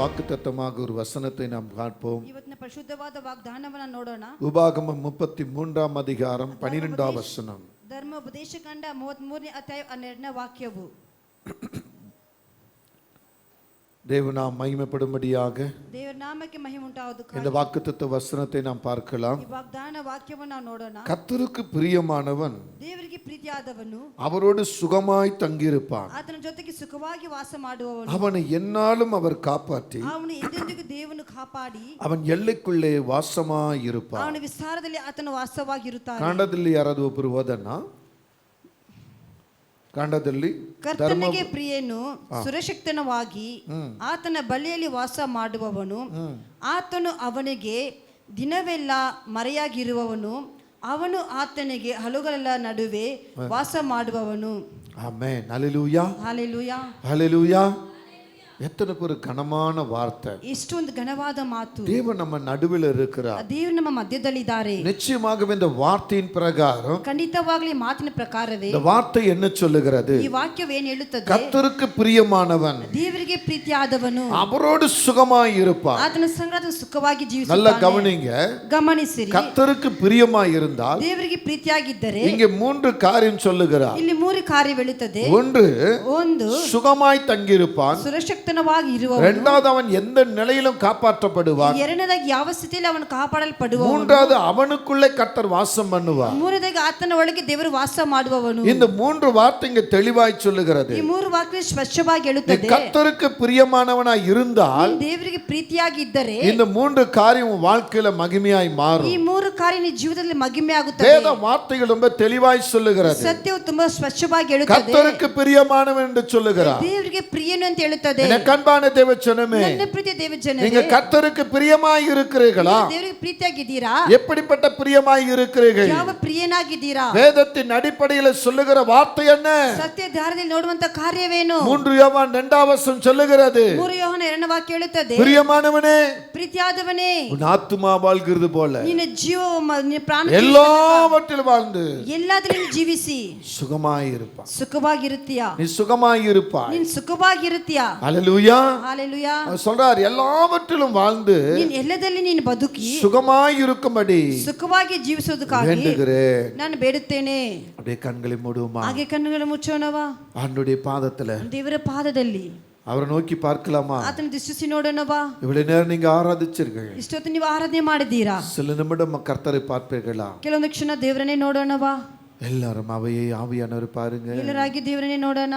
வாக்குத்தத்தமாக ஒரு வசனத்தை நாம் பார்ப்போம். ಇವತ್ತಿನ ಪರಿಶುದ್ಧವಾದ ವಾಗ್ದಾನವನ್ನು ನೋಡೋಣ. உபாகமம் 33 அதிகாரம் 12 வசனம். ಧರ್ಮೋಪದೇಶಕಾಂಡ 33ನೇ ಅಧ್ಯಾಯ 12ನೇ ವಾಕ್ಯವು. தேவனாம் மகிமைப்படும்படியாக ದೇವರ ನಾಮಕ್ಕೆ ಮಹಿಮೆ ಉಂಟಾಗುವುದಕ್ಕಾಗಿ இந்த வாக்குத்தத்த வசனத்தை நாம் பார்க்கலாம். ಈ ವಾಗ್ದಾನ ವಾಕ್ಯವನ್ನು ನಾವು ನೋಡೋಣ. கர்த்தருக்கு பிரியமானவன் ದೇವರಿಗೆ ಪ್ರೀತಿಯಾದವನು அவரோடு சுகமாய் தங்கியிருப்பான். ಆತನ ಜೊತೆಗೆ ಸುಖವಾಗಿ ವಾಸ ಮಾಡುವವನು. அவனை எந்நாளும் அவர் காப்பாற்றி ಅವನು ಎಂದೆಂದಿಗೂ ದೇವನು ಕಾಪಾಡಿ அவன் எல்லைக்குள்ளே வாசமாய் இருப்பான். ಅವನ ವಿಸ್ತಾರದಲ್ಲಿ ಆತನು ವಾಸವಾಗಿರುತ್ತಾನೆ. ಕಾಂಡದಲ್ಲಿ ಯಾರಾದರೂ ಒಬ್ಬರು ಹೋದನ್ನ ಕಾಂಡದಲ್ಲಿ ಕರ್ತನಿಗೆ ಪ್ರಿಯನು ಸುರಶಕ್ತನವಾಗಿ ಆತನ ಬಳಿಯಲ್ಲಿ ವಾಸ ಮಾಡುವವನು. ಆತನು ಅವನಿಗೆ ದಿನವೆಲ್ಲ ಮರೆಯಾಗಿರುವವನು. ಅವನು ಆತನಿಗೆ ಹಲುಗಳೆಲ್ಲ ನಡುವೆ ವಾಸ ಮಾಡುವವನು. ಆಮೆನ್. Hallelujah, hallelujah, hallelujah. எத்தனை ஒரு கனமான வார்த்தை, ಇಷ್ಟೊಂದು ಘನವಾದ ಮಾತು. தேவன் நம்ம நடுவில் இருக்கிறார். ದೇವರು ನಮ್ಮ ಮಧ್ಯದಲ್ಲಿದ್ದಾರೆ. நிச்சயமாகவே இந்த வார்த்தையின் பிரகாரம், ಖಂಡಿತವಾಗಲಿ ಮಾತಿನ ಪ್ರಕಾರವೇ இந்த வார்த்தை என்ன சொல்லுகிறது? ಈ ವಾಕ್ಯವು ಏನು ಹೇಳುತ್ತದೆ? கர்த்தருக்கு பிரியமானவன் ದೇವರಿಗೆ ಪ್ರೀತಿಯಾದವನು அவரோடு சுகமாய் இருப்பான். ಆತನ ಸಂಗಡ ಸುಖವಾಗಿ நல்ல ಜೀವಿಸುತ್ತಾನೆ. கவனிங்க, ಗಮನಿಸಿರಿ. கர்த்தருக்கு பிரியமாய் இருந்தால் ದೇವರಿಗೆ ಪ್ರೀತಿಯಾಗಿದ್ದರೆ இங்கே 3 காரியம் சொல்லுகிறார். ಇಲ್ಲಿ 3 ಕಾರ್ಯ ಹೇಳುತ್ತದೆ. ஒன்று, சுகமாய் தங்கியிருப்பான். ಸುರಕ್ಷಿತವಾಗಿ ಇರುವವನು. இரண்டாவது, அவன் எந்த நிலையிலும் காப்பாற்றப்படுவான். ಎರಡನೇದಾಗಿ ಯಾವ ಸ್ಥಿತಿಯಲ್ಲಿ ಅವನು ಕಾಪಾಡಲ್ಪಡುವವನು. மூன்றாவது, அவனுக்குள்ளே கர்த்தர் வாசம் பண்ணுவார். ಮೂರನೇದಾಗಿ ಆತನ ಒಳಗೆ ದೇವರು ವಾಸ ಮಾಡುವವನು. இந்த 3 வார்த்தை இங்கே தெளிவாய் சொல்லுகிறது. ಈ 3 ವಾಕ್ಯ ಸ್ಪಷ್ಟವಾಗಿ ಹೇಳುತ್ತದೆ. கர்த்தருக்கு பிரியமானவனாய் இருந்தால், ದೇವರಿಗೆ ಪ್ರೀತಿಯಾಗಿದ್ದರೆ இந்த 3 காரியம் உன் வாழ்க்கையில மகிமையாய் மாறும். ಈ 3 ಕಾರ್ಯ ನಿನ್ನ ಜೀವಿತದಲ್ಲಿ ಮಹಿಮೆ ಆಗುತ್ತದೆ. வேத வார்த்தைகள் ரொம்ப தெளிவாய் சொல்லுகிறது. ಸತ್ಯವು ತುಂಬಾ ಸ್ಪಷ್ಟವಾಗಿ ಹೇಳುತ್ತದೆ. கர்த்தருக்கு பிரியமானவன் என்று சொல்லுகிறார். ದೇವರಿಗೆ ಪ್ರಿಯನು ಅಂತ ಹೇಳುತ್ತದೆ. கண்பான தேவஜனமே, ನನ್ನ ಪ್ರೀತಿಯ ದೇವಜನರೇ, நீங்க கர்த்தருக்கு பிரியமாய் இருக்கிறீர்களா? ದೇವರಿಗೆ ಪ್ರೀತಿಯಾಗಿದ್ದೀರಾ? எப்படிப்பட்ட பிரியமாய் இருக்கிறீர்கள்? ಯಾವ ಪ್ರಿಯನಾಗಿದ್ದೀರಾ? வேதத்தின் அடிப்படையில் சொல்லுகிற வார்த்தை என்ன? ಸತ್ಯ ದಾರದಲ್ಲಿ ನೋಡುವಂತ ಕಾರ್ಯವೇನು? 3 யோவான் 2 வசனம் சொல்லுகிறது. 3 ಯೋಹನ 2ನೇ ವಾಕ್ಯ ಹೇಳುತ್ತದೆ, பிரியமானவனே, ಪ್ರೀತಿಯಾದವನೇ, உன் ஆத்துமா வாழ்கிறது போல ನಿನ್ನ ಜೀವ ನಿನ್ನ ಪ್ರಾಣ எல்லாவற்றிலும் வாழ்ந்து ಎಲ್ಲದರಲ್ಲಿ ಜೀವಿಸಿ சுகமாய் இருப்பாய். ಸುಖವಾಗಿರುತ್ತೀಯಾ? நீ சுகமாய் இருப்பாய். ನೀನು ಸುಖವಾಗಿರುತ್ತೀಯಾ? ஹல்லேலூயா, ஹalleluya. அவர் சொல்றார், எல்லாவற்றிலும் வாழ்ந்து ನೀನು ಎಲ್ಲದಲ್ಲಿ ನೀನು ಬದುಕಿ சுகமாய் இருக்கும்படி ಸುಖವಾಗಿ ಜೀವಿಸೋದಕ್ಕಾಗಿ வேண்டுகிறேன். ನಾನು ಬೇಡುತ್ತೇನೆ. அப்படியே கண்களை மூடுவோமா? ಹಾಗೆ ಕಣ್ಣುಗಳನ್ನು ಮುಚ್ಚೋಣವಾ? ஆண்டவருடைய பாதத்துல ದೇವರ ಪಾದದಲ್ಲಿ அவரை நோக்கி பார்க்கலாமா? ಆತನ ದೃಷ್ಟಿಸಿ ನೋಡೋಣವಾ? இவ்வளவு நேரம் நீங்க ஆராதிச்சீர்கள். ಇಷ್ಟೊತ್ತು ನೀವು ಆರಾಧನೆ ಮಾಡಿದ್ದೀರಾ? சில நிமிடம் கர்த்தரை பார்ப்பீர்களா? ಕೆಲವೊಂದು ಕ್ಷಣ ದೇವರನ್ನೇ ನೋಡೋಣವಾ? எல்லாரும் அவையை ஆவியானவர் பாருங்க. ಎಲ್ಲರಾಗಿ ದೇವರನ್ನೇ ನೋಡೋಣ.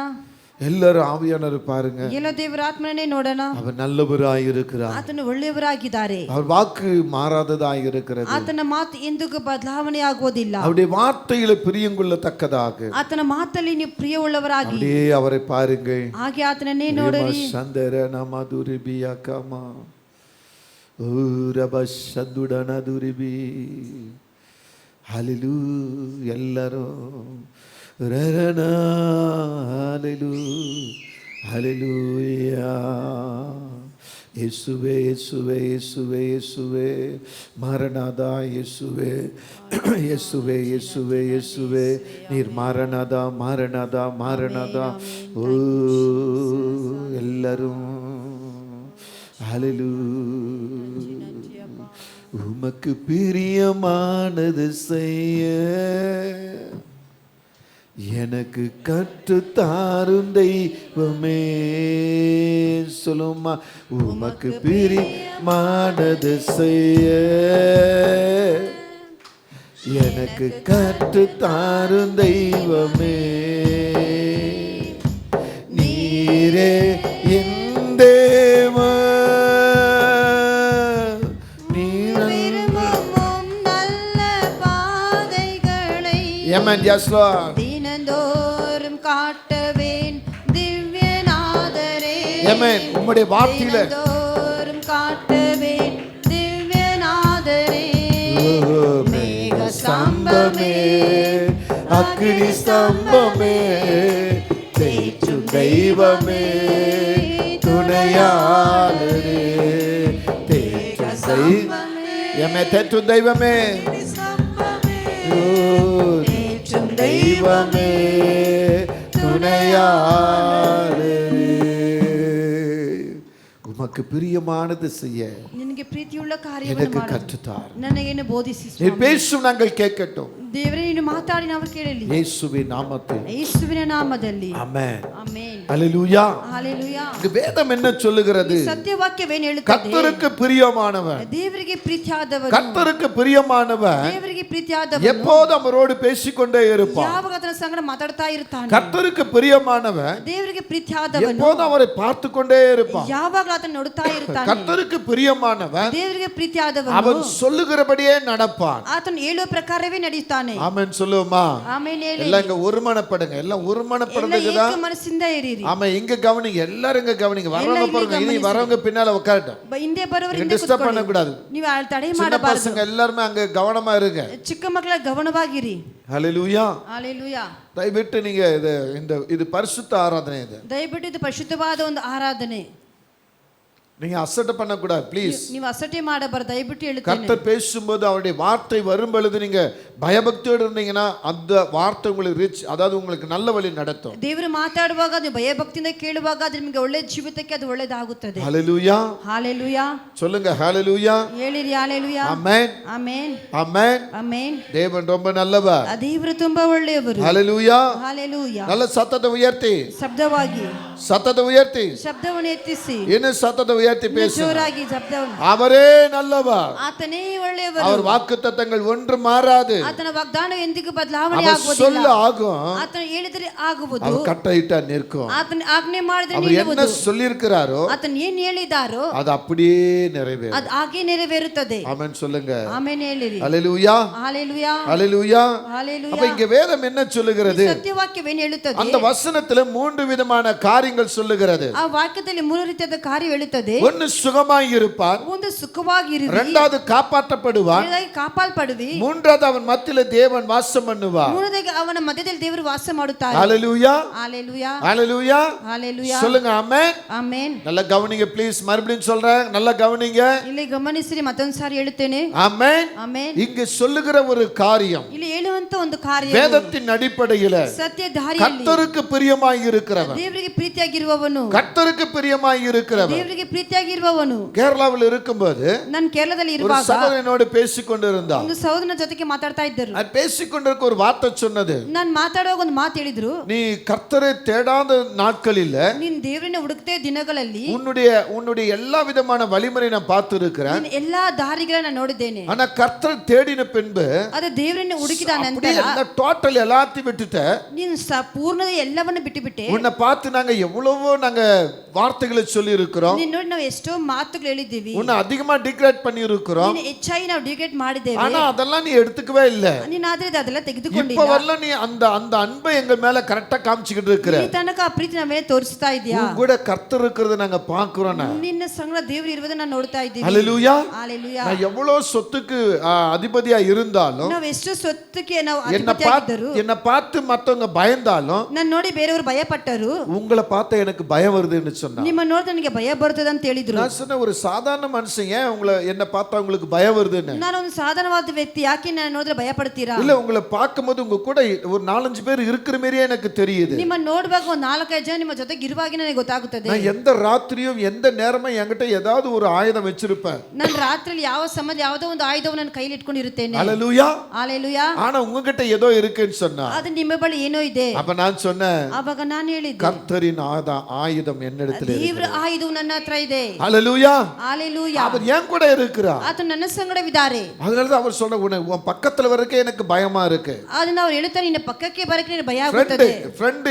எல்லாரும் ஆவியானவர் பாருங்க. ಎಲ್ಲ ದೇವರ ಆತ್ಮನೇ ನೋಡೋಣ. அவர் நல்லவராய் இருக்கிறார். ಆತನು ಒಳ್ಳೆಯವರಾಗಿದ್ದಾರೆ. அவர் வாக்கு மாறாததாய் இருக்கிறது. ಆತನ ಮಾತು ಎಂದಿಗೂ ಬದಲಾವಣೆ ಆಗುವುದಿಲ್ಲ. அவருடைய வார்த்தையில பிரியங்கொள்ளத்தக்கதாக ಆತನ ಮಾತಲ್ಲಿ ನೀವು ಪ್ರಿಯವುಳ್ಳವರಾಗಿ அப்படியே அவரை பாருங்க. ಹಾಗೆ ಆತನನ್ನೇ ನೋಡಿರಿ. சந்தரன மதுரிபியா கமா ஊரப சதுடன துரிபி. ஹல்லேலூயா. எல்லாரும் ரரனா ஹல்லேலூயா. இயேசுவே, இயேசுவே, இயேசுவே, இயேசுவே, மாரநாதா, இயேசுவே, இயேசுவே, இயேசுவே, இயேசுவே, நீர் மாரநாதா, மாரநாதா, மாரநாதா. ஓ எல்லாரும் ஹல்லேலூயா. உமக்கு பிரியமானது செய்ய எனக்கு கற்றுத்தாரும் தெய்வமே. சொல்லுமா, உமக்கு பிரியமானது செய்ய எனக்கு கற்றுத்தாரும் தெய்வமே. நீரே என் தேவன், Amen. Yes, Lord. தினந்தோறும் காட்டுவேன் திவ்யநாதரே. Amen. உம்முடைய வார்த்தையில தினந்தோறும் காட்டுவேன் திவ்யநாதரே. மேக ஸ்தம்பமே, அக்னி ஸ்தம்பமே, தேற்றும் தெய்வமே, துணையாளரே, தேற்றும் தெய்வமே, தேற்றும் தெய்வமே, தெய்வமே, துணையாளரே. உமக்கு பிரியமானது செய்ய ನಿನಗೆ ಪ್ರೀತಿಯುಳ್ಳ ಕಾರ್ಯವನ್ನು எனக்கு ಮಾಡು கற்றுத்தார். ನನಗೇನು ಬೋಧಿಸಿ நீர் பேசும் நாங்கள் கேட்கட்டும். ದೇವರೇ ನೀನು ಮಾತಾಡಿ ನಾವು ಕೇಳಲಿ இயேசுவின் நாமத்தில் ಯೇಸುವಿನ ನಾಮದಲ್ಲಿ ஆமென். ಆಮೆನ್. அல்லேலூயா. ಹalleluya. இந்த வேதம் என்ன சொல்லுகிறது? ಸತ್ಯವಾಕ್ಯವೇನು ಹೇಳುತ್ತದೆ? கர்த்தருக்கு பிரியமானவன், ದೇವರಿಗೆ ಪ್ರೀತಿಯಾದವನು, கர்த்தருக்கு பிரியமானவன் ದೇವರಿಗೆ ಪ್ರೀತಿಯಾದವನು எப்போதும் அவரோடு பேசிக்கொண்டே இருப்பான். ಯಾವಾಗ ಅದರ ಸಂಗಡ ಮಾತಾಡ್ತಾ ಇರ್ತಾನೆ. கர்த்தருக்கு பிரியமானவன் ದೇವರಿಗೆ ಪ್ರೀತಿಯಾದವನು எப்போதும் அவரை பார்த்து கொண்டே இருப்பான். ಯಾವಾಗಲೂ ಅದನ್ನು ನೋಡುತ್ತಾ ಇರ್ತಾನೆ. கர்த்தருக்கு பிரியமானவன் ದೇವರಿಗೆ ಪ್ರೀತಿಯಾದವನು அவன் சொல்லுகிறபடியே நடப்பான். ಆತನು ಹೇಳುವ ಪ್ರಕಾರವೇ ನಡೆಯುತ್ತಾನೆ. ஆமென் சொல்லுவோமா? ಆಮೆನ್ ಹೇಳಿ. எல்லாம் இங்க ஒருமனப்படுங்க. எல்லாம் ஒருமனப்படுறதுக்கு ಎಲ್ಲ தான். ಏಕ ಮನಸ್ಸಿಂದ ಇರಿರಿ. ஆமா, இங்க கவனிங்க. எல்லாரும் இங்க கவனிங்க. வரவங்க பாருங்க. இனி வரவங்க பின்னால உட்காரட்டும். ಹಿಂದೆ ಬರೋರು ಹಿಂದೆ டிஸ்டர்ப் பண்ண ಕೂತ್ಕೊಳ್ಳಿ. கூடாது. ನೀವು ತಡೆ சின்ன ಮಾಡಬಾರದು. பசங்க எல்லாரும் அங்க கவனமா இருங்க. ಚಿಕ್ಕ ಮಕ್ಕಳ ಗಮನವಾಗಿರಿ. ஹalleluya. ಹalleluya. தயவுட்டு நீங்க இது பரிசுத்த ஆராதனை. இது ದಯವಿಟ್ಟು ಇದು ಪರಿಶುದ್ಧವಾದ ಒಂದು ಆರಾಧನೆ. நீங்க அசட்டை பண்ண கூடாது ப்ளீஸ். ನೀವು ಅಸಟೆ ಮಾಡಬಾರದು. ದಯವಿಟ್ಟು ಹೇಳುತ್ತೇನೆ. கர்த்தர் பேசும்போது அவருடைய வார்த்தை வரும் பொழுது நீங்க பயபக்தியோடு இருந்தீங்கன்னா அந்த வார்த்தை உங்களுக்கு ரீச், அதாவது உங்களுக்கு நல்ல வழி நடத்தும். ದೇವರು ಮಾತಾಡುವಾಗ ನೀವು ಭಯಭಕ್ತಿಯಿಂದ ಕೇಳುವಾಗ ಅದು ನಿಮಗೆ ಒಳ್ಳೆ ಜೀವಿತಕ್ಕೆ ಅದು ಒಳ್ಳೆದಾಗುತ್ತದೆ. ஹalleluya. ஹalleluya. சொல்லுங்க ஹalleluya. ಹೇಳಿರಿ ஹalleluya. ஆமென். ಆಮೆನ್. ஆமென். ಆಮೆನ್. தேவன் ரொம்ப நல்லவர். ದೇವರು ತುಂಬಾ ಒಳ್ಳೆಯವರು. ஹalleluya. ஹalleluya. நல்ல சத்தத்தை உயர்த்தி, ಶಬ್ದವಾಗಿ சத்தத்தை உயர்த்தி, ಶಬ್ದವನ್ನು ಎತ್ತಿಸಿ இன்னும் சத்தத்தை உயர்த்தி பேசு. ಜೋರಾಗಿ ಶಬ್ದವನ್ನು. அவரே நல்லவர். ಆತನೇ ಒಳ್ಳೆಯವರು. அவர் வாக்குத்தத்தங்கள் ஒன்று மாறாது. ಆತನ ವಾಗ್ದಾನ ಎಂದಿಗೂ ಬದಲಾವಣೆ அவர் ಆಗುವುದಿಲ್ಲ. சொல்ல ஆகும். ಆತನ ಹೇಳಿದರೆ ಆಗುವುದು. அவர் கட்டளையிட்டா நிற்கும். ಆತನ ಆಜ್ಞೆ ಮಾಡಿದ್ರೆ அவர் என்ன ನಿಲ್ಲುವುದು. சொல்லியிருக்கிறாரோ ಆತನ ಏನು ಹೇಳಿದಾರೋ அது அப்படியே நிறைவேறும். ಅದು ಹಾಗೆ ನೆರವೇರುತ್ತದೆ. ஆமென் சொல்லுங்க. ಆಮೆನ್ ಹೇಳಿರಿ. ஹalleluya. ஹalleluya. ஹalleluya. ஹalleluya. அப்ப இங்க வேதம் என்ன சொல்லுகிறது? ಸತ್ಯವಾಕ್ಯವೇನು ಹೇಳುತ್ತದೆ? அந்த வசனத்துல 3 விதமான காரியங்கள் சொல்லுகிறது. ಆ ವಾಕ್ಯದಲ್ಲಿ 3 ರೀತಿಯಾದ ಕಾರ್ಯ ಹೇಳುತ್ತದೆ. ஒன்னு சுகமாய் இருப்பான், ಒಂದು ಸುಖವಾಗಿರುವಿ, இரண்டாவது காப்பாற்றப்படுவான், ಎರಡನೇದಾಗಿ ಕಾಪಾಲ್ಪಡುವಿ, மூன்றாவது அவன் மத்தியில தேவன் வாசம் பண்ணுவார். ಮೂರನೇದಾಗಿ ಅವನ ಮಧ್ಯದಲ್ಲಿ ದೇವರು ವಾಸ ಮಾಡುತ್ತಾರೆ. ஹalleluya. ஹalleluya. ஹalleluya. ஹalleluya. சொல்லுங்க ஆமென். ಆಮೆನ್. நல்லா கவனிங்க ப்ளீஸ். மறுபடியும் சொல்றேன், நல்லா கவனிங்க. ಇಲ್ಲಿ ಗಮನಿಸಿರಿ, ಮತ್ತೊಂದು ಸಾರಿ ಹೇಳುತ್ತೇನೆ. ஆமென். ಆಮೆನ್. இங்க சொல்லுகிற ஒரு காரியம் ಇಲ್ಲಿ ಹೇಳುವಂತ ಒಂದು ಕಾರ್ಯ வேதத்தின் அடிப்படையில ಸತ್ಯ ದಾರಿಯಲ್ಲಿ கர்த்தருக்கு பிரியமாய் இருக்கிறவன், ದೇವರಿಗೆ ಪ್ರೀತಿಯಾಗಿರುವವನು, கர்த்தருக்கு பிரியமாய் இருக்கிறவன். ದೇವರಿಗೆ ಪ್ರೀತಿಯಾಗಿರುವವನು. கேரளாவில் இருக்கும்போது ನಾನು ಕೇರಳದಲ್ಲಿ ஒரு ಇರುವಾಗ சகோதரனோடு பேசிக்கொண்டிருந்தான். ಒಂದು ಸಹೋದರನ ಜೊತೆಗೆ ಮಾತಾಡ್ತಾ ಇದ್ದರು. அது பேசிக்கொண்டிருக்க ஒரு வார்த்தை சொன்னது, ನಾನು ಮಾತಾಡುವಾಗ ಒಂದು ಮಾತು ಹೇಳಿದ್ರು, நீ கர்த்தரை தேடாத நாட்களில் ನೀನ್ ದೇವರನ್ನ ಹುಡುಕತೆ ದಿನಗಳಲ್ಲಿ உன்னுடைய எல்லா விதமான வழிமுறை நான் பார்த்து இருக்கிறேன். ನೀನ್ ಎಲ್ಲಾ ದಾರಿಗಳನ್ನ ನೋಡಿದ್ದೇನೆ. ஆனா கர்த்தரை தேடின பின்பு ಅದೇ ದೇವರನ್ನ ಹುಡುಕಿದ அப்படியே ನಂತರ எல்லா டோட்டல் எல்லாத்தையும் விட்டுட்ட. ನೀನು ಪೂರ್ಣದ ಎಲ್ಲವನ್ನ ಬಿಟ್ಟು ಬಿಟ್ಟೆ. உன்னை பார்த்து நாங்க எவ்வளவோ நாங்க வார்த்தைகளை சொல்லி இருக்கிறோம். ನೀನ್ ನೋಡಿ ನಾವು ಎಷ್ಟೋ ಮಾತುಗಳು ಹೇಳಿದ್ದೀವಿ. உன்னை அதிகமா டிக்ரேட் பண்ணி இருக்கிறோம். ನೀನು ಹೆಚ್ಚಾಗಿ ನಾವು ಡಿಗ್ರೇಡ್ ಮಾಡಿದ್ದೇವೆ. ஆனா அதெல்லாம் நீ எடுத்துக்கவே இல்ல. ನೀನ್ ಆದ್ರೆ ಅದೆಲ್ಲ இப்ப ತೆಗೆದುಕೊಂಡಿಲ್ಲ. வரல நீ அந்த அன்பை எங்க மேல கரெக்டா காமிச்சிட்டு இருக்கிற. ಈ ತನಕ ಆ ಪ್ರೀತಿ ನಮ್ಮ ಮೇಲೆ ತೋರಿಸ್ತಾ ಇದೀಯಾ? உன் கூட கர்த்தர் இருக்கிறத நாங்க பார்க்கிறோம். ನಿನ್ನ ಸಂಗಡ ದೇವರು ಇರುವುದನ್ನ ನಾವು ನೋಡ್ತಾ ಇದ್ದೀವಿ. ஹalleluya. ஹalleluya. நான் எவ்வளவு சொத்துக்கு அதிபதியா இருந்தாலும், ನಾವು ಎಷ್ಟು ಸೊತ್ತಕ್ಕೆ ನಾವು என்ன ಅಧಿಪತಿಯಾಗಿದ್ದರು, பார்த்து மத்தவங்க பயந்தாலும், ನಾನು ನೋಡಿ ಬೇರೆಯವರು ಭಯಪಟ್ಟರು. உங்களை பார்த்தா எனக்கு பயம் வருதுன்னு சொன்னா. ನಿಮ್ಮ ನೋಡಿದ್ರೆ ನನಗೆ ಭಯ ಬರ್ತದೆ ಅಂತ ಹೇಳಿದ್ರು. நான் சொன்ன ஒரு சாதாரண மனுஷன் ஏன் என்ன பார்த்தா உங்களுக்கு பயம் வருதுன்னு. ನಾನು ಒಂದು ಸಾಧಾರಣವಾದ ವ್ಯಕ್ತಿ, ಯಾಕೆ ನಾನು ನೋಡಿದ್ರೆ ಭಯ ಪಡ್ತೀರಾ? இல்ல, உங்களை பார்க்கும்போது உங்க கூட ஒரு 4-5 பேர் இருக்கிற மாதிரியே எனக்கு தெரியுது. ನಿಮ್ಮ ನೋಡುವಾಗ ಒಂದು 4-5 ಜನ ನಿಮ್ಮ ಜೊತೆಗೆ ಇರುವಾಗ ನನಗೆ ಗೊತ್ತಾಗುತ್ತದೆ. நான் எந்த ராத்திரியும் எந்த நேரமும் என்கிட்ட ஏதாவது ஒரு ஆயுதம் வச்சிருப்பேன். ನಾನು ರಾತ್ರಿಯಲ್ಲಿ ಯಾವ ಸಮಯದಲ್ಲಿ ಯಾವುದೋ ಒಂದು ಆಯುಧವನ್ನು ನನ್ನ ಕೈಯಲ್ಲಿ ಇಟ್ಕೊಂಡಿರುತ್ತೇನೆ. ஹalleluya. ஹalleluya. ஆனா உங்ககிட்ட ஏதோ இருக்குன்னு சொன்னா, ಅದು ನಿಮ್ಮ ಬಳಿ ಏನೋ ಇದೆ. அப்ப நான் சொன்னேன், ಆವಾಗ ನಾನು ಹೇಳಿದ್ದೆ, கர்த்தரின் ஆயுதம் என்னிடத்தில் இருக்கு. ದೇವರ ಆಯುಧವು ನನ್ನ ಹತ್ರ ಇದೆ. ஹalleluya. ஹalleluya. அவர் ஏன் கூட இருக்கிறார். ಆತ ನನ್ನ ಸಂಗಡವಿದ್ದಾರೆ. அதனால தான் அவர் சொன்ன, உன் பக்கத்துல வரக்கே எனக்கு பயமா இருக்கு. ಅದನ್ನ ಅವರು ಹೇಳ್ತಾರೆ, ನಿನ್ನ ಪಕ್ಕಕ್ಕೆ ಬರಕ್ಕೆ ನನಗೆ ಭಯ ಆಗುತ್ತದೆ. ஃப்ரெண்ட்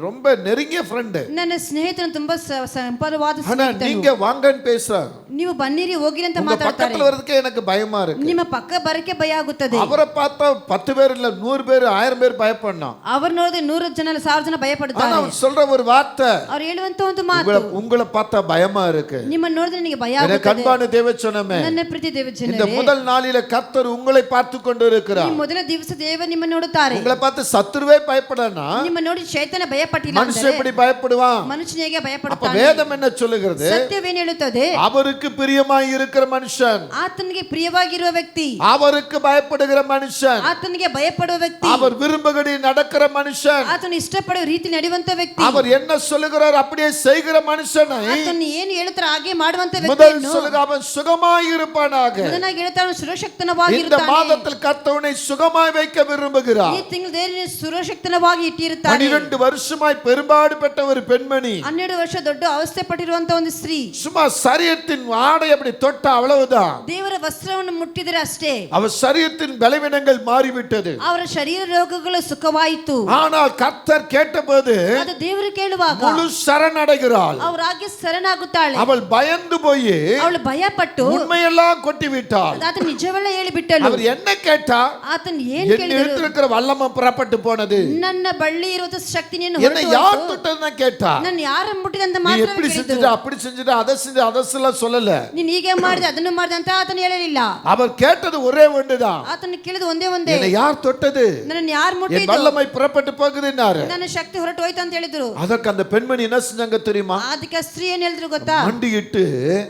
ரொம்ப நெருங்கிய ஃப்ரெண்ட். ನನ್ನ ಸ್ನೇಹಿತನು ತುಂಬಾ ಸಂಪದವಾದ ஆனா ಸ್ನೇಹಿತನು. நீங்க வாங்கன்னு பேசுறார். ನೀವು ಬನ್ನಿರಿ ಹೋಗಿರಿ ಅಂತ உங்க ಮಾತಾಡ್ತಾರೆ. பக்கத்துல வரதுக்கே எனக்கு பயமா இருக்கு. ನಿಮ್ಮ ಪಕ್ಕ ಬರಕ್ಕೆ ಭಯ ಆಗುತ್ತದೆ. அவரை பார்த்தா 10 பேர் இல்ல 100 பேர் 1000 பேர் பயப்படணும். ಅವರು ನೋಡಿದ್ರೆ 100 ಜನ 1000 ಜನ ಭಯ ஆனா ಪಡ್ತಾರೆ. அவர் சொல்ற ஒரு வார்த்தை, ಅವ್ರು ಹೇಳುವಂತ ಒಂದು ಮಾತು, உங்களை பார்த்தா பயமா இருக்கு. ನಿಮ್ಮ ನೋಡಿದ್ರೆ ನನಗೆ ಭಯ எனக்கு ಆಗುತ್ತದೆ. அன்பான தேவச்சனமே, ನನ್ನ ಪ್ರೀತಿ இந்த ದೇವಜನರೇ, முதல் நாளில கர்த்தர் உங்களை பார்த்து கொண்டு ಈ இருக்கிறார். ಮೊದಲ ದಿವಸ ದೇವರು ನಿಮ್ಮ ನೋಡುತ್ತಾರೆ. உங்களை பார்த்து சத்துருவே பயப்படனா, ನಿಮ್ಮ ನೋಡಿ ಚೈತನ್ಯ ಭಯ ಪಟ್ಟಿಲ್ಲ மனுஷன் ಅಂದರೆ எப்படி பயப்படுவான்? ಮನುಷ್ಯನಿಗೆ ಭಯ அப்ப ಪಡುತ್ತಾನೆ. வேதம் என்ன சொல்லுகிறது? ಸತ್ಯವೇನು ಹೇಳುತ್ತದೆ? அவருக்கு பிரியமாய் இருக்கிற மனுஷன், ಆತನಿಗೆ ಪ್ರಿಯವಾಗಿರುವ ವ್ಯಕ್ತಿ, அவருக்கு பயப்படுகிற மனுஷன், ಆತನಿಗೆ ಭಯಪಡುವ ವ್ಯಕ್ತಿ, அவர் விரும்பும்படி நடக்கிற மனுஷன், ಆತನು ಇಷ್ಟಪಡುವ ರೀತಿ ನಡೆಯುವಂತ ವ್ಯಕ್ತಿ, அவர் என்ன சொல்லுகிறார் அப்படியே செய்கிற மனுஷனை ಆತನು ಏನು ಹೇಳ್ತಾರೋ ಹಾಗೆ ಮಾಡುವಂತ முதல் ವ್ಯಕ್ತಿಯನ್ನು சொல்லுங்க அவன் சுகமாய் இருப்பானாக. ಮೊದಲನಾಗಿ ಹೇಳ್ತಾನೆ இந்த ಸುರಕ್ಷಿತನವಾಗಿರುತ್ತಾನೆ. மாதத்தில் கர்த்தவனை சுகமாய் வைக்க விரும்புகிறார். ಈ ತಿಂಗಳು ದೇವರನ್ನು ಸುರಕ್ಷಿತನವಾಗಿ ಇಟ್ಟಿರುತ್ತಾನೆ. 12 வருஷமாய் பெரும்பாடு பெற்ற ஒரு பெண்மணி, 12 ವರ್ಷ ದೊಡ್ಡ ಅವಸ್ಥೆ ಪಟ್ಟಿರುವಂತ ಒಂದು ಸ್ತ್ರೀ, சும்மா சரீரத்தின் ஆடை அப்படி தொட்ட அவ்வளவுதான், ದೇವರ ವಸ್ತ್ರವನ್ನು ಮುಟ್ಟಿದರೆ ಅಷ್ಟೇ அவர் சரீரத்தின் பலவீனங்கள் மாறிவிட்டது. ಅವರ ಶರೀರ ರೋಗಗಳು ಸುಖವಾಯಿತು. ஆனால் கர்த்தர் கேட்டபோது ಅದು ದೇವರು ಕೇಳುವಾಗ முழு சரணடைகிறாள். ಅವರ ಹಾಗೆ ಶರಣಾಗುತ್ತಾಳೆ. அவள் பயந்து போய் ಅವಳು ಭಯಪಟ್ಟು உண்மையெல்லாம் கொட்டி விட்டாள். ಆತನ ನಿಜವೆಲ್ಲ ಹೇಳಿಬಿಟ್ಟಳು. அவர் என்ன கேட்டா, ಆತನ ಏನ್ என் ಕೇಳಿದರು? இருக்கிற வல்லமை புறப்பட்டு போனது, ನನ್ನ ಬಳ್ಳಿ ಇರುವ ಶಕ್ತಿ ನೀನು என்னை யார் தொட்டதுன்னு கேட்டா. ನನ್ನ ಯಾರ ಮುಟ್ಟಿದೆ ಅಂತ நீ ಮಾತ್ರ எப்படி ಕೇಳಿದರು. செஞ்சுட்ட, அப்படி செஞ்சுட்ட, அதை செஞ்சு அதெல்லாம் சொல்லல. ನೀನು ಹೀಗೆ ಮಾಡಿದೆ ಅದನ್ನು ಮಾಡಿದೆ ಅಂತ ಆತನ ಹೇಳಲಿಲ್ಲ. அவர் கேட்டது ஒரே ஒன்றுதான், ಆತನ ಕೇಳಿದ ಒಂದೇ ಒಂದೇ, என்னை யார் தொட்டது, ನನ್ನ ಯಾರು என் ಮುಟ್ಟಿದ್ರು, வல்லமை புறப்பட்டு போகுதுன்னாரு. ನನ್ನ ಶಕ್ತಿ ಹೊರಟು ಹೋಯ್ತು ಅಂತ ಹೇಳಿದ್ರು. அதற்கு அந்த பெண்மணி என்ன செஞ்சாங்க தெரியுமா? ಅದಕ್ಕೆ ಸ್ತ್ರೀ ಏನ್ ಹೇಳಿದ್ರು ಗೊತ್ತಾ? மண்டியிட்டு,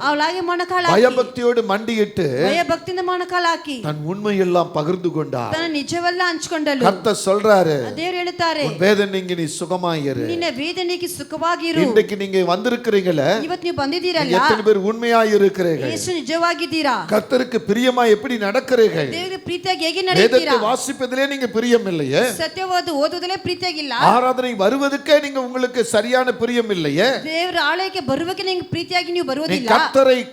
ಅವಳಾಗೆ ಮೊಣಕಾಲ ಹಾಕಿ, பயபக்தியோடு மண்டியிட்டு ಭಯ ಭಕ್ತಿಯಿಂದ ಮೊಣಕಾಲ ಹಾಕಿ தன் உண்மையெல்லாம் பகிர்ந்து கொண்டார். ತನ್ನ ನಿಜವೆಲ್ಲ ಹಂಚಿಕೊಂಡಳು. கர்த்தர் சொல்றாரு, ದೇವರು ಹೇಳುತ್ತಾರೆ, உன் வேதனைக்கு நீ சுகமாயிரு. ನಿನ್ನ ವೇದನೆಗೆ ಸುಖವಾಗಿರು. இன்றைக்கு நீங்க வந்திருக்கிறீங்களே, ಇವತ್ತು ನೀವು ಬಂದಿದ್ದೀರಲ್ಲ, எத்தனை பேர் உண்மையாய் இருக்கிறீர்கள்? ಎಷ್ಟು ನಿಜವಾಗಿದ್ದೀರಾ? கர்த்தருக்கு பிரியமா எப்படி நடக்கிறீர்கள்? ದೇವರಿಗೆ ಪ್ರೀತಿಯಾಗಿ ಹೇಗೆ வேதத்தை ನಡೆಯುತ್ತೀರಾ? வாசிப்பதிலே நீங்க பிரியம் இல்லையே, ಸತ್ಯವಾದ ಓದುವುದಲ್ಲೇ ಪ್ರೀತಿಯಾಗಿಲ್ಲ, ஆராதனை வருவதற்கே நீங்க உங்களுக்கு சரியான பிரியம் இல்லையே, ದೇವರ ಆಲಯಕ್ಕೆ ಬರುವಕ್ಕೆ ನಿಮಗೆ ಪ್ರೀತಿಯಾಗಿ ನೀವು நீ ಬರುವುದಿಲ್ಲ.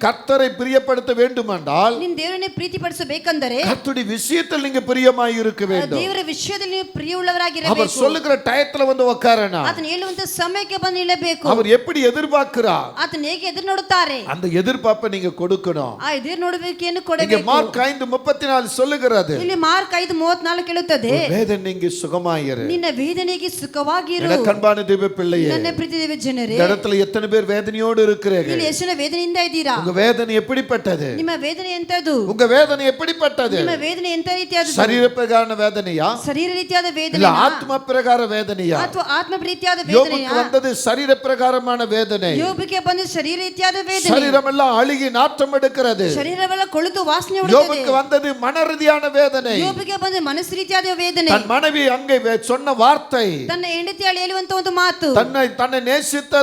கர்த்தரை பிரியப்படுத்த வேண்டுமென்றால் ನಿನ್ನ ದೇವರನ್ನೇ ಪ್ರೀತಿಪಡಿಸಬೇಕೆಂದರೆ கர்த்தருடைய விஷயத்தில் நீங்க பிரியமாய் இருக்க வேண்டும். ದೇವರ ವಿಷಯದಲ್ಲಿ ನೀವು அவர் ಪ್ರಿಯವುಳ್ಳವರಾಗಿರಬೇಕು. சொல்லுகிற டயத்துல வந்து உட்காரணும். ಆತನ ಹೇಳುವಂತ ಸಮಯಕ್ಕೆ ಬಂದು ನಿಲ್ಲಬೇಕು. அவர் எப்படி எதிர்பார்க்கிறார், ಆತನ ಹೇಗೆ ಎದುರು ನೋಡುತ್ತಾರೆ, அந்த எதிர்பார்ப்பை நீங்க கொடுக்கணும். ಆ ಎದುರು ನೋಡಬೇಕೇನು இங்க ಕೊಡಬೇಕು. மார்க் 5:34 சொல்லுகிறது, ಇಲ್ಲಿ ಮಾರ್ಕ್ 5:34 ಹೇಳುತ್ತದೆ, வேதனை நீங்க சுகமாயிரு. ನಿನ್ನ ವೇದನೆಗೆ ಸುಖವಾಗಿರು. எனக்கு அன்பான தேவ பிள்ளையே, ನನ್ನ ಪ್ರೀತಿ ದೇವ ಜನರೇ, இந்த இடத்துல எத்தனை பேர் வேதனையோடு இருக்கிறீர்கள்? ಇಲ್ಲಿ ಎಷ್ಟು ಜನ ವೇದನೆಯಿಂದ ಇದ್ದೀರಾ? உங்க வேதனை எப்படிப்பட்டது? ನಿಮ್ಮ ವೇದನೆ ಎಂತದು? உங்க வேதனை எப்படிப்பட்டது? ನಿಮ್ಮ ವೇದನೆ ಎಂತ ರೀತಿಯಾದದ್ದು? சரீர பிரகார வேதனையா, ಶರೀರ ರೀತಿಯಾದ இல்ல ವೇದನೆ ஆத்ம பிரகார வேதனையா? ಅಥವಾ ಆತ್ಮ ರೀತಿಯಾದ யோபுக்கு ವೇದನೆಯಾ? வந்தது சரீர பிரகாரமான வேதனை. ಯೋಬಿಗೆ ಬಂದ ಶರೀರ ರೀತಿಯಾದ ವೇದನೆ. சரீரம் எல்லாம் அழுகி நாற்றம் எடுக்கிறது. ಶರೀರವೆಲ್ಲ ಕೊಳೆತು ವಾಸನೆ ಹೊರಡುತ್ತದೆ. யோபுக்கு வந்தது மன ரீதியான வேதனை. ಯೋಬಿಗೆ ಬಂದ ಮನಸ್ಸು ರೀತಿಯಾದ ವೇದನೆ. தன் மனைவி அங்கே சொன்ன வார்த்தை, ತನ್ನ ಹೆಂಡತಿಯಲ್ಲಿ ಹೇಳುವಂತ ಒಂದು ಮಾತು, தன்னை நேசித்த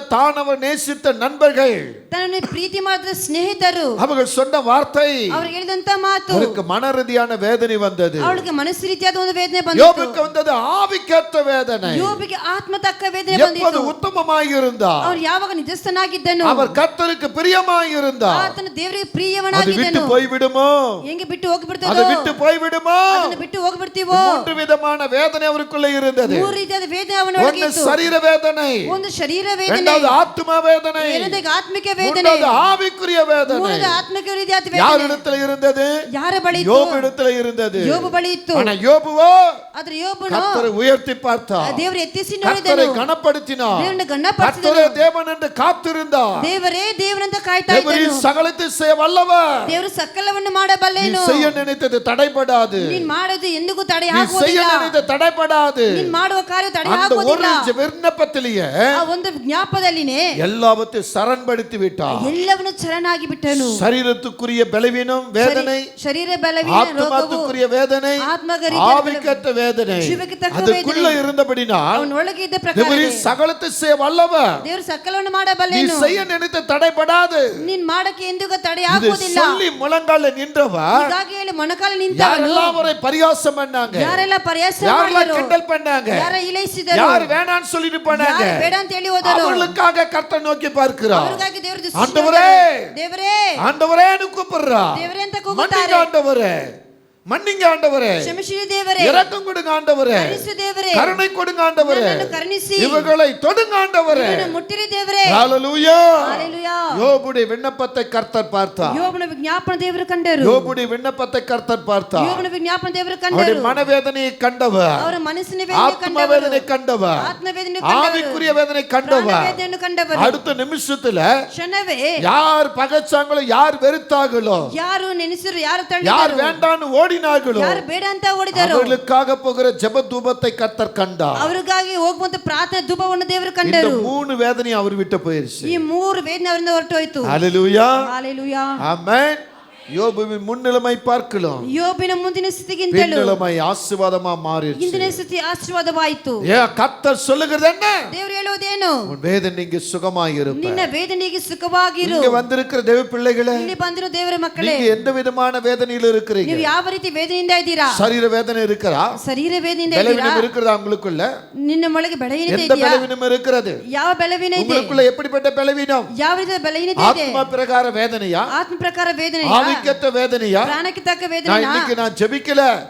அவர் நேசித்த நண்பர்கள், ತನ್ನನ್ನು ಪ್ರೀತಿ ಮಾಡಿದ ಸ್ನೇಹಿತರು அவர்கள் சொன்ன வார்த்தை, ಅವ್ರಿಗೆ ಹೇಳಿದಂತ ಮಾತು, அவருக்கு மன ரீதியான வேதனை வந்தது. ಅವಳಿಗೆ ಮನಸ್ಸು ರೀತಿಯಾದ ಒಂದು ವೇದನೆ ಬಂತು. யோபுக்கு வந்தது ஆவிக்கேற்ற வேதனை. ಯೋಬಿಗೆ ಆತ್ಮ ತಕ್ಕ ವೇದನೆ எப்போது ಬಂದಿತು. உத்தமமாய் இருந்தார், ಅವ್ರು ಯಾವಾಗ ನಿಜಸ್ಥನಾಗಿದ್ದನು, அவர் கர்த்தருக்கு பிரியமாய் இருந்தார், ಆತನ ದೇವರಿಗೆ அது விட்டு ಪ್ರಿಯವನಾಗಿದ್ದನು. போய்விடுமோ, ಹೆಂಗೆ ಬಿಟ್ಟು அது ಹೋಗ್ಬಿಡ್ತದೋ, விட்டு போய்விடுமோ. ಅದನ್ನು ಬಿಟ್ಟು ಹೋಗ್ಬಿಡ್ತೀವೋ. 3 விதமான வேதனை அவருக்குள்ள இருந்தது. 3 ರೀತಿಯಾದ ವೇದನೆ ಅವನೊಳಗೆ ஒன்று ಇತ್ತು. சரீர வேதனை, ಒಂದು ಶರೀರ ವೇದನೆ, இரண்டாவது ஆத்ம வேதனை, ಎರಡನೇದು ಆತ್ಮಿಕ ವೇದನೆ, மூன்றாவது ஆவிக்குரிய வேதனை. ಮೂರನೇದು ಆತ್ಮಿಕ ರೀತಿಯಾದ யார் ವೇದನೆ. இடத்துல இருந்தது? ಯಾರ ಬಳಿ ಇತ್ತು? யோபு இடத்துல இருந்தது. ಯೋಬು ಬಳಿ ಇತ್ತು. ஆனா யோபுவோ ಆದ್ರೆ ಯೋಬನು கர்த்தரை உயர்த்தி பார்த்தார், ದೇವರು ಎತ್ತಿಸಿ கர்த்தரை ನೋಡಿದನು, கனப்படுத்தினார், ದೇವರನ್ನು ಗಣಪಡಿಸಿದನು. கர்த்தரே தேவன் என்று காத்திருந்தார். ದೇವರೇ ದೇವರಂತ ಕಾಯ್ತಾ தேவரே ಇದ್ದನು. சகலத்தை செய்ய வல்லவர். ದೇವರು ಸಕಲವನ್ನು நீ ಮಾಡಬಲ್ಲೆನು. செய்ய நினைத்தது தடைபடாது, ನೀನ್ ಮಾಡೋದು ಎಂದಿಗೂ ತಡೆ நீ செய்ய ಆಗುವುದಿಲ್ಲ. நினைத்தது தடைபடாது. ನೀನ್ ಮಾಡುವ ಕಾರ್ಯ ತಡೆ அந்த ஒரு ಆಗುವುದಿಲ್ಲ. விண்ணப்பத்திலேயே ಆ ಒಂದು ಜ್ಞಾಪದಲ್ಲಿನೇ எல்லாவற்றையும் சரண்படுத்தி விட்டார். ಎಲ್ಲವನ್ನು ಚರಣಾಗಿ ಬಿಟ್ಟನು. சரீரத்துக்குரிய பலவீனம் வேதனை, ಶರೀರ ಬಲವೀನ ರೋಗವು, ஆத்மாத்துக்குரிய வேதனை, ಆತ್ಮಗರಿ ஆவிக்கற்ற வேதனை, ಜೀವಕ್ಕೆ ತಕ್ಕ அதுக்குள்ள ವೇದನೆ. இருந்தபடினால் ಅವನೊಳಗೆ ಇದ್ದ ಪ್ರಕಾರ தேவரே சகலத்தை செய்ய வல்லவர். ದೇವರು ಸಕಲವನ್ನು நீ ಮಾಡಬಲ್ಲೆನು. செய்ய நினைத்த தடைபடாது. ನೀನ್ ಮಾಡಕ್ಕೆ ಎಂದಿಗೂ ತಡೆ இது ಆಗುವುದಿಲ್ಲ. சொல்லி முழங்கால நின்றவர் ಹೀಗಾಗಿ ಹೇಳಿ ಮೊಣಕಾಲ ನಿಂತವನು. யாரெல்லாம் அவரை பரியாசம் பண்ணாங்க, ಯಾರೆಲ್ಲ ಪರಿಹಾಸ யாரெல்லாம் ಮಾಡಿದರು, கிண்டல் பண்ணாங்க, ಯಾರ ಇಲೈಸಿದರು, யார் வேணான்னு சொல்லிட்டு போனாங்க, ಯಾರು ಬೇಡ ಅಂತ ಹೇಳಿ ಹೋದರು, அவர்களுக்காக கர்த்தர் நோக்கி பார்க்கிறார். ಅವ್ರಿಗಾಗಿ ದೇವರು ದೃಷ್ಟಿ ஆண்டவரே, ದೇವರೇ ஆண்டவரேன்னு கூப்பிடுறா. ದೇವರೇ ಅಂತ மன்னிங்க ಕೂಗುತ್ತಾರೆ. ஆண்டவரே, மன்னிங்க ஆண்டவரே, ಕ್ಷಮಿಸಿರಿ ದೇವರೇ, இரக்கம் கொடுங்க ஆண்டவரே, ಕರುಣಿಸು ದೇವರೇ, கருணை கொடுங்க ஆண்டவரே, ನನ್ನನ್ನು ಕರುಣಿಸಿ, இவர்களை தொடுங்க ஆண்டவரே. ಇವರನ್ನು ಮುಟ್ಟಿರಿ ದೇವರೇ. ஹalleluya. ஹalleluya. யோபுடைய விண்ணப்பத்தை கர்த்தர் பார்த்தார். ಯೋಬನ ವಿಜ್ಞಾಪನ ದೇವರು ಕಂಡರು. யோபுடைய விண்ணப்பத்தை கர்த்தர் பார்த்தார். ಯೋಬನ ವಿಜ್ಞಾಪನ ದೇವರು அவருடைய ಕಂಡರು. மனவேதனையை கண்டவர், ಅವರ ಮನಸ್ಸಿನ ವೇದನೆ ஆத்ம ಕಂಡವರು, வேதனை கண்டவர், ಆತ್ಮ ವೇದನೆ ಕಂಡವರು, ஆவிக்குரிய வேதனை ಪ್ರಾಣ கண்டவர். ವೇದನೆಯನ್ನು ಕಂಡವರು. அடுத்த நிமிஷத்துல ಕ್ಷಣವೇ யார் பகைச்சாங்களோ, யார் வெறுத்தாங்களோ, ಯಾರು ನೆನೆಸಿರು, ಯಾರು யார் ತಳ್ಳಿದರು, வேண்டான்னு ஓடினாங்களோ, ಯಾರು ಬೇಡ ಅಂತ ಓಡಿದರು, அவர்களுக்காக போகிற ஜெப தூபத்தை கர்த்தர் கண்டார். ಅವರಿಗಾಗಿ ಹೋಗುವಂತ ಪ್ರಾರ್ಥನೆ ಧೂಪವನ್ನು ದೇವರು இந்த ಕಂಡರು. 3 வேதனை அவர் விட்டு போயிருச்சு. ಈ 3 ವೇದನೆ ಅವರಿಂದ ಹೊರಟು ಹೋಯಿತು. ஹalleluya. ஹalleluya. ஆமென். யோபுவின் முன்னிலைமை பார்க்கலாம், ಯೋಬಿನ ಮುಂದಿನ ಸ್ಥಿತಿಗಿಂತಲೂ பின்னிலைமை ஆசீர்வாதமா மாறிடுச்சு. ಇಂದಿನ ಸ್ಥಿತಿ ಆಶೀರ್ವಾದವಾಯಿತು. கர்த்தர் சொல்லுகிறது என்ன? ದೇವರು ಹೇಳುವುದೇನು? ಏನು? உன் வேதனைக்கு சுகமாயிருப்ப. ನಿನ್ನ ವೇದನೆಗೆ ಸುಖವಾಗಿರು. இங்க வந்திருக்கிற தேவ பிள்ளைகளே, ಇಲ್ಲಿ ಬಂದಿರೋ ದೇವರ ಮಕ್ಕಳೇ, நீங்க எந்த விதமான வேதனையில இருக்கிறீங்க? ನೀವು ಯಾವ ರೀತಿ ವೇದನೆಯಿಂದ ಇದ್ದೀರಾ? சரீர வேதனை இருக்கிறா? ಶರೀರ ವೇದನೆಯಿಂದ ಇದ್ದೀರಾ? பலவீனம் இருக்கிறதா உங்களுக்குள்ள? ನಿನ್ನ ಒಳಗೆ ಬಲಹೀನತೆ எந்த ಇದೆಯಾ? பலவீனம் இருக்கிறது? ಯಾವ ಬಲಹೀನತೆ ಇದೆ? உங்களுக்குள்ள எப்படிப்பட்ட பலவீனம்? ಯಾವ ರೀತಿಯ ಬಲಹೀನತೆ ಇದೆ? ஆத்ம பிரகார வேதனையா? ಆತ್ಮ ಪ್ರಕಾರ ವೇದನೆಯಾ? ஆவிக்கேற்ற வேதனையா? ಪ್ರಾಣಕ್ಕೆ ತಕ್ಕ நான் ವೇದನೆಯಾ? இன்னைக்கு நான் ஜெபிக்கல,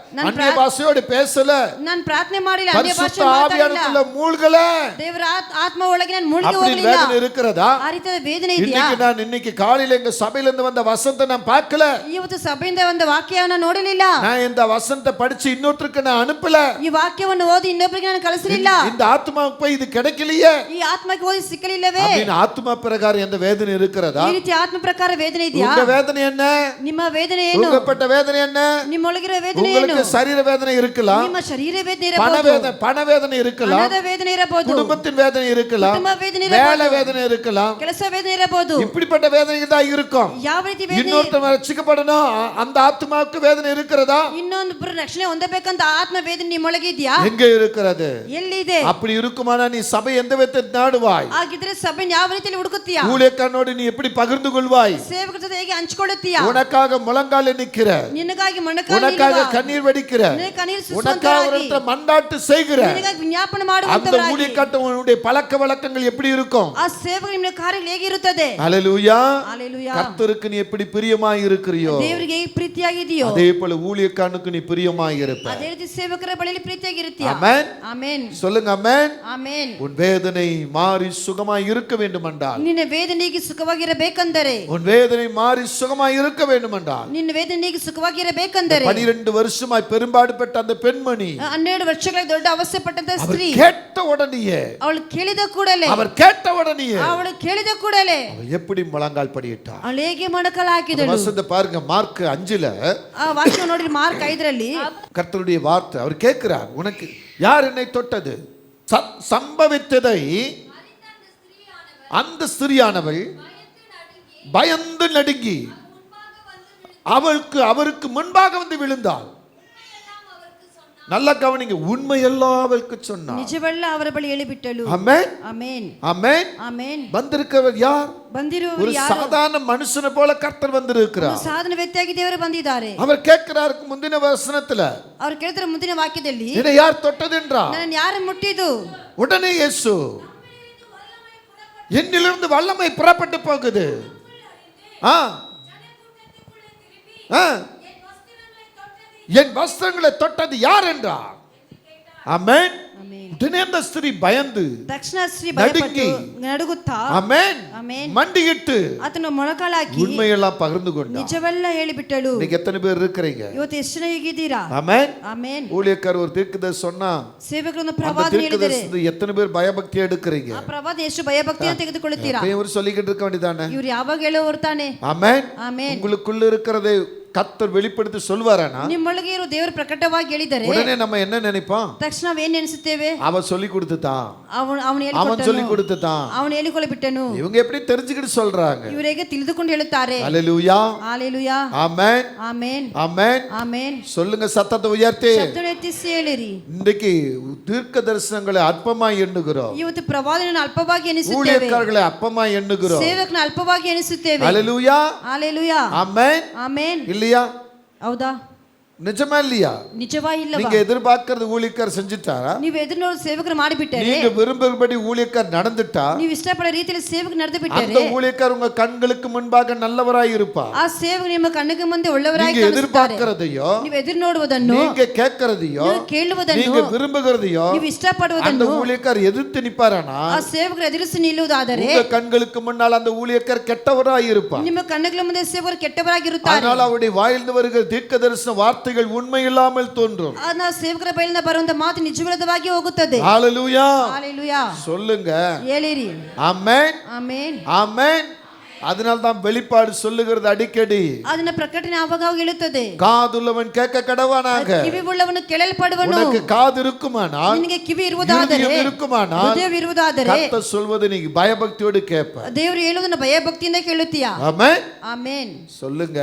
அந்நிய பாஷையோட பேசல, ನಾನು ಪ್ರಾರ್ಥನೆ ಮಾಡಿಲ್ಲ, ಅನ್ಯ ಭಾಷೆ பரிசுத்த ಮಾತಾಡಿಲ್ಲ, ஆவியானவருக்குள்ள மூழ்கல. ದೇವರ ಆತ್ಮ ಒಳಗೆ ನಾನು ಮುಳುಗಿ அப்படி ಹೋಗಲಿಲ್ಲ. வேதனை இருக்கிறதா? ಆ ರೀತಿಯ ವೇದನೆ ಇದೆಯಾ? இன்னைக்கு காலையில எங்க சபையில இருந்து வந்த வசனத்தை நான் பார்க்கல. ಇವತ್ತು ಸಭೆಯಿಂದ ಒಂದು ವಾಕ್ಯವನ್ನು ನೋಡಲಿಲ್ಲ. நான் இந்த வசனத்தை படிச்சு இன்னொருத்தருக்கு நான் அனுப்பல. ಈ ವಾಕ್ಯವನ್ನು ಓದಿ ಇನ್ನೊಬ್ಬರಿಗೆ ನಾನು ಕಳಿಸಲಿಲ್ಲ. இந்த ஆத்மாவுக்கு போய் இது கிடைக்கலையே. ಈ ಆತ್ಮಕ್ಕೆ ಓದಿ ಸಿಕ್ಕಲಿಲ್ಲವೇ? அப்படின்னு ஆத்மா பிரகாரம் எந்த வேதனை இருக்கிறதா? ಈ ರೀತಿ ಆತ್ಮ ಪ್ರಕಾರ ವೇದನೆ ಇದೆಯಾ? உங்க வேதனை என்ன? ನಿಮ್ಮ ವೇದನೆ ಏನು? உங்கப்பட்ட வேதனை என்ன? ನಿಮ್ಮೊಳಗಿರೋ ವೇದನೆ ಏನು? உங்களுக்கு சரீர வேதனை இருக்கலாம், ನಿಮ್ಮ ಶರೀರ ವೇದನೆ பண ಇರಬಹುದು, வேதனை இருக்கலாம், ಹಣದ ವೇದನೆ ಇರಬಹುದು, குடும்பத்தின் வேதனை இருக்கலாம், ಕುಟುಂಬ ವೇದನೆ வேலை ಇರಬಹುದು, வேதனை இருக்கலாம். ಕೆಲಸ ವೇದನೆ ಇರಬಹುದು. இப்படிப்பட்ட வேதனை தான் இருக்கும். ಯಾವ ರೀತಿ ವೇದನೆ? இன்னொருத்தன் ரட்சிக்கப்படணும், அந்த ஆத்மாவுக்கு வேதனை இருக்கிறதா? ಇನ್ನೊಂದು ರಕ್ಷಣೆ ಹೊಂದಬೇಕಂತ ಆತ್ಮ ವೇದನೆ ನಿಮ್ಮೊಳಗೆ ಇದೆಯಾ? எங்க இருக்கிறது? ಎಲ್ಲಿದೆ? அப்படி இருக்குமானா நீ சபை எந்த விதத்தை நாடுவாய்? ಹಾಗಿದ್ರೆ ಸಭೆಯನ್ನು ಯಾವ ರೀತಿಯಲ್ಲಿ ಹುಡುಕುತ್ತೀಯಾ? ஊழியக்காரனோடு நீ எப்படி பகிர்ந்து கொள்வாய்? ಸೇವಕರ ಜೊತೆ ಹೇಗೆ ಹಂಚಿಕೊಳ್ಳುತ್ತೀಯಾ? உனக்காக முழங்கால நிக்கிற, ನಿನಗಾಗಿ ಮೊಣಕಾಲು உனக்காக ನಿಲ್ಲುವ, கண்ணீர் வடிக்கிற, ನಿನಗೆ ಕಣ್ಣೀರು உனக்காக ಸುರಿಸುವಂತರಾಗಿ, ஒருத்தர் மண்டாட்டு செய்கிற ನಿನಗಾಗಿ ವಿಜ್ಞಾಪನೆ அந்த ಮಾಡುವಂತವರಾಗಿ, ஊழியக்காரனுடைய பழக்க வழக்கங்கள் எப்படி இருக்கும்? ಆ ಸೇವಕರ ನಿಮ್ಮ ಕಾರ್ಯಗಳು ಹೇಗಿರುತ್ತದೆ? ஹல்லேலூயா. ஹalleluya. கர்த்தருக்கு நீ எப்படி பிரியமாய் இருக்கிறியோ ದೇವರಿಗೆ ಹೇಗೆ ಪ್ರೀತಿಯಾಗಿದೆಯೋ அதே போல ஊழியக்காரனுக்கு நீ பிரியமாய் இருப்ப. ಅದೇ ರೀತಿ ಸೇವಕರ ಬಳಿಯಲ್ಲಿ ಪ್ರೀತಿಯಾಗಿರುತ್ತೀಯಾ? ஆமென். ಆಮೆನ್. சொல்லுங்க ஆமென். ಆಮೆನ್. உன் வேதனை மாறி சுகமாய் இருக்க வேண்டுமென்றால், ನಿನ್ನ ವೇದನೆಗೆ ಸುಖವಾಗಿರಬೇಕೆಂದರೆ, உன் வேதனை மாறி சுகமாய் இருக்க வேண்டுமென்றால், ನಿನ್ನ ವೇದನೆಗೆ ಸುಖವಾಗಿರಬೇಕೆಂದರೆ, 12 வருஷமாய் பெரும்பாடுபட்ட அந்த பெண்மணி 12 ವರ್ಷಗಳ ದೊಡ್ಡ ಅವಶ್ಯ ಪಟ್ಟಂತ அவர் ಸ್ತ್ರೀ, கேட்ட உடனேயே, ಅವಳು ಕೇಳಿದ ಕೂಡಲೇ, அவர் கேட்ட உடனேயே ಅವಳು ಕೇಳಿದ ಕೂಡಲೇ அவர் எப்படி முழங்கால் படியிட்டார்? ಅವಳು ಹೇಗೆ ಮೊಣಕಾಲು ಹಾಕಿದಳು? வசனத்தை பாருங்க, மார்க் 5ல ಆ ವಾಕ್ಯ ನೋಡಿ, ಮಾರ್ಕ್ 5ರಲ್ಲಿ கர்த்தருடைய வார்த்தை அவர் கேட்கிறார், உனக்கு யார் என்னை தொட்டது? சம்பவித்ததை அந்த ஸ்திரியானவள் பயந்து நடுங்கி அவருக்கு முன்பாக வந்து விழுந்தாள். நல்ல கவனிங்க, உண்மையெல்லாம் அவளுக்கு சொன்னார். ನಿಜವೆಲ್ಲ ಅವರ ಬಳಿ ಹೇಳಿಬಿಟ್ಟಳು. ஆமென். ಆಮೆನ್. ஆமென். ಆಮೆನ್. வந்திருக்கிறவர் யார்? ಬಂದಿರುವರು ஒரு ಯಾರು? சாதாரண மனுஷனை போல கர்த்தர் வந்திருக்கிறார். ಸಾಧನ ವ್ಯಕ್ತಿಯಾಗಿ ದೇವರು ಬಂದಿದ್ದಾರೆ. அவர் கேட்கிறாருக்கு முந்தின வசனத்துல, ಅವರು ಕೇಳ್ತಾರೆ ಮುಂದಿನ ವಾಕ್ಯದಲ್ಲಿ, என்னை யார் தொட்டது என்றார். ನಾನು ಯಾರು ಮುಟ್ಟಿದ್ದು? உடனே இயேசு, என்னிலிருந்து வல்லமை புறப்பட்டு போகுது. ஆ ஆ, என் வஸ்திரங்களை தொட்டது யார் என்றார். ஆமென். உடனே அந்த ஸ்திரீ பயந்து ತಕ್ಷಣ ಸ್ತ್ರೀ ಭಯಪಟ್ಟು ನಡುಗುತ್ತಾ, ஆமென், ಆಮೆನ್, மண்டியிட்டு ಆತನ ಮೊಣಕಾಲಾಕಿ உண்மையெல்லாம் பகிர்ந்து கொண்டார். ನಿಜವೆಲ್ಲ ಹೇಳಿಬಿಟ್ಟಳು. இன்னைக்கு எத்தனை பேர் இருக்கிறீங்க? ಇವತ್ತು ಎಷ್ಟು ಜನ ಹೇಗಿದ್ದೀರಾ? ஆமென். ಆಮೆನ್. ஊழியக்காரர் ஒரு தீர்க்கதரிசி சொன்னா, ಸೇವಕರನ್ನು அந்த ಪ್ರವಾದನೆ ಹೇಳಿದರೆ தீர்க்கதரிசி எத்தனை பேர் பயபக்தி எடுக்கிறீங்க? ಆ ಪ್ರವಾದ ಎಷ್ಟು ಭಯಭಕ್ತಿಯನ್ನು ತೆಗೆದುಕೊಳ್ಳುತ್ತೀರಾ? இவர் சொல்லிக்கிட்டு இருக்க வேண்டியதானே? ಇವ್ರು ಯಾವಾಗ ಹೇಳೋರು ತಾನೆ? ஆமென். ಆಮೆನ್. உங்களுக்குள்ள இருக்கிறதை கர்த்தர் வெளிப்படுத்தி சொல்வாரானா, ನಿಮ್ಮೊಳಗೆ ಇರೋ ದೇವರು ಪ್ರಕಟವಾಗಿ ಹೇಳಿದರೆ உடனே நம்ம என்ன நினைப்போம்? ತಕ್ಷಣ ನಾವೇನ್ ನೆನೆಸುತ್ತೇವೆ? அவ சொல்லி கொடுத்துட்டான், ಅವನು அவன் சொல்லி கொடுத்துட்டான். ಅವನು ಹೇಳಿಕೊಳ್ಳಬಿಟ್ಟನು. இவங்க எப்படி தெரிஞ்சுக்கிட்டு சொல்றாங்க? ಇವರಿಗೆ ತಿಳಿದುಕೊಂಡು ಹೇಳುತ್ತಾರೆ. ஹல்லேலூயா. ஹalleluya. ஆமென். ಆಮೆನ್. ஆமென். ಆಮೆನ್. சொல்லுங்க சத்தத்தை உயர்த்தி. ಶಬ್ದ ಎತ್ತಿಸಿ ಹೇಳಿರಿ. இன்றைக்கு தீர்க்க தரிசனங்களை அற்பமாய் எண்ணுகிறோம். ಇವತ್ತು ಪ್ರವಾದನೆಯನ್ನು ಅಲ್ಪವಾಗಿ ಎಣಿಸುತ್ತೇವೆ. ஊழியக்காரர்களை ಅಪ್ಪமாய் ಎಣ್ಣುகிறோம். ಸೇವಕನ ಅಲ್ಪವಾಗಿ ಎಣಿಸುತ್ತೇವೆ. ஹல்லேலூயா. ஹalleluya. ஆமென். ಆಮೆನ್. இல்லையா? ಹೌದಾ? நிஜமா இல்லையா? ನಿಜವಾ ಇಲ್ಲವಾ? நீங்க எதிர்பார்க்கிறது ஊழியக்காரர் செஞ்சுட்டாரா? ನೀವು ಎದುರು ಸೇವಕರು ಮಾಡಿಬಿಟ್ಟರೆ, நீங்க விரும்புகிறபடி ஊழியக்காரர் நடந்துட்டா, ನೀವು ಇಷ್ಟಪಡೋ ರೀತಿಯಲ್ಲಿ ಸೇವಕ ನಡೆದು அந்த ಬಿಟ್ಟರೆ, ஊழியக்காரர் உங்க கண்களுக்கு முன்பாக நல்லவராய் இருப்பார். ಆ ಸೇವಕ ನಿಮ್ಮ ಕಣ್ಣಿಗೆ ಮುಂದೆ ಒಳ್ಳೆಯವರಾಗಿ நீங்க ಕಾಣಿಸುತ್ತಾರೆ. எதிர்பார்க்கிறதையோ, ನೀವು ಎದುರು ನೋಡುವುದನ್ನು, நீங்க கேட்கிறதையோ, ನೀವು ಕೇಳುವುದನ್ನು, நீங்க விரும்புகிறதையோ ನೀವು அந்த ಇಷ್ಟಪಡುವುದನ್ನು ஊழியக்காரர் எதிர்த்து நிப்பாரானா, ಆ ಸೇವಕರು ಎದುರಿಸಿ ನಿಲ್ಲುವುದಾದರೆ, உங்க கண்களுக்கு முன்னால் அந்த ஊழியக்காரர் கெட்டவராய் இருப்பார். ನಿಮ್ಮ ಕಣ್ಣುಗಳ ಮುಂದೆ ಸೇವಕರು ಕೆಟ್ಟವರಾಗಿರುತ್ತಾರೆ. அதனால அவருடைய வாயிலிருந்து வருகிற தீர்க்கதரிசன வார்த்தைகள் உண்மை இல்லாமல் தோன்றும். ಆ ಸೇವಕರ ಬಯಲಿಂದ ಬರುವಂತ ಮಾತು ನಿಜವಿಲ್ಲದವಾಗಿ ಹೋಗುತ್ತದೆ. ஹல்லேலூயா. ஹalleluya. சொல்லுங்க. ಹೇಳಿರಿ. ஆமென். ಆಮೆನ್. ஆமென். அதனால தான் வெளிப்பாடு சொல்லுகிறது அடிக்கடி, ಅದನ್ನ ಪ್ರಕಟಣೆ ಆವಾಗ ಹೇಳುತ್ತದೆ, காதுள்ளவன் கேட்க கடவானாக. ಕಿವಿ ಉಳ್ಳವನು ಕೇಳಲ್ಪಡುವನು. உனக்கு காது இருக்குமானால், ನಿನಗೆ ಕಿವಿ ಇರುವುದಾದರೆ, இருதயம் இருக்குமானால், ಹೃದಯ ಇರುವುದಾದರೆ, கர்த்தர் சொல்வதை நீ பயபக்தியோடு கேட்ப. ದೇವರು ಹೇಳುವುದನ್ನು ಭಯಭಕ್ತಿಯಿಂದ ಕೇಳುತ್ತೀಯಾ? ஆமென். ಆಮೆನ್. சொல்லுங்க.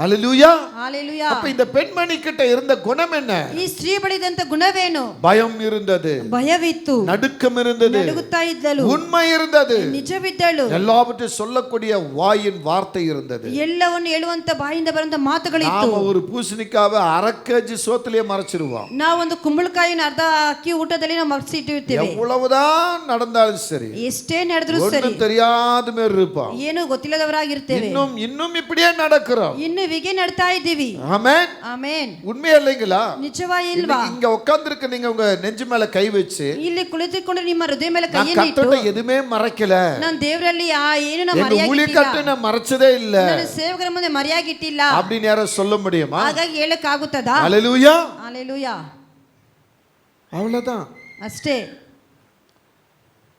அல்லேலூயா. ஹalleluya. அப்ப இந்த பெண்மணி கிட்ட இருந்த குணம் என்ன? ಈ ಸ್ತ್ರೀ ಬಳಿದಂತ ಗುಣವೇನು? பயம் இருந்தது, ಭಯವಿತ್ತು, நடுக்கம் இருந்தது, ನಡುಗುತ್ತಾ ಇದ್ದಳು, உண்மை இருந்தது, ನಿಜವಿದ್ದಳು, எல்லாவற்றையும் சொல்லக்கூடிய வாயின் வார்த்தை இருந்தது. ಎಲ್ಲವನ್ನು ಹೇಳುವಂತ ಬಾಯಿಂದ ಬರುವಂತ ಮಾತುಗಳಿತ್ತು. நாம ஒரு பூசணிக்காவை அரை கேஜி சோத்திலேயே மறைச்சிருவோம். ನಾವೊಂದು ಕುಂಬಳಕಾಯಿನ ಅರ್ಧ ಅಕ್ಕಿ ಊಟದಲ್ಲಿ ನಾವು ಮರೆಸಿ ಇಟ್ಟಿರ್ತೀವಿ. எவ்வளவுதான் நடந்தாலும் சரி, ಎಷ್ಟೇ ನಡೆದ್ರು ಸರಿ, ஒண்ணும் தெரியாத மாதிரி இருப்போம். ಏನು ಗೊತ್ತಿಲ್ಲದವರಾಗಿರ್ತೇವೆ. இன்னும் இப்படியே நடக்கிறோம். ಇನ್ನು ಹೀಗೆ ನಡ್ತಾ ಇದ್ದೀವಿ. ஆமென். ಆಮೆನ್. உண்மையா இல்லைங்களா? ನಿಜವಾ ಇಲ್ವಾ? இங்க உட்கார்ந்திருக்க நீங்க உங்க நெஞ்சு மேல கை வச்சு, ಇಲ್ಲಿ ಕುಳಿತುಕೊಂಡು ನಿಮ್ಮ ಹೃದಯ ಮೇಲೆ நான் ಕೈಯನ್ನು ಇಟ್ಟು, கர்த்தரை எதுவுமே மறைக்கல, ನಾನು ದೇವರಲ್ಲಿ ಏನು எங்க ಮರೆಯಾಗಿಟ್ಟಿಲ್ಲ, ஊழியக்காரரை நான் மறைச்சதே இல்ல ನಾನು ಸೇವಕರ ಮುಂದೆ ಮರೆಯಾಗಿಟ್ಟಿಲ್ಲ அப்படின்னு யாரும் சொல்ல முடியுமா? ಹಾಗಾಗಿ ಹೇಳಕ್ಕಾಗುತ್ತದಾ? அல்லேலூயா. ಹalleluya. அவ்வளவுதான் ಅಷ್ಟೇ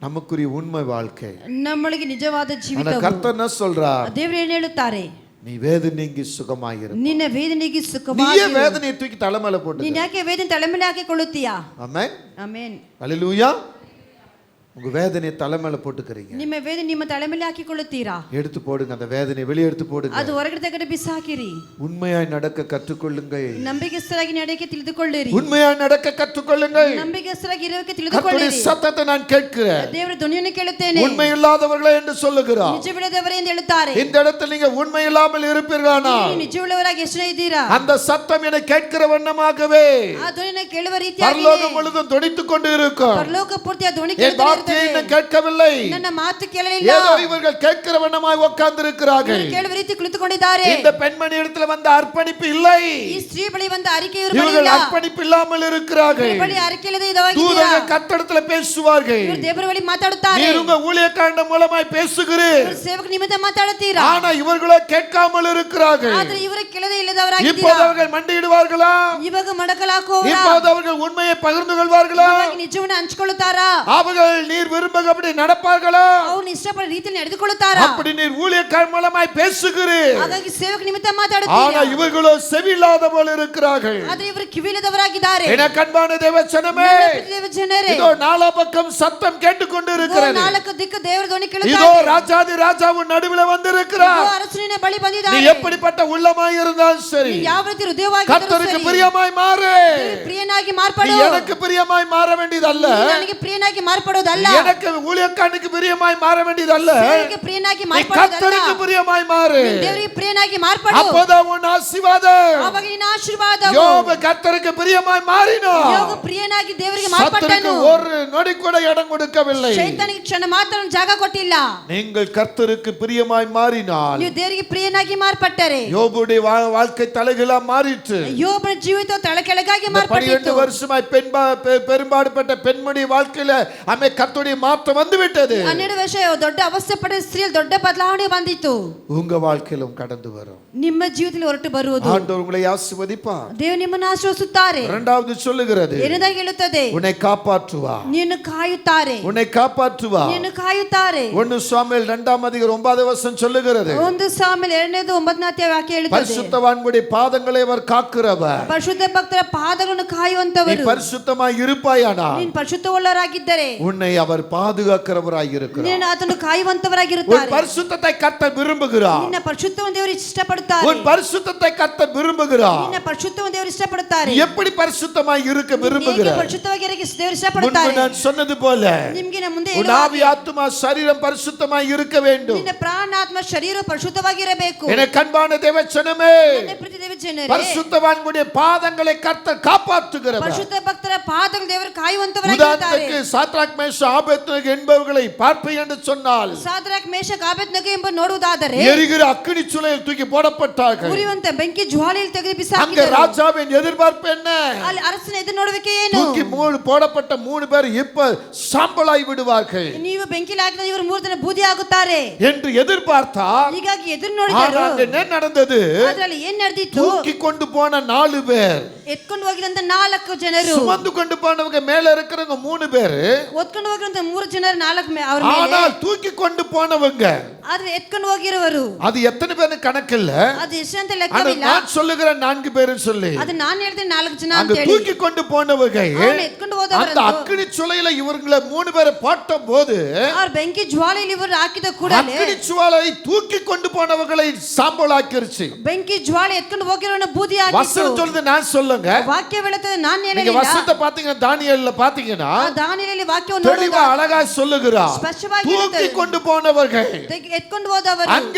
நமக்குரிய உண்மை வாழ்க்கை. ನಮ್ಮೊಳಗೆ ನಿಜವಾದ ஆனா ಜೀವಿತ. கர்த்தர் என்ன சொல்றார்? ದೇವರು ಏನು ಹೇಳುತ್ತಾರೆ? நீ வேதனை நீங்கி சுகமாயிரு. ನಿನ್ನ ವೇದನೆಗೆ நீயே ಸುಖವಾಗಿ, வேதனையை தூக்கி தலைமையில போட்டு. ನೀನ್ ಯಾಕೆ ವೇದನೆ ತಲೆ ಮೇಲೆ ಹಾಕಿಕೊಳ್ಳುತ್ತೀಯಾ? ஆமென். ಆಮೆನ್. அல்லேலூயா. உங்க வேதனையை தலைமையில போட்டுக்கிறீங்க. ನಿಮ್ಮ ವೇದನೆ ನಿಮ್ಮ ತಲೆ ಮೇಲೆ ಹಾಕಿಕೊಳ್ಳುತ್ತೀರಾ? எடுத்து போடுங்க, அந்த வேதனையை வெளியே எடுத்து போடுங்க. ಅದು ಹೊರಗಡೆ ತೆಗೆದು ಬಿಸಾಕಿರಿ. உண்மையாய் நடக்க கற்றுக்கொள்ளுங்கள். ನಂಬಿಕೆಸ್ಥರಾಗಿ ನಡೆಯಕ್ಕೆ ತಿಳಿದುಕೊಳ್ಳಿರಿ. உண்மையாய் நடக்க கற்றுக்கொள்ளுங்கள். ನಂಬಿಕೆಸ್ಥರಾಗಿ ಇರೋಕೆ கர்த்தருடைய ತಿಳಿದುಕೊಳ್ಳಿರಿ. சத்தத்தை நான் கேட்கிறேன். ದೇವರ ಧ್ವನಿಯನ್ನು ಕೇಳುತ್ತೇನೆ. உண்மை இல்லாதவர்களே என்று சொல்லுகிறார். ನಿಜವಿಲ್ಲದವರೇ ಎಂದು ಹೇಳುತ್ತಾರೆ. இந்த இடத்துல நீங்க உண்மை இல்லாமல் இருப்பீர்களானால் ನೀವು ನಿಜವುಳ್ಳವರಾಗಿ ಎಷ್ಟು ಇದ್ದೀರಾ? அந்த சத்தம் என்னை கேட்கிற வண்ணமாகவே ಆ ಧ್ವನಿಯನ್ನು ಕೇಳುವ ರೀತಿಯಾಗಿ பரலோகம் முழுதும் துடித்துக் கொண்டு இருக்கும். ಪರಲೋಕ ಪೂರ್ತಿ ಆ ಧ್ವನಿ என் ಕೇಳುತ್ತಲೇ வார்த்தையை ಇರುತ್ತದೆ. இன்னும் கேட்கவில்லை, ನನ್ನ ಮಾತು ಕೇಳಲಿಲ್ಲ. ஏதோ இவர்கள் கேட்கிற வண்ணமாய் உட்கார்ந்து இருக்கிறார்கள். ಇವರು ಕೇಳುವ ರೀತಿ ಕುಳಿತುಕೊಂಡಿದ್ದಾರೆ. இந்த பெண்மணி இடத்துல வந்த அர்ப்பணிப்பு இல்லை. ಈ ಸ್ತ್ರೀ ಬಳಿ ಒಂದು ಅರಿಕೆ ಇವರು ಬಳಿ இவர்கள் ಇಲ್ಲ. அர்ப்பணிப்பு இல்லாமல் இருக்கிறார்கள். ಇವ್ರ ಬಳಿ ಅರಿಕೆ ಇಲ್ಲದೆ ಇದ್ದಾಗಿದ್ದೀರಾ? தூதர்கள் கர்த்தரிடத்துல பேசுவார்கள். ಇವರು ದೇವರ ಬಳಿ ಮಾತಾಡುತ್ತಾರೆ. நீர் உங்க ஊழியக்காரன் மூலமாய் பேசுகிறீர். ಇವರು ಸೇವಕ ನಿಮಿತ್ತ ಮಾತಾಡುತ್ತೀರಾ? ஆனா இவர்களோ கேட்காமல் இருக்கிறார்கள். ಆದ್ರೆ ಇವರು ಕೇಳದೆ ಇಲ್ಲದವರಾಗಿದ್ದೀರಾ? இப்போது அவர்கள் மண்டியிடுவார்களா? ಇವಾಗ ಮಡಕಲಾಕುವವರಾ? இப்போது அவர்கள் உண்மையை பகிர்ந்து கொள்வார்களா? ಇವಾಗ ನಿಜವನ್ನು ಹಂಚಿಕೊಳ್ಳುತ್ತಾರಾ? அவர்கள் நீர் விரும்புகிறபடி நடப்பார்களா? ಅವ್ರು ಇಷ್ಟಪಡ ರೀತಿಯಲ್ಲಿ ನಡೆದುಕೊಳ್ಳುತ್ತಾರಾ? அப்படி நீர் ஊழியக்காரன் மூலமாய் பேசுகிறீர். ಹಾಗಾಗಿ ಸೇವಕ ನಿಮಿತ್ತ ஆனா ಮಾತಾಡುತ್ತೀರಾ? இவர்களோ செவியில்லாத போல இருக்கிறார்கள். ಆದ್ರೆ ಇವರು ಕಿವಿಯಿಲ್ಲದವರಾಗಿದ್ದಾರೆ. எனக்கு அன்பான தேவச்சனமே, ದೇವ ಜನರೇ, இதோ நாலா பக்கம் சத்தம் கேட்டுக்கொண்டு இருக்கிறது. ನಾಲ್ಕು ದಿಕ್ಕು ದೇವರ ಧ್ವನಿ இதோ ಕೇಳುತ್ತಾರೆ. ராஜாதி ராஜாவும் நடுவில் வந்திருக்கிறார். ಅರಸನಿನ ಬಳಿ நீ ಬಂದಿದ್ದಾರೆ. எப்படிப்பட்ட உள்ளமாய் இருந்தாலும் சரி, ನೀ ಯಾವ ರೀತಿ ಹೃದಯವಾಗಿದ್ದರೂ கர்த்தருக்கு ಸರಿ, பிரியமாய் மாறு. ಪ್ರಿಯನಾಗಿ நீ ಮಾರ್ಪಡು. எனக்கு பிரியமாய் மாற வேண்டியதல்ல, ನೀ ನನಗೆ ಪ್ರಿಯನಾಗಿ ಮಾರ್ಪಡೋದಲ್ಲ. எனக்கு ஊழியக்காரனுக்கு பிரியமாய் மாற வேண்டியதல்ல, ಸೇವಕರಿಗೆ ಪ್ರಿಯನಾಗಿ நீ ಮಾರ್ಪಡೋದಲ್ಲ. கர்த்தருக்கு பிரியமாய் மாறு. ದೇವರಿಗೆ ಪ್ರಿಯನಾಗಿ ಮಾರ್ಪಡು. அப்போதான் உன் ஆசீர்வாதம். ಆವಾಗ ನಿನ್ನ ಆಶೀರ್ವಾದವು. யோபு கர்த்தருக்கு பிரியமாய் மாறினான். ಯೋಗ ಪ್ರಿಯನಾಗಿ ದೇವರಿಗೆ சத்துருக்கு ಮಾರ್ಪಟ್ಟನು. ஒரு நொடி கூட இடம் கொடுக்கவில்லை. ಶೈತಾನಿಗೆ ಕ್ಷಣ ಮಾತ್ರ ಜಾಗ ಕೊಟ್ಟಿಲ್ಲ. நீங்கள் கர்த்தருக்கு பிரியமாய் மாறினால் ನೀವು ದೇವರಿಗೆ ಪ್ರಿಯನಾಗಿ ಮಾರ್ಪಟ್ಟರೆ யோபுடைய வாழ்க்கை தலைகீழா மாறிற்று. ಯೋಬನ ಜೀವಿತ ತಳ ಕೆಳಗಾಗಿ இந்த 12 ಮಾರ್ಪಟ್ಟಿತು. வருஷமாய் பெரும்பாடுபட்ட பெண்மணி வாழ்க்கையில ஆமே கர்த்தருடைய மாற்றம் வந்து விட்டது. 12 ವರ್ಷ ದೊಡ್ಡ ಅವಸ್ಥೆ ಪಡೆದ ಸ್ತ್ರೀಯಲ್ಲಿ ದೊಡ್ಡ ಬದಲಾವಣೆ ಬಂದಿತ್ತು. உங்க வாழ்க்கையிலும் கடந்து வரும். ನಿಮ್ಮ ಜೀವಿತದಲ್ಲಿ ಹೊರಟು ಬರುವುದು. ஆண்டவர் உங்களை ஆசீர்வதிப்பார். ದೇವರು ನಿಮ್ಮನ್ನು ಆಶೀರ್ವದಿಸುತ್ತಾರೆ. இரண்டாவது சொல்லுகிறது, ಏನದಾಗಿ ಹೇಳುತ್ತದೆ? உன்னை காப்பாற்றுவார். ನಿನ್ನನ್ನು ಕಾಯುತ್ತಾರೆ. உன்னை காப்பாற்றுவார். ನಿನ್ನನ್ನು ಕಾಯುತ್ತಾರೆ. 1 சாமுவேல் 2 அதிகாரம் 9 வசனம் சொல்லுகிறது, 1 ಸಾಮುವೇಲ 2:9 ವಾಕ್ಯ ಹೇಳುತ್ತದೆ, பரிசுத்தவான்களுடைய பாதங்களை அவர் காக்கிறவர். ಪರಿಶುದ್ಧ ಭಕ್ತರ ಪಾದಗಳನ್ನು நீ ಕಾಯುವಂತವರು. பரிசுத்தமாய் இருப்பாயானால் ನೀನು ಪರಿಶುದ್ಧವುಳ್ಳವರಾಗಿದ್ದರೆ உன்னை அவர் பாதுகாக்கிறவராய் இருக்கிறார். ನೀನು ಆತನು ಕಾಯುವಂತವರಾಗಿರುತ್ತಾರೆ. உன் பரிசுத்தத்தை கர்த்தர் விரும்புகிறார். ನಿನ್ನ ಪರಿಶುದ್ಧವನ್ನು ದೇವರು ಇಷ್ಟಪಡುತ್ತಾರೆ. உன் பரிசுத்தத்தை கர்த்தர் விரும்புகிறார். ನಿನ್ನ ಪರಿಶುದ್ಧವನ್ನು ದೇವರು ಇಷ್ಟಪಡುತ್ತಾರೆ. நீ எப்படி பரிசுத்தமாய் இருக்க ಹೇಗೆ விரும்புகிறார்? ಪರಿಶುದ್ಧವಾಗಿರಕ್ಕೆ ದೇವರು முன்பு ಇಷ್ಟಪಡುತ್ತಾರೆ. நான் சொன்னது போல ನಿಮಗೆ ಮುಂದೆ உன் ஆவி ஆத்துமா சரீரம் பரிசுத்தமாய் இருக்க வேண்டும். ನಿನ್ನ ಪ್ರಾಣ ಆತ್ಮ ಶರೀರ ಪರಿಶುದ್ಧವಾಗಿರಬೇಕು. எனக்கு அன்பான தேவச்சனமே, ನನ್ನ ಪ್ರೀತಿ ದೇವ ಜನರೇ, பரிசுத்தவான்களுடைய பாதங்களை கர்த்தர் காப்பாற்றுகிறவர். ಪರಿಶುದ್ಧ ಭಕ್ತರ ಪಾದಗಳು ದೇವರು ಕಾಯುವಂತವರಾಗಿರುತ್ತಾರೆ. உதாரணத்துக்கு சாத்ராக் மேஷாக் ஆபேத்நேகோ என்பவர்களை பார்ப்பேன் என்று சொன்னால், ಸಾದ್ರಾಕ್ ಮೇಷಕ್ ಆಬೇದ್ನೆಗೋ ಎಂಬ ನೋಡುವುದಾದರೆ எரிகிற அக்கினி சூளையில் தூக்கி போடப்பட்டார்கள். ಉರಿಯುವಂತ ಬೆಂಕಿ ಜ್ವಾಲೆಯಲ್ಲಿ ತೆಗೆದು அங்க ಬಿಸಾಕಿದರು. ராஜாவின் எதிர்பார்ப்பு என்ன? ಅಲ್ಲಿ ಅರಸನ ಎದುರು ನೋಡುವಿಕೆ ಏನು? தூக்கி போடப்பட்ட 3 பேர் இப்ப சாம்பலாய் விடுவார்கள் ನೀವು ಬೆಂಕಿಲಿ ಹಾಕಿದ ಇವರು 3 ದಿನ ಬೂದಿ ಆಗುತ್ತಾರೆ என்று எதிர்பார்த்தா, ಹೀಗಾಗಿ ಎದುರು ನೋಡಿದರು. என்ன நடந்தது? ಅದರಲ್ಲಿ ಏನ್ ನಡೆದಿತ್ತು? தூக்கி கொண்டு போன 4 பேர் ಎತ್ಕೊಂಡು ಹೋಗಿರಂತ 4 ಜನರು, சுமந்து கொண்டு போனவங்க மேல இருக்கிறவங்க 3 பேரு, ಒತ್ಕೊಂಡು ಹೋಗಿರಂತ 3 ಜನರು 4 ಅವ್ರ ಮೇಲೆ, ஆனால் தூக்கி கொண்டு போனவங்க ಆದ್ರೆ ಎತ್ಕೊಂಡು ಹೋಗಿರುವರು அது எத்தனை பேரு கணக்கில்ல. ಅದು ಎಷ್ಟು ಅಂತ ஆனா ಲೆಕ್ಕವಿಲ್ಲ. நான் சொல்லுகிறேன் 4 பேருன்னு சொல்லி. ಅದು ನಾನು ಹೇಳ್ತೇನೆ 4 ಜನ அங்க ಅಂತ ಹೇಳಿ. தூக்கி கொண்டு போனவங்க ಅವನು ಎತ್ಕೊಂಡು அந்த ಹೋದವರು அக்கினி சுளையில இவங்களை 3 பேரை போட்ட போது ಅವ್ರ ಬೆಂಕಿ ಜ್ವಾಲೆಯಲ್ಲಿ ಇವರು ಹಾಕಿದ ಕೂಡಲೇ அக்கினி சுவாலை தூக்கி கொண்டு போனவங்களை சாம்பலாக்கிருச்சு. ಬೆಂಕಿ ಜ್ವಾಲೆ ಎತ್ಕೊಂಡು ಹೋಗಿರೋನ ಬೂದಿ வசனம் ಹಾಕಿತು. சொல்லுது, நான் சொல்லுங்க. ವಾಕ್ಯ ಹೇಳುತ್ತದೆ, ನಾನು நீங்க ಹೇಳಲಿಲ್ಲ. வசனத்தை பாத்தீங்கன்னா தானியேல்ல பாத்தீங்கன்னா ದಾನಿಯೇಲಲ್ಲಿ ವಾಕ್ಯವನ್ನು தெளிவா அழகா சொல்லுகிறார். ಸ್ಪಷ್ಟವಾಗಿ தூக்கி ಹೇಳುತ್ತದೆ. கொண்டு போனவர்கள் ಎತ್ಕೊಂಡು ಹೋದವರು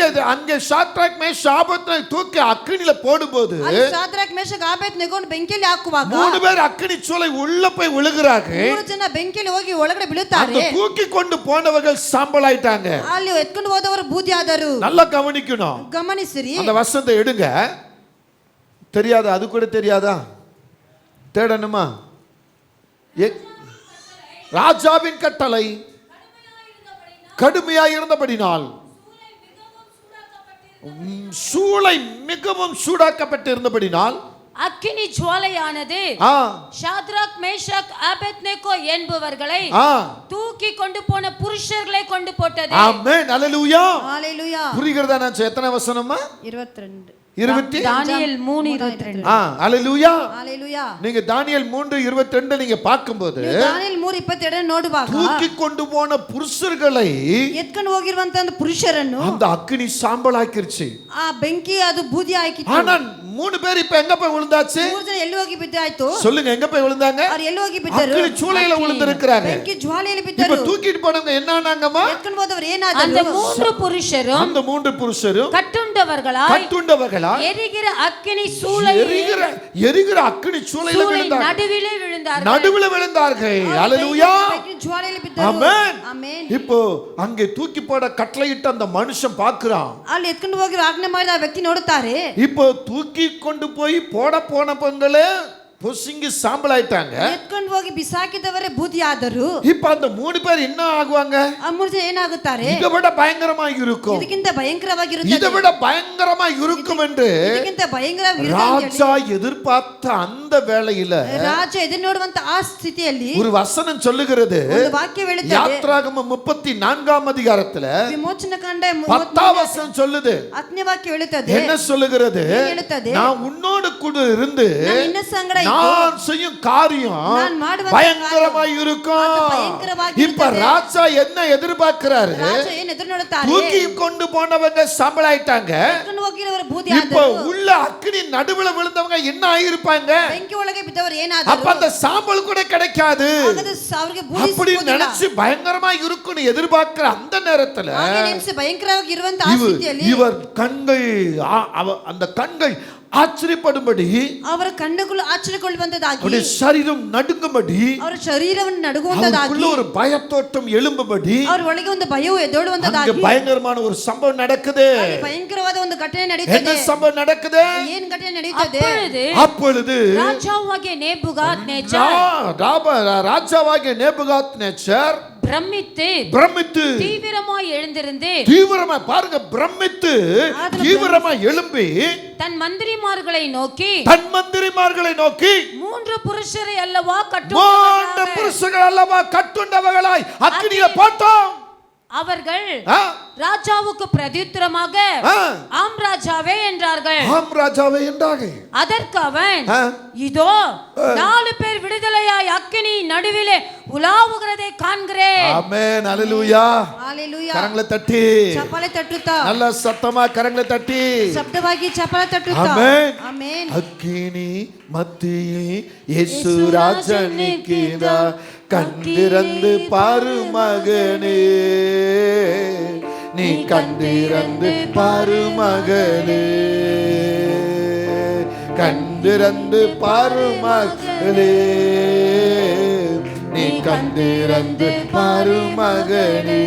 அங்கே ஷாத்ராக் மேஷ் ஆபேத்நேகோ தூக்கி அக்கினில போடும்போது ಅಲ್ಲಿ ಶಾದ್ರಕ್ ಮೇಷಕ್ ಆಬೇದ್ನೆಗೋನು ಬೆಂಕಿಯಲ್ಲಿ ಹಾಕುವಾಗ 3 பேர் அக்கினி சூளை உள்ள போய் விழுகிறாங்க. 3 ಜನ ಬೆಂಕಿಯಲ್ಲಿ ಹೋಗಿ ಒಳಗಡೆ அந்த ಬೀಳುತ್ತಾರೆ. தூக்கி கொண்டு போனவர்கள் சாம்பலாயிட்டாங்க. ಅಲ್ಲಿ ಎತ್ಕೊಂಡು ಹೋದವರು ಬೂದಿ ಆದರು. நல்லா கவனிக்கணும். ಗಮನಿಸಿರಿ. அந்த வசனத்தை எடுங்க. தெரியாதா? அது கூட தெரியாதா? தேடணுமா? ராஜாவின் கட்டளை கடுமையாய் இருந்தபடினால் சூளை மிகவும் சூடாக்கப்பட்டு இருந்தபடினால் அக்கினி ஜுவாலையானது ஷாத்ராக் மேஷாக் ஆபேத்நேகோ என்பவர்களை தூக்கி கொண்டு போன புருஷர்களை கொண்டு போட்டது. ஆமென். அல்லேலூயா. ஹalleluya. புரிகிறதா? நான் எத்தனை வசனமா? 22. தானியேல் 3:22. அல்லேலூயா. ஹalleluya. நீங்க தானியேல் 3:22 நீங்க பாக்கும்போது தானிಯೇಲ್ 3:22 ನೋಡುವಾಗ தூக்கி கொண்டு போன புருஷர்களை ಎತ್ಕೊಂಡು ಹೋಗಿರುವಂತ ಒಂದು ಪುರುಷರನ್ನು அந்த அக்கினி சாம்பலாக்கிருச்சு. ಆ ಬೆಂಕಿ ಅದು ಬೂದಿ ಹಾಕಿತು. ஆனா 3 பேர் இப்ப எங்க போய் விழுந்தாச்சு? 3 ಜನ ಎಲ್ಲಿ ಹೋಗಿ ಬಿದ್ದಾಯ್ತು? சொல்லுங்க, எங்க போய் விழுந்தாங்க? ಅವರು ಎಲ್ಲಿ ಹೋಗಿ ಬಿದ್ದರು? அக்கினி சூளையில விழுந்திருக்காங்க. ಬೆಂಕಿ ಜ್ವಾಲೆಯಲ್ಲಿ இப்ப ಬಿದ್ದರು. தூக்கிட்டு போனவங்க என்ன ஆனாங்கம்மா? ಎತ್ಕೊಂಡು ಹೋದವರು ಏನಾದರು? அந்த 3 புருஷரும் அந்த 3 புருஷரும் கட்டுண்டவர்களாய் எரிகிற அக்கினி சூளையில் எரிகிற அக்கினி சூளையில விழுந்தார்கள். நடுவிலே விழுந்தார்கள். அல்லேலூயா. ಬೆಂಕಿ ಜ್ವಾಲೆಯಲ್ಲಿ ಬಿದ್ದರು. ஆமென். ಆಮೆನ್. இப்போ அங்கே தூக்கி போட கட்டளையிட்ட அந்த மனுஷன் பார்க்கறான். ಅಲ್ಲಿ ಎತ್ಕೊಂಡು ಹೋಗಿ ಆಜ್ಞೆ ಮಾಡಿದ ಆ ವ್ಯಕ್ತಿ ನೋಡುತ್ತಾರೆ. இப்போ தூக்கி கொண்டு போய் போன பொங்கலே பொசுங்கி சாம்பலாயிட்டாங்க. ಎತ್ಕೊಂಡು ಹೋಗಿ ಬಿಸಾಕಿದವರೇ ಬೂದಿ ಆದರು. இப்போ அந்த 3 பேர் என்ன ஆகுவாங்க? ಆ 3 ಜನ ಏನಾಗುತ್ತಾರೆ? இதை விட பயங்கரமா இருக்கும். ಇದಕ್ಕಿಂತ ಭಯಂಕರವಾಗಿರುತ್ತದೆ. இதை விட பயங்கரமா இருக்கும் என்று ಇದಕ್ಕಿಂತ ಭಯಂಕರವಾಗಿರುತ್ತದೆ. ராஜா எதிர்பார்த்த அந்த வேளையில ರಾಜ ಎದುರು ನೋಡುವಂತ ಆ ಸ್ಥಿತಿಯಲ್ಲಿ ஒரு வசனம் சொல்லுகிறது. ಒಂದು ವಾಕ್ಯ ಹೇಳುತ್ತದೆ. யாத்ராகமம் 34ஆம் அதிகாரத்துல ವಿಮೋಚನ ಕಾಂಡ 10ஆம் வசனம் சொல்லுது. 10ನೇ ವಾಕ್ಯ ಹೇಳುತ್ತದೆ. என்ன சொல்லுகிறது? ಹೇಳುತ್ತದೆ, நான் உன்னோடு கூட இருந்து ನಾನು ನಿನ್ನ ಸಂಗಡ நான் செய்யும் காரியம் பயங்கரமாய் இருக்கும். இப்ப ராஜா என்ன எதிர்பார்க்கிறாரு? ರಾಜ ಏನು ಎದುರು ನೋಡುತ್ತಾರೆ? தூக்கி கொண்டு போனவங்க சாம்பலாயிட்டாங்க. ಎತ್ಕೊಂಡು ಹೋಗಿರೋರು ಬೂದಿ இப்ப ಆದರು. உள்ள அக்கினி நடுவுல விழுந்தவங்க என்ன ஆயிருப்பாங்க? ಬೆಂಕಿ ಒಳಗೆ ಬಿದ್ದವರು ಏನಾದರು? அப்ப அந்த சாம்பல் கூட கிடைக்காது. ಹಾಗಾದ್ರೆ ಅವರಿಗೆ ಬೂದಿ அப்படி ಸಿಗುವುದಿಲ್ಲ. நினைச்சு பயங்கரமா இருக்குன்னு எதிர்பார்க்கிற அந்த நேரத்துல ಹಾಗೆ ನೆನೆಸಿ ಭಯಂಕರವಾಗಿ ಇರುವಂತ ಆ ಸ್ಥಿತಿಯಲ್ಲಿ இவர் கண்கள் அந்த கண்கள் ஆச்சரியப்படும்படி, ಅವರ ಕಣ್ಣುಗಳು ಆಶ್ಚರ್ಯಗೊಳ್ಳುವಂತದಾಗಿ, அவருடைய சரீரம் நடுங்கும்படி, ಅವರ ಶರೀರವನ್ನು ನಡುಗುವಂತದಾಗಿ, ஒரு பயத்தோட்டம் எழும்பும்படி, ಅವರ ಒಳಗೆ ಒಂದು ಭಯವು ಎದ್ದೇಳುವಂತದಾಗಿ பயங்கரமான ஒரு சம்பவம் நடக்குது. ಭಯಂಕರವಾದ ಒಂದು ಘಟನೆ ನಡೆಯುತ್ತದೆ. என்ன சம்பவம் நடக்குது? ಏನು ಘಟನೆ ನಡೆಯುತ್ತದೆ? அப்பொழுது ராஜாவாகிய நேபுகாத்நேச்சார் பிரமித்து தீவிரமாய் பாருங்க, பிரமித்து தீவிரமாய் எழும்பி தன் மந்திரிமார்களை நோக்கி 3 புருஷரை அல்லவா கட்டுண்டவர்களாய் அக்கினியில போட்டோம். அவர்கள் ராஜாவுக்கு பிரதியுத்தரமாக ஆம் ராஜாவே என்றார்கள். அதற்கு அவன், இதோ 4 பேர் விடுதலையாய் அக்கினி நடுவிலே உலாவுகிறதை காண்கிறேன். ஆமென். அல்லேலூயா. ஹalleluya. கரங்களை தட்டி ಚಪ್ಪಾಳೆ ತಟ್ಟುತ್ತಾ, நல்ல சத்தமா கரங்களை தட்டி ಶಬ್ದವಾಗಿ ಚಪ್ಪಾಳೆ ತಟ್ಟುತ್ತಾ, ஆமென். ಆಮೆನ್. அக்கினி மத்தியில் இயேசு ராஜன் நிற்கிறார், கண்டிரந்து பாரு மகனே, நீ கண்டிரந்து பாரு மகனே, கண்டிரந்து பாரு மகனே, நீ கண்டிரந்து பாரு மகனே.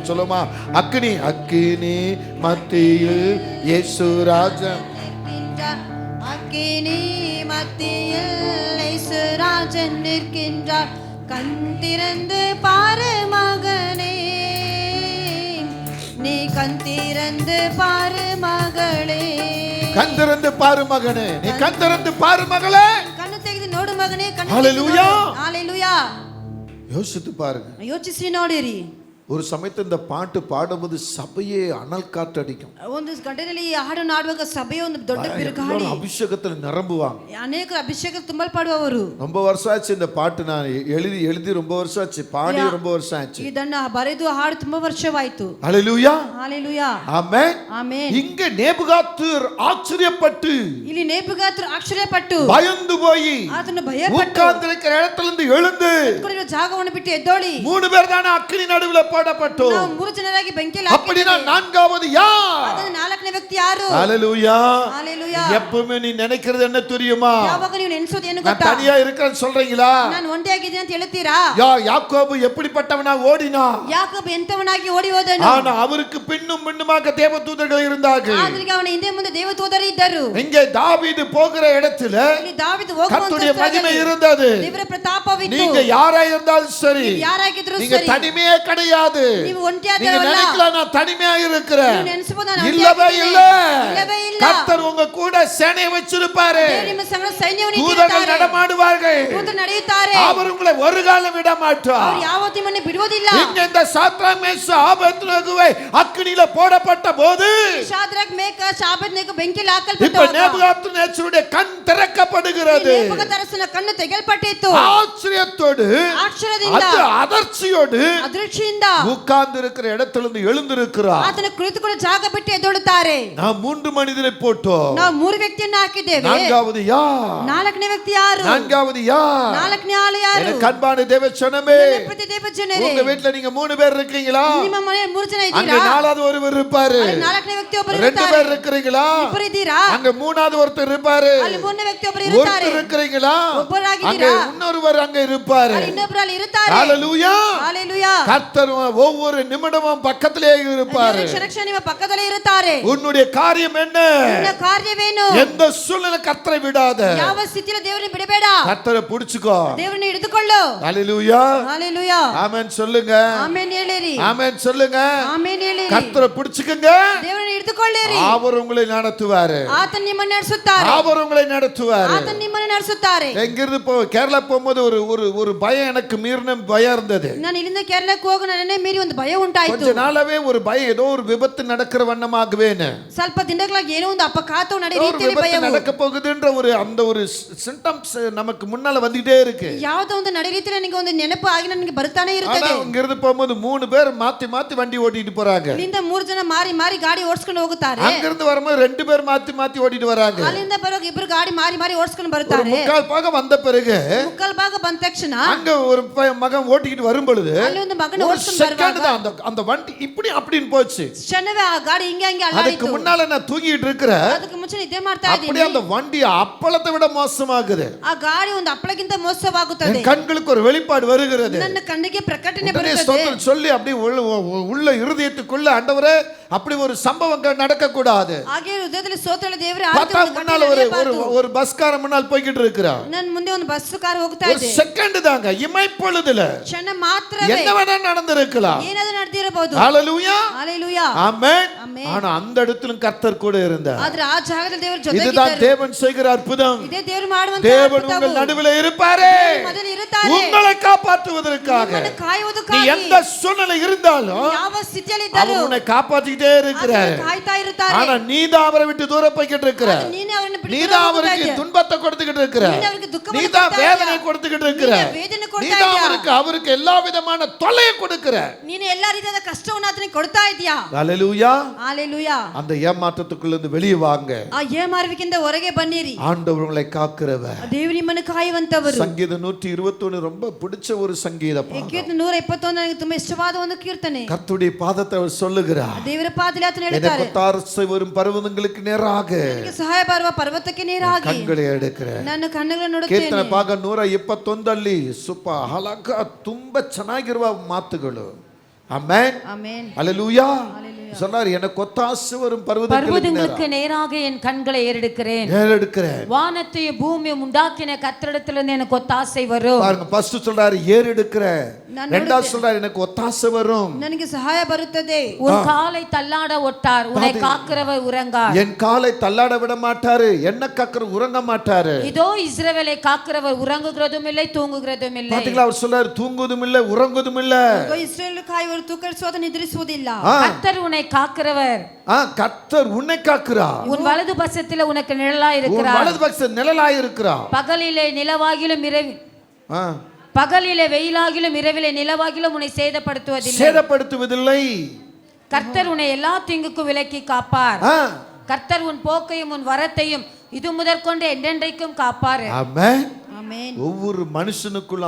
சொல்லுமா, அக்கினி மத்தியில் இயேசு ராஜன், அக்கினி மத்தியில் இயேசு ராஜன் நிற்கின்றார், கண் திறந்து பாரு மகனே, நீ கண் திறந்து பாரு மகளே. கண் திறந்து பாரு மகனே, நீ கண் திறந்து பாரு மகளே. ಕಣ್ಣು ತೆಗೆದು ನೋಡು ಮಗನೇ, ಕಣ್ಣು ஹalleluya. ஹalleluya. யோசித்து பாருங்க. ಯೋಚಿಸಿ ನೋಡಿರಿ. ஒரு சமயத்துல இந்த பாட்டு பாடும்போது சபையே அனல் காற்றடிக்கும். ಒಂದು ಗಂಟೆಯಲ್ಲಿ ಈ ಹಾಡನ್ನು ಆಡುವಾಗ ಸಭೆಯ ಒಂದು ದೊಡ್ಡ ಬಿರುಗಾಳಿ, அபிஷேகத்துல நிரம்புவாங்க. ಅನೇಕ ಅಭಿಷೇಕ ತುಂಬಲ್ಪಡುವವರು. ரொம்ப வருஷம் ஆச்சு இந்த பாட்டு நான் எழுதி ரொம்ப வருஷம் ஆச்சு, பாடி ரொம்ப வருஷம் ஆச்சு. ಇದನ್ನ ಬರೆದು ಹಾಡು ತುಂಬಾ ವರ್ಷವಾಯಿತು. ஹalleluya. ஹalleluya. ஆமென். ಆಮೆನ್. இங்க நேபுகாத்நேச்சர் ஆச்சரியப்பட்டு, ಇಲ್ಲಿ ನೇಬುಗಾದ್ರೂ ಆಶ್ಚರ್ಯಪಟ್ಟು, பயந்து போய் ಆತನು ಭಯಪಟ್ಟು, உட்கார்ந்திருக்கிற இடத்துல இருந்து எழுந்து ಕುಳಿತಿರುವ ಜಾಗವನ್ನು ಬಿಟ್ಟು ಎದ್ದೋಳಿ, 3 பேர் தான அக்கினி நடுவுல போடப்பட்டோம். ನಾವು 3 ಜನರಾಗಿ ಬೆಂಕಿಯಲ್ಲಿ அப்படினா நான்காவது யார்? ಅದನ್ನ 4ನೇ ವ್ಯಕ್ತಿ ಯಾರು? ஹalleluya. ஹalleluya. எப்பவுமே நீ நினைக்கிறது என்ன தெரியுமா? ಯಾವಾಗ ನೀವು ನೆನೆಸೋದು ಏನು நான் ಗೊತ್ತಾ? தனியா இருக்கேன்னு சொல்றீங்களா? ನಾನು ಒಂಟಿಯಾಗಿದ್ದೀನಿ ಅಂತ ಹೇಳ್ತೀರಾ? யாக்கோபு எப்படிப்பட்டவனா ஓடினா? ಯಾಕೋಬ ಎಂತವನಾಗಿ ಓಡಿ ಹೋದನು. ஆனா அவருக்கு பின்னும் பின்னுமாக தேவதூதர்கள் இருந்தார்கள். ಆದ್ರೆ ಅವನ ಹಿಂದೆ ಮುಂದೆ ದೇವದೂತರು ಇದ್ದರು. இங்கே தாவீது போகிற இடத்துல ಇಲ್ಲಿ ದಾವೀದ ಹೋಗುವಂತ கர்த்தருடைய மகிமை ಸ್ಥಳದಲ್ಲಿ இருந்தது. ದೇವರ ಪ್ರತಾಪವಿತ್ತು. நீங்க யாரா இருந்தாலும் சரி, ನೀವು ಯಾರಾಗಿದ್ರು நீங்க ಸರಿ, தனிமையே கிடையாது. ನೀವು நீங்க ಒಂಟಿಯಾದವರಲ್ಲ. நினைக்கலாம் நான் தனிமையா இருக்கிறேன், ನೀವು ನೆನೆಸಬಹುದು ನಾನು இல்லவே ಒಂಟಿಯಾಗಿದ್ದೀನಿ. இல்ல. ಇಲ್ಲವೇ ಇಲ್ಲ. கர்த்தர் உங்க கூட சேனையை வச்சிருப்பாரு. ದೇವರು ನಿಮ್ಮ ಸಂಗಡ ಸೈನ್ಯವನ್ನು தூதர்கள் ಇಟ್ಟಿರುತ್ತಾರೆ. நடமாடுவார்கள். ದೂತರು ನಡೆಯುತ್ತಾರೆ. அவர் உங்களை ஒரு காலம் விட மாட்டார். ಅವರು ಯಾವತ್ತೂ ನಿಮ್ಮನ್ನು ಬಿಡುವುದಿಲ್ಲ. இங்க இந்த சாத்ராக் மேஷாக் ஆபேத்நேகோவை அக்கினியில போடப்பட்ட போது, ಶಾದ್ರಕ್ ಮೇಷಕ್ ಶಾಬೆದ್ನೆಗೋ ಬೆಂಕಿಯಲ್ಲಿ இப்ப ಹಾಕಲ್ಪಟ್ಟರು. நேபுகாத்நேச்சருடைய கண் திறக்கப்படுகிறது. ನೇಬುಕದ್ನೆಚ್ಚರನ ಕಣ್ಣು ತೆಗೆಯಲ್ಪಟ್ಟಿತು. ஆச்சரியத்தோடு, ಆಶ್ಚರ್ಯದಿಂದ, அதிர்ச்சியோடு ಅದೃಷ್ಟಿಯಿಂದ உட்கார்ந்து இருக்கிற இடத்திலிருந்து எழுந்திருக்கிறார். ಆತನ ಕುಳಿತುಕೊಳ್ಳೋ ಜಾಗ ಬಿಟ್ಟು ಎದ್ದೇಳುತ್ತಾರೆ. நாம் 3 மனிதரை போட்டோம். ನಾವು 3 ವ್ಯಕ್ತಿಯನ್ನು ಹಾಕಿದ್ದೇವೆ. நான்காவது யார்? 4ನೇ ವ್ಯಕ್ತಿ ಯಾರು? நான்காவது யார்? 4ನೇ ಆಳು ಯಾರು? எனக்கு அன்பான தேவச்சனமே, ಪ್ರತಿ ದೇವಜನರೇ, உங்க வீட்ல நீங்க 3 பேர் இருக்கீங்களா? ನಿಮ್ಮ ಮನೆಯಲ್ಲಿ 3 ಜನ அங்க ಇದ್ದೀರಾ? 4வது ஒருவர் இருப்பாரு. ಅಲ್ಲಿ 4ನೇ ವ್ಯಕ್ತಿ ಒಬ್ಬರು 2 ಇರುತ್ತಾರೆ. பேர் இருக்கிறீங்களா? ಇಬ್ಬರು ಇದ್ದೀರಾ? அங்க 3வது ஒருத்தர் இருப்பாரு. ಅಲ್ಲಿ 3ನೇ ವ್ಯಕ್ತಿ ಒಬ್ಬರು ಇರುತ್ತಾರೆ. ஒருத்தர் இருக்கிறீங்களா? அங்க ಒಬ್ಬರಾಗಿದ್ದೀರಾ? இன்னொருவர் அங்க இருப்பாரு. ಅಲ್ಲಿ ಇನ್ನೊಬ್ಬರು ಅಲ್ಲಿ ಇರುತ್ತಾರೆ. ஹalleluya. ஹalleluya. கர்த்தர் ஒவ்வொரு நிமிடமும் பக்கத்திலே இருப்பாரு. ಕ್ಷಣ ಕ್ಷಣ ನಿಮ್ಮ ಪಕ್ಕದಲ್ಲೇ ಇರುತ್ತಾರೆ. உன்னுடைய காரியம் என்ன? ನಿನ್ನ ಕಾರ್ಯವೇನು? எந்த சூழ்நிலை கர்த்தரை விடாத. ಯಾವ ಸ್ಥಿತಿಯಲ್ಲಿ ದೇವರನ್ನು ಬಿಡಬೇಡ. கர்த்தரை பிடிச்சுக்கோ. ದೇವರನ್ನು ಹಿಡಿದುಕೊಳ್ಳು. ஹalleluya. ஹalleluya. ஆமென் சொல்லுங்க. ಆಮೆನ್ ಹೇಳಿರಿ. ஆமென் சொல்லுங்க. ಆಮೆನ್ ಹೇಳಿರಿ. கர்த்தரை பிடிச்சுக்கங்க. ದೇವರನ್ನು ಹಿಡಿದುಕೊಳ್ಳಿರಿ. அவர் உங்களை நடத்துவாரு. ಆತನು ನಿಮ್ಮನ್ನು ನಡೆಸುತ್ತಾರೆ. அவர் உங்களை நடத்துவாரு. ಆತನು ನಿಮ್ಮನ್ನು ನಡೆಸುತ್ತಾರೆ. எங்கிருந்து கேரளா போகும்போது ஒரு பயம், எனக்கு மீறின பயம் இருந்தது. ನಾನು ಇಲ್ಲಿಂದ ಕೇರಳಕ್ಕೆ ಹೋಗ ನನ್ನೇ ಮೀರಿ ಒಂದು ಭಯ ಉಂಟಾಯಿತು. கொஞ்ச நாளாவே ஒரு பயம், ஏதோ ஒரு விபத்து நடக்கிற வண்ணமாகவேன்னு. ಸ್ವಲ್ಪ ದಿನಗಳಾಗಿ ಏನೋ ಒಂದು ಅಪಘಾತ ನಡೆಯ ஒரு ರೀತಿಯಲ್ಲಿ விபத்து ಭಯವು. நடக்க போகுதுன்ற அந்த ஒரு சிம்டம்ஸ் நமக்கு முன்னால வந்துட்டே இருக்கு. ಯಾವುದೋ ಒಂದು ನಡೆಯ ರೀತಿಯಲ್ಲಿ ನನಗೆ ಒಂದು ನೆನಪು ಆಗಿ ನನಗೆ ಬರ್ತಾನೆ ஆனா ಇರುತ್ತದೆ. இங்கிருந்து போகும்போது 3 பேர் மாத்தி மாத்தி வண்டி ஓட்டிட்டு போறாங்க. ಇಲ್ಲಿಂದ 3 ಜನ ಮಾರಿ ಮಾರಿ ಗಾಡಿ ಓಡಿಸ್ಕೊಂಡು ಹೋಗುತ್ತಾರೆ. அங்கிருந்து வரும்போது 2 பேர் மாத்தி மாத்தி ஓட்டிட்டு வராங்க. ಅಲ್ಲಿಂದ ಬರೋಗ ಇಬ್ರು ಗಾಡಿ ಮಾರಿ ಮಾರಿ ಓಡಿಸ್ಕೊಂಡು ಬರ್ತಾರೆ. முக்கால் பாகம் வந்த பிறகு ಮುಕ್ಕಲ್ ಭಾಗ ಬಂದ ತಕ್ಷಣ அங்க ஒரு மகன் ஓட்டிட்டு வரும் பொழுது ಅಲ್ಲಿ ಒಂದು ಮಗನ ಓಡಿಸ್ಕೊಂಡು செகண்ட் ಬರುವಾಗ தான் அந்த வண்டி இப்படி அப்படின்னு போச்சு. ಕ್ಷಣವೇ ಆ ಗಾಡಿ ಹಿಂಗೆ ಹಿಂಗೆ அதுக்கு ಅಲ್ಲಾಡಿತು. முன்னால நான் தூங்கிட்டு இருக்கிறேன். ಅದಕ್ಕೆ ಮುಂಚೆ ನಿದ್ದೆ ಮಾಡ್ತಾ அப்படியே ಇದ್ದೀನಿ. அந்த வண்டி அப்பளத்தை விட மோசமாகுது. ಆ ಗಾಡಿ ಒಂದು ಅಪ್ಪಳಗಿಂತ ಮೋಸವಾಗುತ್ತದೆ. என் கண்களுக்கு ஒரு வெளிப்பாடு வருகிறது. ನನ್ನ ಕಣ್ಣಿಗೆ ಪ್ರಕಟಣೆ உடனே ಬರುತ್ತದೆ. ஸ்தோத்திரம் சொல்லி அப்படியே உள்ள இருதயத்துக்குள்ள, ஆண்டவரே அப்படி ஒரு சம்பவங்கள் நடக்க கூடாது. ಹಾಗೆ ಹೃದಯದಲ್ಲಿ ಸ್ತೋತ್ರ ದೇವರೇ, பார்த்தா முன்னால ஒரு பஸ்கார முன்னால் போய்கிட்டு இருக்கிறான். ನನ್ನ ಮುಂದೆ ಒಂದು ಬಸ್ ಕಾರ್ ಹೋಗ್ತಾ ஒரு ಇದೆ. செகண்ட் தாங்க, இமைப்பொழுதுல ಕ್ಷಣ ಮಾತ್ರವೇ என்ன வேணா நடந்திருக்கலாம். ಏನಾದರೂ ನಡೆದಿರಬಹುದು. ஹalleluya. ஹalleluya. ஆமென். ஆமென். ஆனா அந்த இடத்திலும் கர்த்தர் கூட இருந்தார். ಆದ್ರೆ ಆ ಜಾಗದಲ್ಲಿ ದೇವರು இதுதான் ಜೊತೆಗಿದ್ದರು. தேவன் செய்கிற அற்புதம். ಇದೇ ದೇವರು ಮಾಡುವಂತ தேவன் உங்கள் நடுவில் இருப்பாரே, ಮೊದಲು ಇರುತ್ತಾರೆ. உங்களை காப்பாற்றுவதற்காக. ನಿಮ್ಮನ್ನು நீ ಕಾಯುವುದಕ್ಕಾಗಿ எந்த சூழ்நிலை இருந்தாலும் ಯಾವ ಸ್ಥಿತಿಯಲ್ಲಿ ಇದ್ದರು அவர் உன்னை காப்பாத்திட்டே இருக்கிறார். ಕಾಯ್ತಾ ಇರುತ್ತಾರೆ. ஆனா நீதான் அவரை விட்டு தூரம் போய்கிட்டு இருக்கிற. ನೀನೇ ಅವರನ್ನು ಬಿಟ್ಟು நீதான் அவருக்கு துன்பத்தை கொடுத்துக்கிட்டு இருக்கிற. ನೀನೇ ಅವರಿಗೆ ದುಃಖವನ್ನು நீதான் ಕೊಡ್ತಾ வேதனை ಇದ್ದೀಯ. கொடுத்துக்கிட்டு இருக்கிற. ನೀನೇ ವೇದನೆ ಕೊಡ್ತಾ நீதான் ಇದ್ದೀಯ. அவருக்கு எல்லா விதமான தொல்லையை கொடுக்கிற. ನೀನು ಎಲ್ಲಾ ರೀತಿಯಾದ ಕಷ್ಟವನ್ನು ಆತನಿಗೆ ಕೊಡ್ತಾ ಇದೀಯಾ. ஹalleluya. ஹalleluya. அந்த ஏமாற்றத்துக்குள்ள இருந்து வெளியே வாங்க. ಆ ಏಮಾರುವಿಕೆಯಿಂದ ಹೊರಗೆ ಬನ್ನಿರಿ. ஆண்டவர் உங்களை காக்கிறவர். ದೇವರು ನಿಮ್ಮನ್ನು ಕಾಯುವಂತವರು. சங்கீதம் 121 ரொம்ப பிடிச்ச ஒரு சங்கீத பாடல். ಕೀರ್ತನೆ 121 ನನಗೆ ತುಂಬಾ ಇಷ್ಟವಾದ ಒಂದು ಕೀರ್ತನೆ. கர்த்தருடைய பாதத்தை அவர் சொல்லுகிறார். ದೇವರ ಪಾದದಲ್ಲಿ ಆತನು என்னை ಹೇಳ್ತಾರೆ, கொத்தாரசை வரும் பர்வதங்களுக்கு நேராக ನನಗೆ ಸಹಾಯ ಬರುವ ಪರ್ವತಕ್ಕೆ ನೇರಾಗಿ கண்களை எடுக்கிற. ನನ್ನ ಕಣ್ಣುಗಳನ್ನು ಕೀರ್ತನೆ ನೋಡುತ್ತೇನೆ. ಭಾಗ 121 ಸುಪ ಹಲಕ ತುಂಬಾ ಚೆನ್ನಾಗಿರುವ ಮಾತುಗಳು. ಆಮೆನ್. ಆಮೆನ್. ಹಲ್ಲೆಲೂಯಾ. ಹಲ್ಲೆಲೂಯಾ. சொன்னார், எனக்கு ஒத்தாசை வரும் பர்வதங்களுக்கு பர்வதங்களுக்கு நேராக என் கண்களை ஏறெடுக்கிறேன். வானத்தையும் பூமியும் உண்டாக்கின கர்த்தரிடத்திலிருந்து எனக்கு ஒத்தாசை வரும். பாருங்க, ஃபர்ஸ்ட் சொல்றாரு ஏறெடுக்கிறேன், ரெண்டாவது சொல்றாரு எனக்கு ஒத்தாசை வரும், ನನಗೆ ಸಹಾಯ ಬರುತ್ತದೆ. உன் காலை தள்ளாட ஒட்டார், உன்னை காக்கிறவர் உறங்கார். என் காலை தள்ளாட விட மாட்டாரு, என்ன காக்கிறவர் உறங்க மாட்டாரு. இதோ இஸ்ரவேலை காக்கிறவர் உறங்குகிறதும் இல்லை தூங்குகிறதும் இல்லை. பாத்தீங்களா, அவர் சொல்றாரு தூங்குவதும் இல்லை உறங்குவதும் இல்லை. ಇಸ್ರಾಯೇಲ್ ಕಾಯುವರು ತೂಕರಿಸುವುದು ನಿದ್ರಿಸುವುದಿಲ್ಲ. கர்த்தர் உன்னை காக்கிறவர், கர்த்தர் உன்னை காக்கிறார். உன் வலது பக்கத்துல உனக்கு நிழலாய் இருக்கிறார். வலது பக்கத்துல நிழலாய் இருக்கிறார். பகலிலே நிலவாகிலும் பகலிலே வெயிலாகிலும் இரவிலே நிலவாகிலும் உன்னை சேதப்படுத்துவதில்லை. கர்த்தர் உன்னை எல்லா தீங்குக்கும் விலக்கி காப்பார். கர்த்தர் உன் போக்கையும் உன் வரத்தையும் இது முதற்கொண்டு என்றென்றைக்கும் காப்பார். ஆமென். ಆಮೆನ್. ஒவ்வொரு மனுஷனுக்குள்ள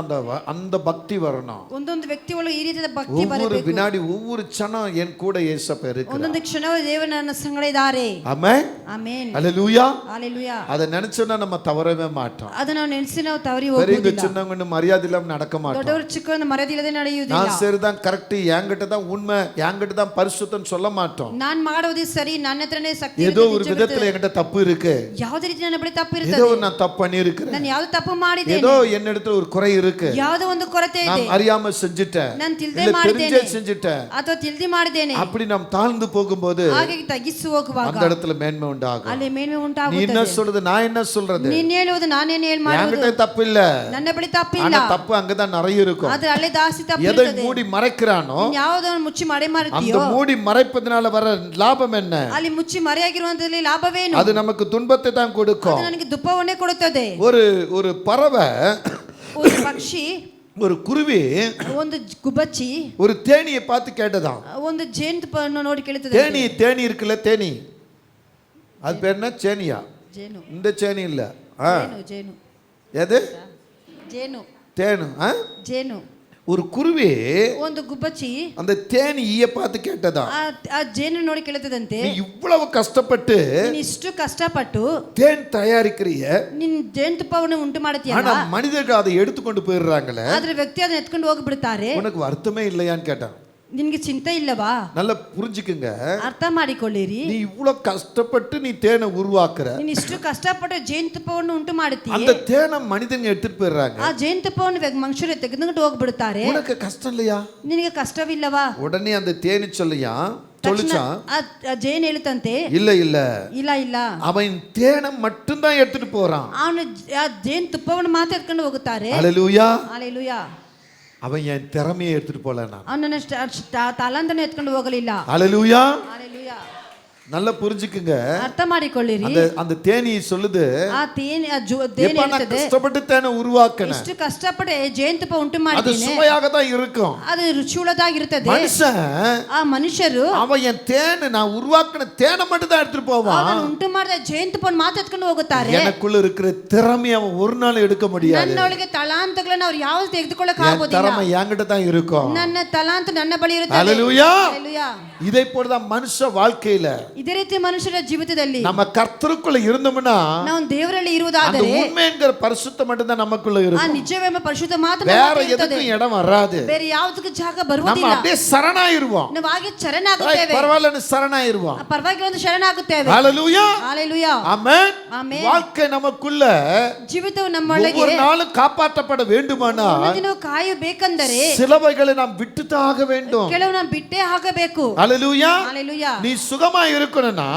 அந்த பக்தி வரணும். ಒಂದೊಂದು ವ್ಯಕ್ತಿ ಒಳಗೆ ಈ ರೀತಿಯ ಭಕ್ತಿ ಬರಬೇಕು. ஒவ்வொரு வினாடி ஒவ்வொரு ಕ್ಷಣ என் கூட இயேசு இருக்கிறார். ಒಂದೊಂದು ಕ್ಷಣವೂ ದೇವರು ನನ್ನ ಸಂಗಡ ಇದ್ದಾರೆ. ஆமென். ಆಮೆನ್. ஹalleluya. ஹalleluya. அத நினைச்சோம்னா நம்ம தவறவே மாட்டோம். ಅದ ನಾವು ನೆನೆಸಿ ನಾವು ತವರಿ ಹೋಗೋದಿಲ್ಲ. பெரியவங்க சின்னவங்க மரியாதை இல்லாம நடக்க மாட்டோம். ದೊಡ್ಡವರು ಚಿಕ್ಕವರನ್ನ ಮರ್ಯಾದೆ ಇಲ್ಲದೆ ನಡೆಯುವುದಿಲ್ಲ. நான் சரிதான் கரெக்ட், என்கிட்ட தான் உண்மை, என்கிட்ட தான் பரிசுத்தம் சொல்ல மாட்டோம். நான் ಮಾಡೋದು ಸರಿ, ನನ್ನ ಹತ್ರನೇ ಶಕ್ತಿ ஏதோ ஒரு விதத்துல என்கிட்ட தப்பு இருக்கு, ಯಾವುದೇ ರೀತಿ ನನ್ನ ಬಳಿ ತಪ್ಪು ಇರುತ್ತದೆ, ஏதோ நான் தப்பு பண்ணி இருக்கிறேன், ನಾನು ಯಾವುದು ತಪ್ಪು ಮಾಡಿದ್ದೇನೆ, ஏதோ என்னிடத்துல ஒரு குறை இருக்கு, ಯಾವುದೋ ಒಂದು ಕೊರತೆ ಇದೆ, நான் அறியாம செஞ்சிட்டேன், ನಾನು ತಿಳಿದೇ இல்ல ಮಾಡಿದ್ದೇನೆ, தெரிஞ்சே செஞ்சிட்டேன், ಅಥವಾ ತಿಳಿದೇ ಮಾಡಿದ್ದೇನೆ, அப்படி நாம் தாழ்ந்து போகும்போது ಹಾಗೆ ತಗ್ಗಿಸಿ ಹೋಗುವಾಗ அந்த இடத்துல மேன்மை உண்டாகும். ಅಲ್ಲಿ ಮೇನ್ಮೆ நீ ಉಂಟಾಗುತ್ತದೆ. என்ன சொல்றது, நான் என்ன சொல்றது, ನೀನು ಹೇಳುವುದು ನಾನೇನು ಹೇಳಿ ಮಾಡುವುದು, என்கிட்ட தப்பு இல்ல, ನನ್ನ ಬಳಿ ತಪ್ಪಿಲ್ಲ, ஆனா தப்பு அங்கதான் நிறைய இருக்கும். ಆದ್ರೆ ಅಲ್ಲೇ ಜಾಸ್ತಿ ತಪ್ಪು எதை ಇರುತ್ತದೆ. மூடி மறைக்கிறானோ ನೀನು ಯಾವುದನ್ನು ಮುಚ್ಚಿ ಮರೆ அந்த ಮಾಡುತ್ತೀಯೋ மூடி மறைப்பதனால வர லாபம் என்ன? ಅಲ್ಲಿ ಮುಚ್ಚಿ ಮರೆಯಾಗಿರುವಂತದಲ್ಲಿ ಲಾಭವೇನು? அது நமக்கு துன்பத்தை தான் கொடுக்கும். ಅದು ನನಗೆ ದುಃಖವನ್ನೇ ಕೊಡುತ್ತದೆ. ஒரு பறவை, ಒಂದು ಪಕ್ಷಿ, ஒரு குருவி ಒಂದು ಗುಬ್ಬಚ್ಚಿ ஒரு தேனியை பார்த்து கேட்டதாம். ಒಂದು ಜೇನುತುಪ್ಪವನ್ನು ನೋಡಿ ಕೇಳುತ್ತದೆ. தேனி இருக்குல்ல, தேனி, அது பேர் என்ன, சேனியா? ಜೇನು. இந்த சேனி இல்ல, ಜೇನು எது, ಜೇನು தேனு. ಜೇನು. ஒரு குருவி ಒಂದು ಗುಬ್ಬಚ್ಚಿ அந்த தேனியை பார்த்து கேட்டதா, ಆ ಜೇನು ನೋಡಿ ಕೇಳುತ್ತದಂತೆ, நீ இவ்வளவு கஷ்டப்பட்டு ನೀನು ಇಷ್ಟು ಕಷ್ಟಪಟ್ಟು தேன் தயாரிக்கிறிய, ನೀನು ಜೇನುತುಪ್ಪವನ್ನು ಉಂಟು ಮಾಡುತ್ತೀಯ, ஆனா மனிதர்கள் அதை எடுத்துக்கொண்டு போயிடுறாங்களே, ಆದ್ರೆ ವ್ಯಕ್ತಿ ಅದನ್ನ ಎತ್ಕೊಂಡು ಹೋಗ್ಬಿಡ್ತಾರೆ. உனக்கு வருத்தமே இல்லையான்னு கேட்டான். ನಿನ್ಗೆ ಚಿಂತೆ ಇಲ್ಲವಾ? நல்லா புரிஞ்சுக்குங்க, ಅರ್ಥ ಮಾಡಿಕೊಳ್ಳಿರಿ. நீ இவ்வளவு கஷ்டப்பட்டு நீ தேனை உருவாக்குற, ನೀನು ಇಷ್ಟು ಕಷ್ಟಪಟ್ಟು ಜೇನುತುಪ್ಪವನ್ನು ಉಂಟು ಮಾಡುತ್ತೀಯ, அந்த தேனை மனிதங்க எடுத்துட்டு போயிடுறாங்க, ಆ ಜೇನುತುಪ್ಪವನ್ನು ಮನುಷ್ಯರು ತೆಗೆದುಕೊಂಡು ಹೋಗ್ಬಿಡ್ತಾರೆ. உனக்கு கஷ்டம் இல்லையா? ನಿನಗೆ ಕಷ್ಟವಿಲ್ಲವಾ? உடனே அந்த தேனி சொல்லியா சொல்லிச்சான், ಆ ಜೇನು ಹೇಳುತ್ತಂತೆ, இல்ல இல்ல ಇಲ್ಲ ಇಲ್ಲ, அவன் தேனை மட்டும்தான் எடுத்துட்டு போறான், ಅವನು ಆ ಜೇನುತುಪ್ಪವನ್ನು ಮಾತ್ರ ಎತ್ಕೊಂಡು ಹೋಗುತ್ತಾರೆ. ஹalleluya. ಹಾಲೆಲೂಯಾ. அவன் என் திறமையை எடுத்துட்டு போல, நான் ಅವನನ್ನ ತಲಾಂತನ ಎತ್ಕೊಂಡು ಹೋಗಲಿಲ್ಲ. ஹalleluya. ಹಾಲೆಲೂಯಾ. நல்லா புரிஞ்சுக்குங்க, ಅರ್ಥ ಮಾಡಿಕೊಳ್ಳಿರಿ. அந்த தேனி சொல்லுது, ಆ ತೇನೆ எப்ப நான் கஷ்டப்பட்டு தேனை உருவாக்கினேன், ಇಷ್ಟು ಕಷ್ಟಪಟ್ಟು ಜೇನುತುಪ್ಪ ಉಂಟು அது ಮಾಡಿದ್ದೇನೆ, சுவையாக தான் இருக்கும், ಅದು ರುಚಿಯುಳ್ಳದಾಗಿರುತ್ತದೆ. மனுஷன் ಆ ಮನುಷ್ಯರು அவன் என் தேனை நான் உருவாக்கின தேனை மட்டும் தான் எடுத்துட்டு போவான், ಅವನು ಉಂಟು ಮಾಡಿದ ಜೇನುತುಪ್ಪವನ್ನು ಮಾತ್ರ ಎತ್ಕೊಂಡು ಹೋಗುತ್ತಾರೆ. எனக்குள்ள இருக்கிற திறமையை அவன் ஒரு நாள் எடுக்க முடியாது. ನನ್ನೊಳಗೆ ತಲಾಂತಗಳನ್ನು ಅವ್ರು ಯಾವುದು ತೆಗೆದುಕೊಳ್ಳಕ್ಕೆ என் ಆಗೋದಿಲ್ಲ. திறமை என்கிட்ட தான் இருக்கும். ನನ್ನ ತಲಾಂತ ನನ್ನ ಬಳಿ ಇರುತ್ತದೆ. ஹalleluya. ஹalleluya. இதை போலதான் மனுஷ வாழ்க்கையில ಇದೇ ರೀತಿ ಮನುಷ್ಯರ ಜೀವಿತದಲ್ಲಿ நம்ம கர்த்தருக்குள்ள இருந்தோம்னா ನಾವು ದೇವರಲ್ಲಿ அந்த ಇರುವುದಾದರೆ உண்மை என்கிற பரிசுத்தம் மட்டும் தான் நமக்குள்ள ಆ இருக்கும். ನಿಜವೆಂಬ ಪರಿಶುದ್ಧ ಮಾತ್ರ வேற ನಮ್ಮಲ್ಲಿ ಇರುತ್ತದೆ. எதுக்கும் இடம் வராது. ಬೇರೆ ಯಾವುದಕ್ಕೂ ಜಾಗ நம்ம ಬರುವುದಿಲ್ಲ. அப்படியே சரணாயிருவோம். ನಾವು ಹಾಗೆ ಶರಣಾಗುತ್ತೇವೆ. பரவாயில்லைன்னு சரணாயிருவோம். ಪರವಾಗಿ ಒಂದು ಶರಣಾಗುತ್ತೇವೆ. ஹalleluya. ஹalleluya. ஆமென். ஆமென். வாழ்க்கை நமக்குள்ள ಜೀವಿತವು ನಮ್ಮೊಳಗೆ ஒவ்வொரு நாளும் காப்பாற்றப்பட வேண்டுமானால் ದಿನ ಕಾಯಬೇಕೆಂದರೆ சிலவைகளை நாம் விட்டுதான் ஆக வேண்டும். ಕೆಲವು ನಾವು ಬಿಟ್ಟೇ ಆಗಬೇಕು. ஹalleluya. ஹalleluya. நீ சுகமா இருக்கணும்னா,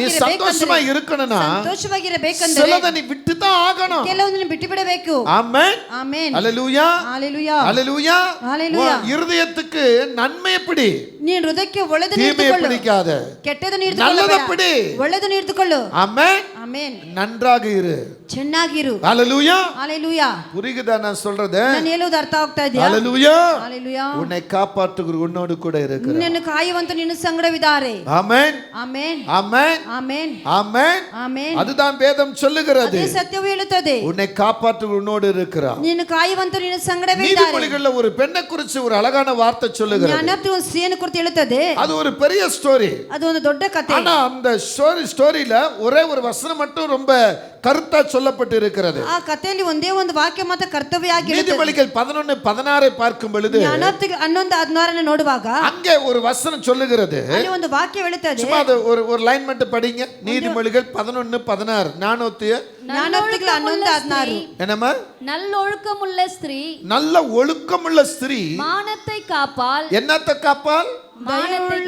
நீ சந்தோஷமா இருக்கணும்னா, ಸಂತೋಷವಾಗಿರಬೇಕೆಂದರೆ சிலதை நீ விட்டுதான் ஆகணும். ಕೆಲವೊಂದನ್ನು ಬಿಟ್ಟು ಬಿಡಬೇಕು. ஆமென். ಆಮೆನ್. ஹalleluya. ஹalleluya. ஹalleluya. ஹalleluya. இருதயத்துக்கு நன்மை எப்படி, ನೀನು ಹೃದಯಕ್ಕೆ ಒಳ್ಳೆಯದನ್ನು தீமையை ಇಟ್ಟುಕೊಳ್ಳು, பிடிக்காத, ಕೆಟ್ಟದನ್ನು நல்லதை ಇಟ್ಟುಕೊಳ್ಳಬೇಡ, பிடி. ಒಳ್ಳೆಯದನ್ನು ಇಟ್ಟುಕೊಳ್ಳು. ஆமென். ಆಮೆನ್. நன்றாக இரு. ಚೆನ್ನಾಗಿರು. ஹalleluya. ஹalleluya. புரியுதா நான் சொல்றது? ನಾನು ಹೇಳುವುದು ಅರ್ಥ ಆಗ್ತಾ ಇದೆಯಾ? ஹalleluya. ஹalleluya. உன்னை காப்பாற்றுகிற உன்னோடு கூட இருக்கிறார். ನಿನ್ನನ್ನು ಕಾಯುವಂತ ನಿನ್ನ ಸಂಗಡವಿದ್ದಾರೆ. ஆமென். ಆಮೆನ್. ஆமென். ಆಮೆನ್. ஆமென். ಆಮೆನ್. அதுதான் வேதம் சொல்லுகிறது. ಅದೇ ಸತ್ಯವು ಹೇಳುತ್ತದೆ. உன்னை காப்பாற்றுகிற உன்னோடு இருக்கிறார். ನಿನ್ನ ಕಾಯುವಂತ ನಿನ್ನ ಸಂಗಡವಿದ್ದಾರೆ. நீதிமொழிகள்ல ஒரு பெண்ணை குறித்து ஒரு அழகான வார்த்தை சொல்லுகிறது. ಜ್ಞಾನೋಕ್ತಿ ಒಂದು ಸ್ತ್ರೀಯನ್ನು ಕುರಿತು ಹೇಳುತ್ತದೆ. அது ஒரு பெரிய ஸ்டோரி. ಅದು ಒಂದು ದೊಡ್ಡ ಕಥೆ. ஆனா அந்த ஸ்டோரியில ஒரே ஒரு வசனம் வசனம் மட்டும் ரொம்ப கருத்தா சொல்லப்பட்டு இருக்கிறது. ಆ ಕಥೆಯಲ್ಲಿ ಒಂದೇ ಒಂದು ವಾಕ್ಯ ಮಾತ್ರ ಕರ್ತವ್ಯವಾಗಿರುತ್ತದೆ. நீதிமொழிகள் 11:16 பார்க்கும் பொழுது 11:16 ನೋಡುವಾಗ அங்கே ஒரு வசனம் சொல்லுகிறது. ಅಲ್ಲಿ ಒಂದು ವಾಕ್ಯ ಹೇಳುತ್ತದೆ. சும்மா அது ஒரு லைன் மட்டும் படிங்க. நீதிமொழிகள் 11:16 11:16 என்னம்மா? நல்லொழுக்கமுள்ள ஸ்திரீ நல்ல ஒழுக்கமுள்ள ஸ்திரீ மானத்தை காப்பாள். என்னத்தை காப்பாள்?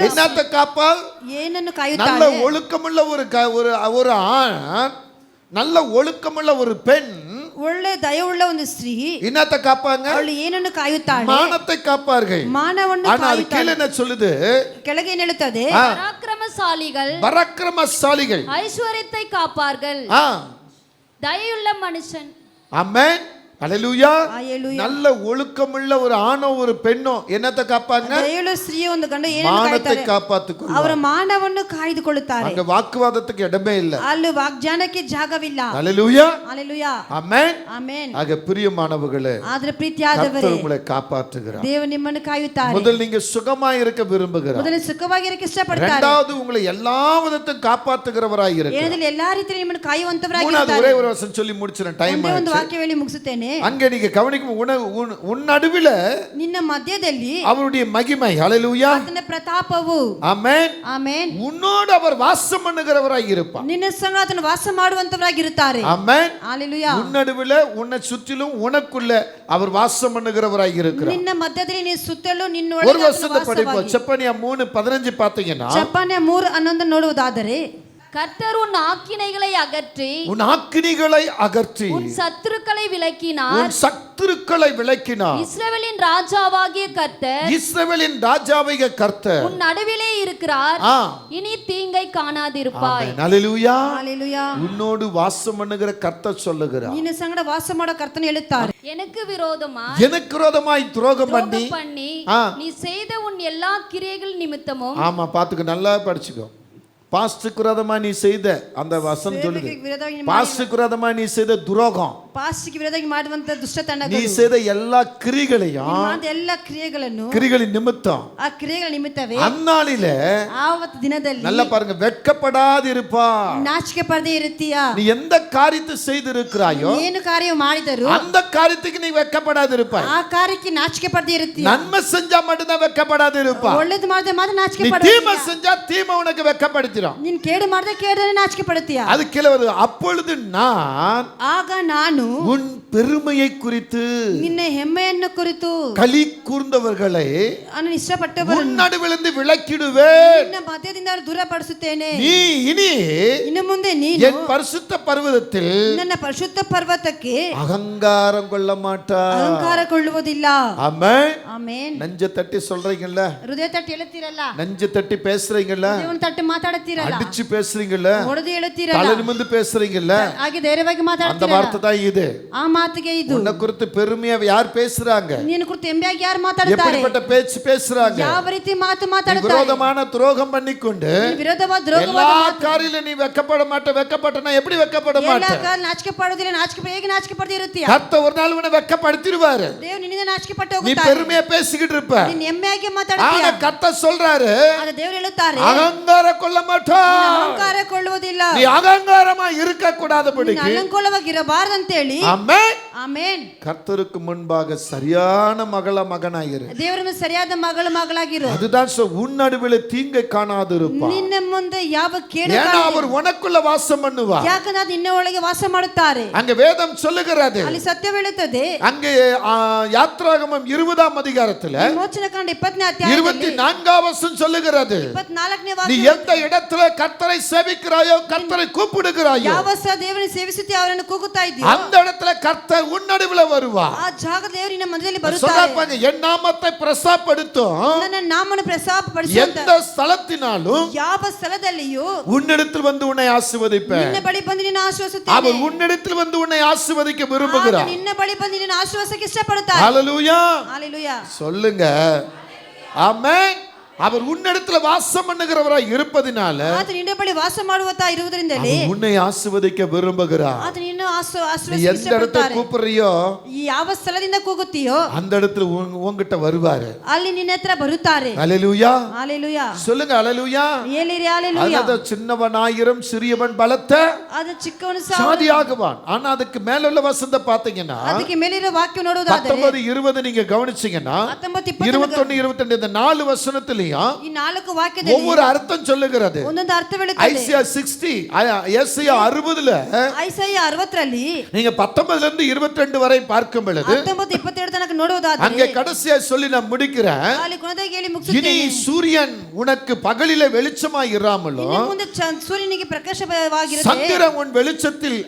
என்னத்தை காப்பாள்? ಏನನ್ನು நல்ல ಕಾಯುತ್ತಾಳೆ. ஒழுக்கமுள்ள ஒரு ஆண், நல்ல ஒழுக்கமுள்ள ஒரு பெண் ಒಳ್ಳೆ ದಯವುಳ್ಳ ಒಂದು ಸ್ತ್ರೀ என்னத்தை காப்பாங்க? ಅವಳು ಏನನ್ನು ಕಾಯುತ್ತಾಳೆ? மானத்தை காப்பார்கள். ಮಾನವನ್ನು ஆனா அது கீழே என்ன சொல்லுது? ಕೆಳಗೆ ಏನು ಹೇಳುತ್ತದೆ? பராக்கிரமசாலிகள் பராக்கிரமசாலிகள் ஐஸ்வர்யத்தை காப்பார்கள். தயவுள்ள மனுஷன். ஆமென். அல்லேலூயா. ஹalleluya. நல்ல ஒழுக்கமுள்ள ஒரு ஆணோ ஒரு பெண்ணோ என்னத்தை காப்பாங்க? ದಯವುಳ್ಳ ಸ್ತ್ರೀಯ ಒಂದು ಗಂಡ ಏನನ್ನು மானத்தை ಕಾಯುತ್ತಾರೆ? காப்பாத்துக்கொள்வார். ಅವರ ಮಾನವನ್ನು ಕಾಯ್ದುಕೊಳ್ಳುತ್ತಾರೆ. அங்க வாக்குவாதத்துக்கு இடமே இல்ல. ಅಲ್ಲಿ ವಾಗ್ದಾನಕ್ಕೆ ಜಾಗವಿಲ್ಲ. அல்லேலூயா. ஹalleluya. ஆமென். ಆಮೆನ್. ஆக பிரியமானவர்களே, ಆದ್ರೆ ಪ್ರೀತಿಯಾದವರೇ, கர்த்தர் உங்களை காப்பாற்றுகிறார். ದೇವರು ನಿಮ್ಮನ್ನು ಕಾಯುತ್ತಾರೆ. முதல் நீங்க சுகமாய் இருக்க விரும்புகிறார். ಮೊದಲು ಸುಖವಾಗಿರಕ್ಕೆ ಇಷ್ಟಪಡ್ತಾರೆ. இரண்டாவது உங்களை எல்லா விதத்திலும் காப்பாற்றுகிறவராய் இருக்கிறார். ಏನದಲ್ಲಿ ಎಲ್ಲಾ ರೀತಿಯಲ್ಲಿ ನಿಮ್ಮನ್ನು மூணாவது ಕಾಯುವಂತವರಾಗಿರ್ತಾರೆ. ஒரೇ ஒரு வசனம் சொல்லி முடிச்சிரேன், டைம் ಒಂದೇ ಒಂದು ஆச்சு. ವಾಕ್ಯ ಹೇಳಿ ಮುಗಿಸುತ್ತೇನೆ. அங்கே நீங்க கவனிக்கும் உன் நடுவில ನಿನ್ನ ಮಧ್ಯದಲ್ಲಿ அவருடைய மகிமை. ஹalleluya. ಆತನ ಪ್ರತಾಪವು. ஆமென். ಆಮೆನ್. உன்னோடு அவர் வாசம் பண்ணுகிறவராய் இருப்பார். ನಿನ್ನ ಸಂಗ ಆತನ ವಾಸ ಮಾಡುವಂತವರಾಗಿರುತ್ತಾರೆ. ஆமென். ஹalleluya. உன் நடுவில உன்னை சுற்றிலும் உனக்குள்ள அவர் வாசம் பண்ணுகிறவராய் இருக்கிறார். ನಿನ್ನ ಮಧ್ಯದಲ್ಲಿ ನೀ ಸುತ್ತಲೂ ஒரு ನಿನ್ನೊಳಗೆ வசனத்தை படிப்போம். செப்பனியா 3:15 பார்த்தீங்கன்னா, ಚೆಪ್ಪನ್ಯ 3:11 ನೋಡುವುದಾದರೆ, கர்த்தர் உன் ஆக்கினைகளை அகற்றி உன் ஆக்கினிகளை அகற்றி உன் சத்துருக்களை விலக்கினார். உன் சத்துருக்களை விலக்கினார். இஸ்ரவேலின் ராஜாவாகிய கர்த்தர் இஸ்ரவேலின் ராஜாவாகிய கர்த்தர் உன் நடுவிலே இருக்கிறார். இனி தீங்கை காணாதிருப்பாய். ஆமென். ஹalleluya. ஹalleluya. உன்னோடு வாசம் பண்ணுகிற கர்த்தர் சொல்லுகிறார். ನಿನ್ನ ಸಂಗಡ ವಾಸ ಮಾಡೋ ಕರ್ತನು ಹೇಳುತ್ತಾರೆ, எனக்கு விரோதமாய் எனக்கு விரோதமாய் துரோகம் பண்ணி நீ செய்த உன் எல்லா கிரியைகள் நிமித்தமும். ஆமா, பாத்துக்க, நல்லா படிச்சுக்கோ. பாஸ்டுக்கு விரோதமா நீ செய்த அந்த வசனம் சொல்லுது. பாஸ்டுக்கு விரோதமா நீ செய்த துரோகம், ಪಾಸ್ಟಿಗೆ ವಿರೋಧವಾಗಿ ಮಾಡುವಂತ ದುಷ್ಟತನಗಳು, நீ செய்த எல்லா கிரிகளையும், ಎಲ್ಲ ಕ್ರಿಯೆಗಳನ್ನು, கிரிகளின் நிமித்தம், ಆ ಕ್ರಿಯೆಗಳ ನಿಮಿತ್ತವೇ அந்நாளிலே ಆವತ್ತು ದಿನದಲ್ಲಿ நல்லா பாருங்க, வெட்கப்படாதிருப்பா. ನಾಚಿಕೆ ಪಡದೆ ಇರುತ್ತೀಯಾ? நீ எந்த காரியத்தை செய்திருக்கிறாயோ ಏನು ಕಾರ್ಯ ಮಾಡಿದರು அந்த காரியத்துக்கு நீ வெட்கப்படாதிருப்பாய். ಆ ಕಾರ್ಯಕ್ಕೆ ನಾಚಿಕೆ ಪಡದೆ ಇರುತ್ತೀಯಾ? நன்மை செஞ்சா மட்டும்தான் வெட்கப்படாதிருப்பா. ಒಳ್ಳೇದು ಮಾಡಿದ್ರೆ ಮಾತ್ರ ನಾಚಿಕೆ நீ ಪಡೋದಿಲ್ಲ. தீமை செஞ்சா தீமை உனக்கு வெட்கப்படுத்திடும். ನೀನ್ ಕೇಡು ಮಾಡಿದ್ರೆ ಕೇಡನೆ ನಾಚಿಕೆ ಪಡುತ್ತೀಯಾ? அது கீழே வருது. அப்பொழுது நான் ಆಗ ನಾನು உன் பெருமையை குறித்து ನಿನ್ನ ಹೆಮ್ಮೆಯನ್ನು ಕುರಿತು களி கூர்ந்தவர்களை ನಾನು ಇಷ್ಟಪಟ್ಟವರು உன் நடுவிலிருந்து விலக்கிடுவேன். ನಿನ್ನ ಮಧ್ಯದಿಂದ ದೂರಪಡಿಸುತ್ತೇನೆ. நீ இனி ಇನ್ನು ಮುಂದೆ ನೀನು என் பரிசுத்த பர்வதத்தில் ನನ್ನ ಪರಿಶುದ್ಧ ಪರ್ವತಕ್ಕೆ அகங்காரம் கொள்ள மாட்டாய். ಅಹಂಕಾರಗೊಳ್ಳುವುದಿಲ್ಲ. ஆமென். ಆಮೆನ್. நெஞ்ச தட்டி சொல்றீங்கல்ல, ಹೃದಯ ತಟ್ಟಿ ಹೇಳುತ್ತೀರಲ್ಲ, நெஞ்ச தட்டி பேசுறீங்கல்ல, ದೇವನ ತಟ್ಟಿ ಮಾತಾಡುತ್ತೀರಲ್ಲ, அடிச்சு பேசுறீங்கல்ல, ಹೊಡೆದು ಹೇಳುತ್ತೀರಲ್ಲ, தலை நிமிர்ந்து பேசுறீங்கல்ல, ಹಾಗೆ ಧೈರ್ಯವಾಗಿ அந்த ಮಾತಾಡ್ತೀರಲ್ಲ. வார்த்தை தான் இது. ಆ ಮಾತಿಗೆ ಇದು. உன்னை குறித்து பெருமையா யார் பேசுறாங்க? ನಿನ್ನ ಕುರಿತು ಹೆಮ್ಮೆಯಾಗಿ ಯಾರು ಮಾತಾಡ್ತಾರೆ? எப்படிப்பட்ட பேச்சு பேசுறாங்க? ಯಾವ ರೀತಿ ಮಾತು நீ ಮಾತಾಡ್ತಾರೆ? விரோதமான துரோகம் பண்ணிக்கொண்டு ವಿರೋಧವಾದ எல்லா ದ್ರೋಹವಾದ காரியத்திலும் நீ வெட்கப்பட மாட்ட. வெட்கப்பட்டனா எப்படி வெட்கப்பட ಎಲ್ಲ மாட்ட? ಕಾಲ ನಾಚಿಕೆ ಪಡೋದಿಲ್ಲ. ನಾಚಿಕೆ ಹೇಗೆ ನಾಚಿಕೆ ಪಡದೆ ಇರುತ್ತೀಯ? கர்த்தர் ஒரு நாள் உன்னை வெட்கப்படுத்திடுவாரு. ದೇವರು ನಿನ್ನಿಂದ ನಾಚಿಕೆ ಪಟ್ಟು நீ ಹೋಗುತ್ತಾರೆ. பெருமையா பேசிக்கிட்டு இருப்ப. ನೀನು ಹೆಮ್ಮೆಯಾಗಿ ಮಾತಾಡ್ತೀಯ. ஆனா கர்த்தர் சொல்றாரு, ಆಗ ದೇವರು ಹೇಳುತ್ತಾರೆ, அகங்கார கொள்ள மாட்டா. ಅಹಂಕಾರ ಕೊಳ್ಳುವುದಿಲ್ಲ. நீ அகங்காரமா இருக்க கூடாதபடிக்கு. ಅಲಂಕೋಲವಾಗಿರಬಾರದಂತೇಳಿ. ஆமென். ಆಮೆನ್. கர்த்தருக்கு முன்பாக சரியான மகனாயிரு. ದೇವರನ್ನು ಸರಿಯಾದ ಮಗಳಾಗಿರು. அதுதான் உன் நடுவில் தீங்கை காணாதிருப்பார். ನಿನ್ನ ಮುಂದೆ ಯಾವ ಕೇಡು ஏன்னா அவர் உனக்குள்ள வாசம் பண்ணுவார். ಯಾಕಂದ್ರೆ ನಿನ್ನ ಒಳಗೆ ವಾಸ ಮಾಡುತ್ತಾರೆ. அங்க வேதம் சொல்லுகிறது, ಅಲ್ಲಿ ಸತ್ಯ ಹೇಳುತ್ತದೆ. அங்கே யாத்ராகமம் 20ஆம் அதிகாரத்துல ವಿಮೋಚನಕಾಂಡ 20ನೇ ಅಧ್ಯಾಯದಲ್ಲಿ 24ஆம் வசனம் சொல்லுகிறது, 24ನೇ நீ ವಾಕ್ಯ, எந்த இடத்துல கர்த்தரை சேவிக்கிறாயோ, கர்த்தரை கூப்பிடுகிறாயோ, ಯಾವ ಸಹ ದೇವರನ್ನು ಸೇವಿಸುತ್ತೀಯ, ಅವರನ್ನು ಕೂಗುತ್ತಾ ಇದೆಯೋ, அந்த இடத்துல கர்த்தர் உன் நடுவில் வருவார். ಆ ಜಾಗ ದೇವರು ನಿನ್ನ ಮಧ್ಯದಲ್ಲಿ சொல்றாங்க, ಬರುತ್ತಾರೆ. என் நாமத்தை பிரஸ்தாபப்படுத்தும் ನನ್ನ ನಾಮವನ್ನು ಪ್ರಸ್ತಾಪಪಡಿಸುವಂತ எந்த ஸ்தலத்தினாலும் ಯಾವ ಸ್ಥಳದಲ್ಲಿಯೂ உன்னிடத்தில் வந்து உன்னை ஆசீர்வதிப்பேன். ನಿನ್ನ ಬಳಿ ಬಂದು ನಿನ್ನ ಆಶೀರ್ವದಿಸುತ್ತೇನೆ. அவர் உன்னிடத்தில் வந்து உன்னை ஆசீர்வதிக்க விரும்புகிறார். ಆಗ ನಿನ್ನ ಬಳಿ ಬಂದು ನಿನ್ನ ಆಶೀರ್ವದಿಸಕ್ಕೆ ಇಷ್ಟಪಡುತ್ತಾರೆ. ஹalleluya. ஹalleluya. சொல்லுங்க. ஆமென். அவர் உன்னிடத்துல வாசம் பண்ணுகிறவராய் இருப்பதினால ಆತ ನಿನ್ನ ಬಳಿ ವಾಸ ಮಾಡುತ್ತಾ ಇರುವುದರಿಂದಲೇ அவர் உன்னை ஆசீர்வதிக்க விரும்புகிறார். ಆತ ನಿನ್ನ நீ எந்த இடத்துல கூப்பிடுறியோ ಯಾವ ಸ್ಥಳದಿಂದ ಕೂಗುತ್ತೀಯೋ அந்த இடத்துல உன்கிட்ட வருவாரு. ಅಲ್ಲಿ ನಿನ್ನ ಹತ್ರ ಬರುತ್ತಾರೆ. ஹல்லேலூயா. ஹalleluya. சொல்லுங்க ஹல்லேலூயா. ಹೇಳಿರಿ ஹalleluya. அது சின்னவனாயிரம் சிறியவன் பலத்த ಅದು ಚಿಕ್ಕವನು சாதியாகுவான். ஆனா அதுக்கு மேல உள்ள வசனத்தை பாத்தீங்கன்னா ಅದಕ್ಕೆ ಮೇಲಿರೋ ವಾಕ್ಯ ನೋಡೋದಾದರೆ 19 20 நீங்க கவனிச்சீங்கன்னா 21 22 இந்த 4 வசனத்திலயும் ಈ 4 ವಾಕ್ಯದಲ್ಲಿ ஒவ்வொரு அர்த்தம் சொல்லுகிறது. ಒಂದೊಂದು ಅರ್ಥ ಹೇಳುತ್ತದೆ. ஐசியா 60 ஏசாயா 60ல ಐಸಾಯ 60ರಲ್ಲಿ நீங்க 19 ல இருந்து 22 வரை பார்க்கும் பொழுது 19 22 ತನಕ ನೋಡೋದಾದರೆ அங்கே கடைசியா சொல்லி நான் முடிக்கிறேன். ಅಲ್ಲಿ ಕೊನೆದಾಗಿ ಹೇಳಿ இனி ಮುಗಿಸುತ್ತೇನೆ. சூரியன் உனக்கு பகலிலே வெளிச்சமாய் இராமலும் ಇನ್ನು ಮುಂದೆ ಸೂರ್ಯನಿಗೆ ಪ್ರಕಾಶವಾಗಿರುತ್ತೆ. சந்திரன் உன் வெளிச்சத்தில்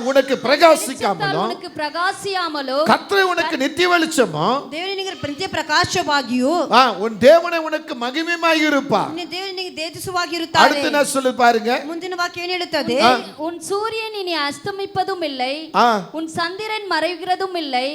உனக்கு பிரகாசிக்காமலும் உனக்கு பிரகாசியாமலோ கர்த்தர் உனக்கு நித்திய வெளிச்சமோ ದೇವನಿಗೆ ನಿತ್ಯ ಪ್ರಕಾಶವಾಗಿಯೂ உன் தேவனே உனக்கு மகிமையாய் இருப்பார். ನಿನ್ನ ದೇವನಿಗೆ ತೇಜಸ್ಸುವಾಗಿರುತ್ತಾರೆ. அடுத்து நான் சொல்லு பாருங்க. ಮುಂದಿನ ವಾಕ್ಯ ಏನು ಹೇಳುತ್ತದೆ? உன் சூரியன் இனி அஸ்தமிப்பதும் இல்லை, உன் சந்திரன் மறைகிறதும் இல்லை,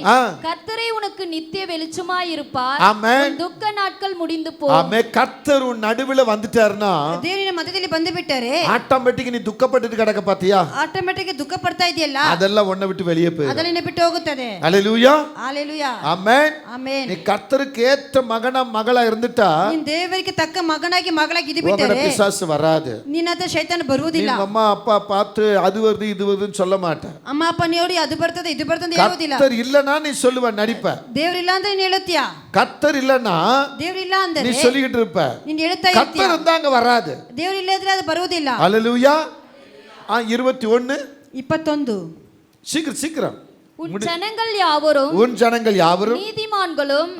கர்த்தரே உனக்கு நித்திய வெளிச்சமாய் இருப்பார். ஆமென். துக்க நாட்கள் முடிந்து போ. ஆமென். கர்த்தர் உன் நடுவுல வந்துட்டார்னா ದೇವರಿನ ಮಧ್ಯದಲ್ಲಿ ಬಂದು ಬಿಟ್ಟರೆ ஆட்டோமேட்டிக் நீ துக்கப்பட்டு கிடக்க பாத்தியா? ಆಟೋಮ್ಯಾಟಿಕ್ ದುಃಖ ಪಡ್ತಾ ಇದೆಯಲ್ಲ, அதெல்லாம் உன்னை விட்டு வெளியே போயிடும். ಅದನ್ನ ಬಿಟ್ಟು ಹೋಗುತ್ತದೆ. ஹல்லேலூயா. ஹalleluya. ஆமென். ಆಮೆನ್. நீ கர்த்தருக்கு ஏற்ற மகனா மகளா இருந்துட்டா ನೀನು ದೇವರಿಗೆ ತಕ್ಕ ಮಗನಾಗಿ ಮಗಳಾಗಿ ಇದ್ದು உன்கிட்ட ಬಿಟ್ಟರೆ பிசாசு வராது. ನಿನ್ನ ಹತ್ರ ಶೈತಾನ ಬರುವುದಿಲ್ಲ. நீ அம்மா அப்பா பார்த்து அது வருது இது வருதுன்னு சொல்ல மாட்டேன். ಅಮ್ಮ ಅಪ್ಪ ನೋಡಿ ಅದು ಬರ್ತದೆ ಇದು ಬರ್ತದೆ ಹೇಳುವುದಿಲ್ಲ. கர்த்தர் இல்லனா நீ சொல்லுவ நடிப்ப. ದೇವರಿಲ್ಲ ಅಂದ್ರೆ ನೀನು ಹೇಳುತ್ತೀಯಾ? கர்த்தர் இல்லனா ದೇವರಿಲ್ಲ ಅಂದ್ರೆ நீ சொல்லிட்டு இருப்ப. ನೀನು ಹೇಳ್ತಾ ಇರ್ತೀಯ. கர்த்தர் இருந்தா அங்க வராது. ದೇವರಿಲ್ಲ ಅಂದ್ರೆ ಅದು ಬರುವುದಿಲ್ಲ. ஹல்லேலூயா. 21 21 சீக்கிரம் உன் ஜனங்கள் யாவரும் உன் ஜனங்கள் யாவரும் நீதிமான்களும்